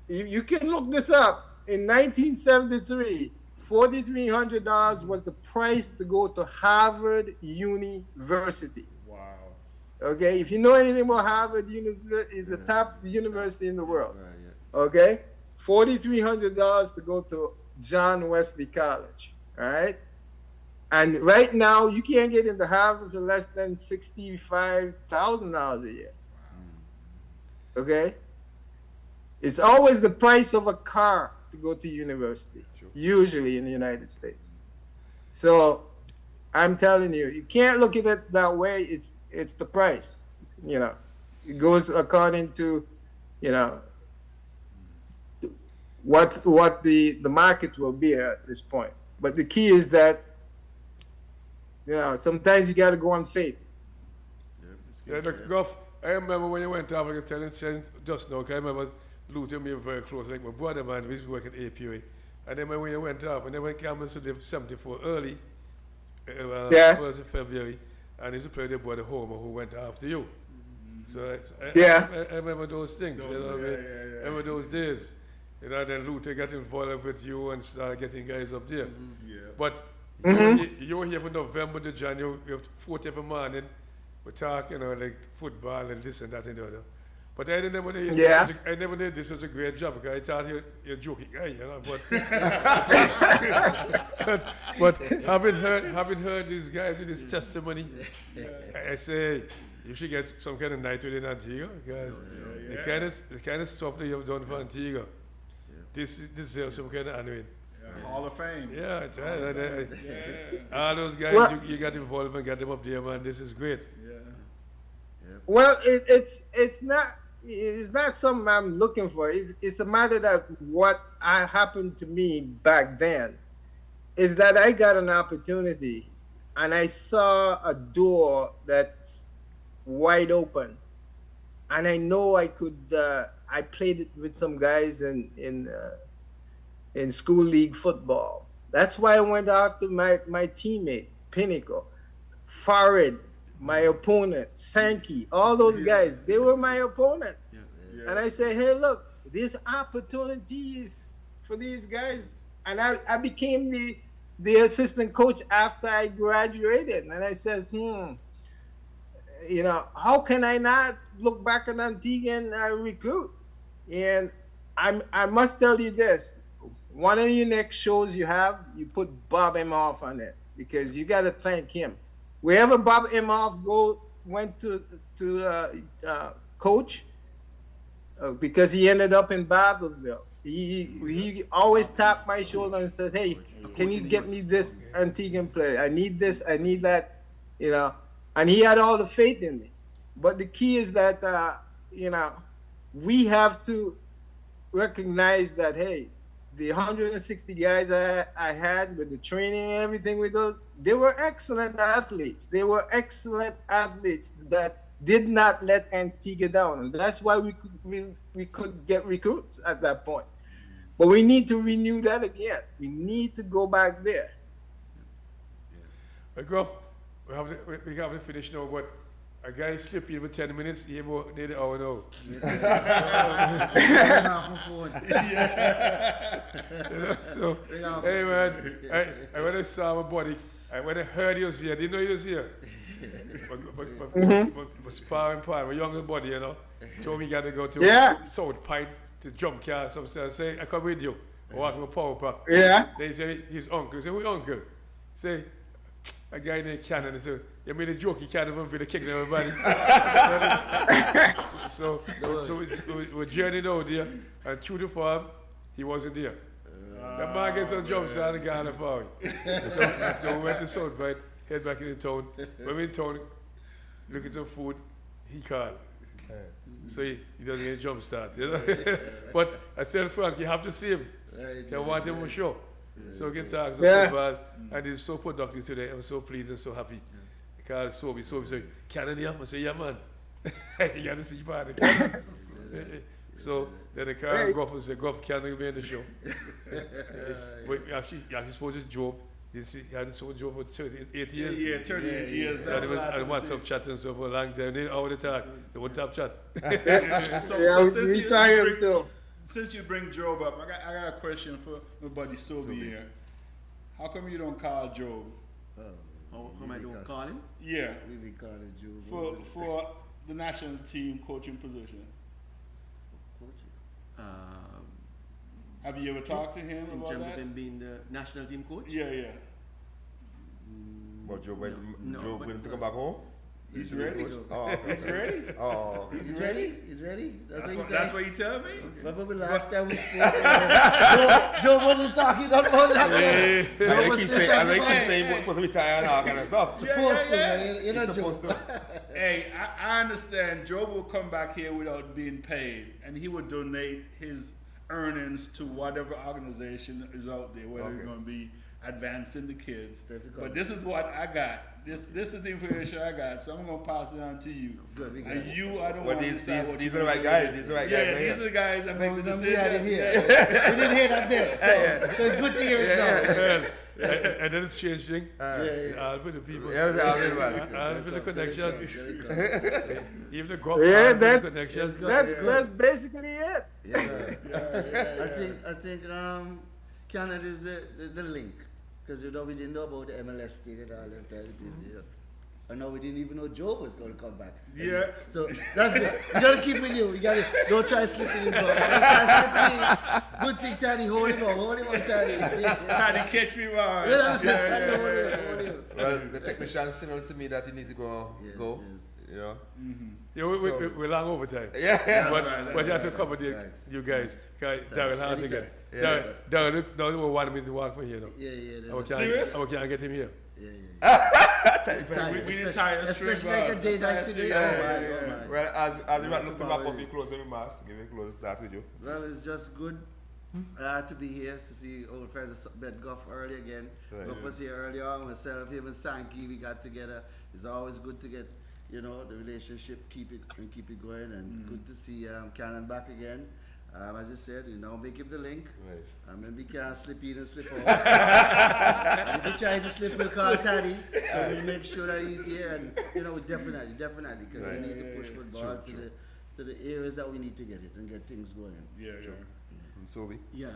you can look this up. In 1973, $4,300 was the price to go to Harvard University. Wow. Okay, if you know anything about Harvard University, it's the top university in the world. Okay, $4,300 to go to John Wesley College. All right. And right now, you can't get into Harvard for less than $65,000 a year. Okay? It's always the price of a car to go to university, usually in the United States. So I'm telling you, you can't look at it that way. It's the price. It goes according to, what the market will be at this point. But the key is that sometimes you got to go on faith. Yeah, look, Goff, I remember when you went out, like I was telling just now, 'cause I remember Luther and me were very close, like my brother, man, we used to work at APA. And then when you went up, and then when Cameron said they were 74 early, first of February, and he used to play their brother Homer, who went after you. So I remember those things, I remember those days. Then Luther got involved with you and started getting guys up there. But you were here from November to January, you have 40 every morning. We're talking, like football and this and that and the other. But I never did this as a great job because I thought you're a joking guy, But having heard these guys with this testimony, I say you should get some kind of night within Antigua because the kind of stuff that you have done for Antigua, this deserves some kind of honoring. Hall of Fame. Yeah, all those guys you got involved and got them up there, man. This is great. Well, it's not something I'm looking for. It's a matter that what happened to me back then is that I got an opportunity and I saw a door that's wide open, and I know I could. I played it with some guys in school league football. That's why I went after my teammate, Pinnacle. Farid my opponent, Sankey, all those guys, they were my opponents. And I said, hey, look, there's opportunities for these guys. And I became the assistant coach after I graduated. And I says, you know, how can I not look back at Antigua and recruit? And I must tell you this. One of your next shows you have, you put Bob Imhoff on it because you got to thank him. Wherever Bob Imhoff went to coach, because he ended up in Battlesville. He always tapped my shoulder and says, hey, can you get me this Antiguan player? I need this, I need that, you know. And he had all the faith in me. But the key is that, you know, we have to recognize that, hey, the 160 guys I had with the training and everything we do, they were excellent athletes. They were excellent athletes that did not let Antigua down. And that's why we could get recruits at that point. But we need to renew that again. We need to go back there. Gruff, we have to finish now, but a guy slipped in for 10 minutes, he about nearly an hour now. You know, so, hey man, when I saw my buddy, when I heard he was here, I didn't know he was here. But sparring part, my younger buddy, you know, told me he got to go to South Pine to jump car. So I say, I come with you. I walk to a power pack. Yeah. They say, his uncle. I say, who uncle? Say, a guy named Cannon. He said, you made a joke, he can't even feel the kicking everybody. so we journeyed out there, and true to form, he wasn't there. That man gets some jumps out of the guy for me. So we went to South Pine, head back in the town. When we in town, looking some food, he called. So he doesn't get a jump start, you know. But I said, Frank, you have to see him. I want him for sure. So we can talk so bad, and he's so productive today. I'm so pleased and so happy. Because so say, Cannon here? I say, yeah man. You got to see part of it. So then the car Gruff and said, Gruff, Cannon will be in the show. We actually spoke to Job. He hadn't spoken to Job for 38 years. Yeah, 38 years. And it was on WhatsApp chatting and stuff for a long time. They all the talk. They wouldn't have chat. We saw him too. Since you bring Job up, I got a question for my buddy Sobe here. How come you don't call Job? How come I don't call him? Yeah. We be calling Job. For the national team coaching position. Have you ever talked to him about that? In terms of him being the national team coach? Yeah. But Joe went to come back home? He's ready. Oh, he's ready. Oh, He's ready. He's ready. That's what you tell me. Remember last time we spoke? Joe wasn't talking about that. I keep saying he was retired and all kind of stuff. Supposed to. You're not supposed to. Hey, I understand. Joe will come back here without being paid, and he would donate his earnings to whatever organization is out there, whether it's going to be advancing the kids. But this is what I got. This is the information I got, so I'm going to pass it on to you. Good. And you, I don't Well, want to decide what these you're are the right gonna guys. do. These are the right guys. Yeah, these are the guys that make the We decision. had it here. We didn't hear that there. So it's good to hear it now. And then it's changing. I'll put the people. I'll put the connection. Even the Gruff. Yeah, the that's basically it. I think Canada is the link. Because we didn't know about the MLS state and all that. And now we didn't even know Joe was going to come back. Yeah. So that's good. You got to keep with you. Don't try slipping in. Don't try slipping in. Good thing, Taddy. Hold him on, Taddy. Taddy, catch me right. Hold him. Well, the technician signaled to me that he need to go. You know? We're long overtime. But you have to accommodate you guys. Darren Hart again. Darren, no, they wanted me to walk from here. Serious? I can't get him here. We didn't tie a string. Especially like a day like today. Oh my. Well, as we look to wrap up, your closing remarks, give me a close start with you. Well, it's just good to be here, to see old friends Bet Goff early again. Goff was here earlier on, myself, him and Sankey, we got together. It's always good to get, the relationship, keep it going, and good to see Cannon back again. As I said, you know, we give the link. Right. And then we can't slip in and slip out. And if we try to slip, we'll call Taddy. So we'll make sure that he's here. And, you know, definitely, because Right. we need to push football to the areas that we need to get it and get things going. Yeah, yeah. So we. Yeah,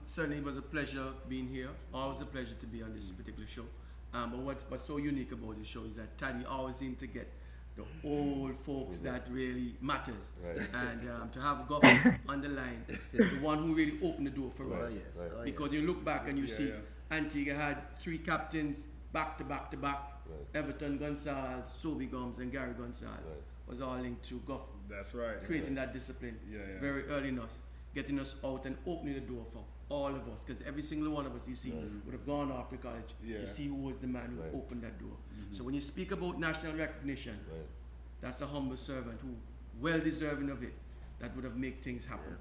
certainly it was a pleasure being here. Always a pleasure to be on this particular show. But what's so unique about this show is that Taddy always seems to get the old folks that really matters. Right. And to have Goff on the line, the one who really opened the door for us. Yes. Right. Oh, Because yes. you look back and you Yeah, see yeah. Antigua had 3 captains back to back to back. Right. Everton Gonzalez, Sobe Gomes, and Gary Gonzalez Right. was all linked to Goff That's right. creating that discipline Yeah, yeah. very early in us, getting us out and opening the door for all of us. Because every single one of us you see would have gone off to college. Yeah. You see who was the man who Right. opened that door. So when you speak about national recognition, Right. that's a humble servant who well deserving of it, that would have made things happen.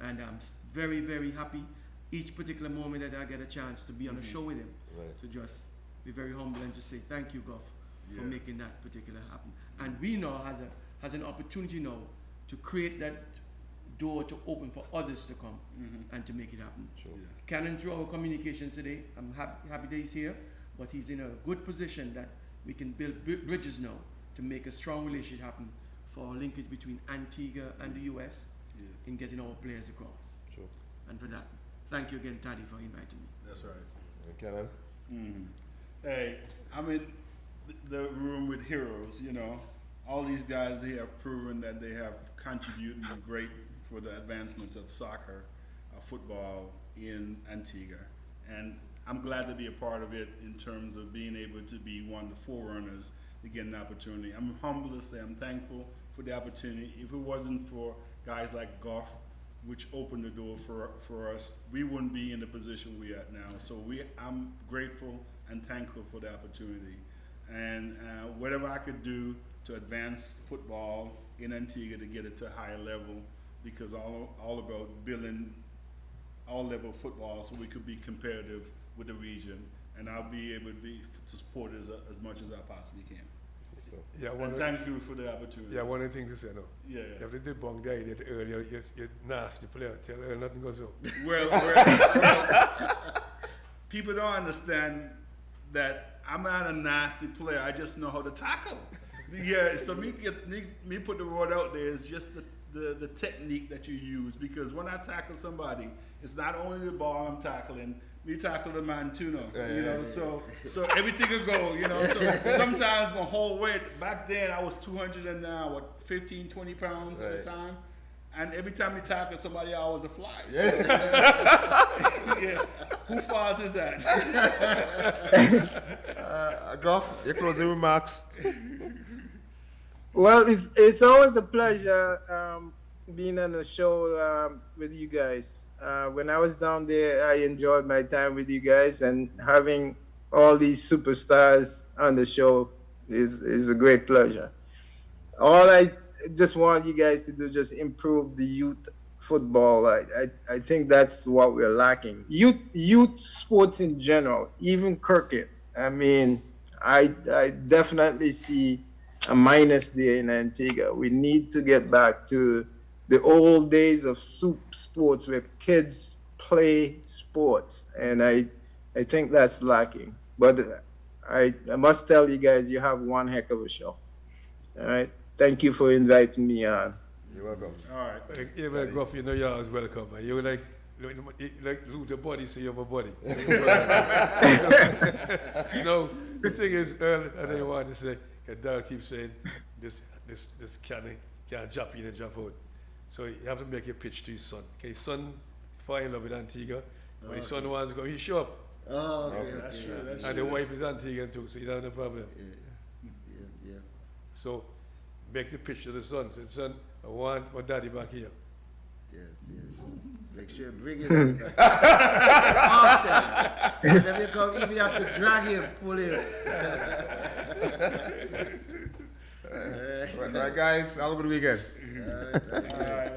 And I'm very, very happy each particular moment that I get a chance to be on a show with him, Right. to just be very humble and to say thank you, Goff, for Yeah. making that particular happen. And we now has an opportunity now to create that door to open for others to come and to make it happen. Sure. Yeah. Cannon through our communications today, I'm happy that he's here, but he's in a good position that we can build bridges now to make a strong relationship happen for linkage between Antigua and the US in getting our players across. Sure. And for that, thank you again, Taddy, for inviting me. That's right. Cannon. Hey, I'm in the room with heroes, you know. All these guys, they have proven that they have contributed great for the advancement of soccer, football in Antigua. And I'm glad to be a part of it in terms of being able to be one of the forerunners to get an opportunity. I'm humble to say I'm thankful for the opportunity. If it wasn't for guys like Goff, which opened the door for us, we wouldn't be in the position we're at now. So I'm grateful and thankful for the opportunity. And whatever I could do to advance football in Antigua to get it to a higher level, because all about building all level football so we could be competitive with the region, and I'll be able to support it as much as I possibly can. So. Yeah, And thank you for the opportunity. Yeah, one thing to say now. Yeah. You have to debunk the idea that earlier you're nasty player. Tell her nothing goes on. Well, people don't understand that I'm not a nasty player. I just know how to tackle. Yeah, so me put the word out there is just the technique that you use, because when I tackle somebody, it's not only the ball I'm tackling. We tackle the man too now, you know. So everything will go, you know. So sometimes my whole weight. Back then I was 15, 20 pounds at a time. And every time we tackle somebody, I was a fly. So, yeah. Whose fault is that? Goff, your closing remarks. Well, it's always a pleasure being on the show with you guys. When I was down there, I enjoyed my time with you guys, and having all these superstars on the show is a great pleasure. All I just want you guys to do, just improve the youth football. I think that's what we're lacking. Youth sports in general, even cricket. I mean, I definitely see a minus there in Antigua. We need to get back to the old days of soup sports where kids play sports, and I think that's lacking. But I must tell you guys, you have one heck of a show. All right. Thank you for inviting me on. You're welcome. All right. Yeah, man, Goff, you know you're always welcome. Man. You like lose your body, so you have a body. No, the thing is, Earl, I don't want to say, because Daryl keeps saying this can't jump in and jump out. So you have to make your pitch to his son. Okay, his son fall in love with Antigua. When his son wants to go, he show up. Oh, okay. That's true. That's And true. the wife is Antiguan too, so you don't have no problem. Yeah. So make the pitch to the son. Say, son, I want my daddy back here. Yes. Make sure bring it often. Let me come, even have to drag him, pull him. Right, guys, have a good weekend. All right.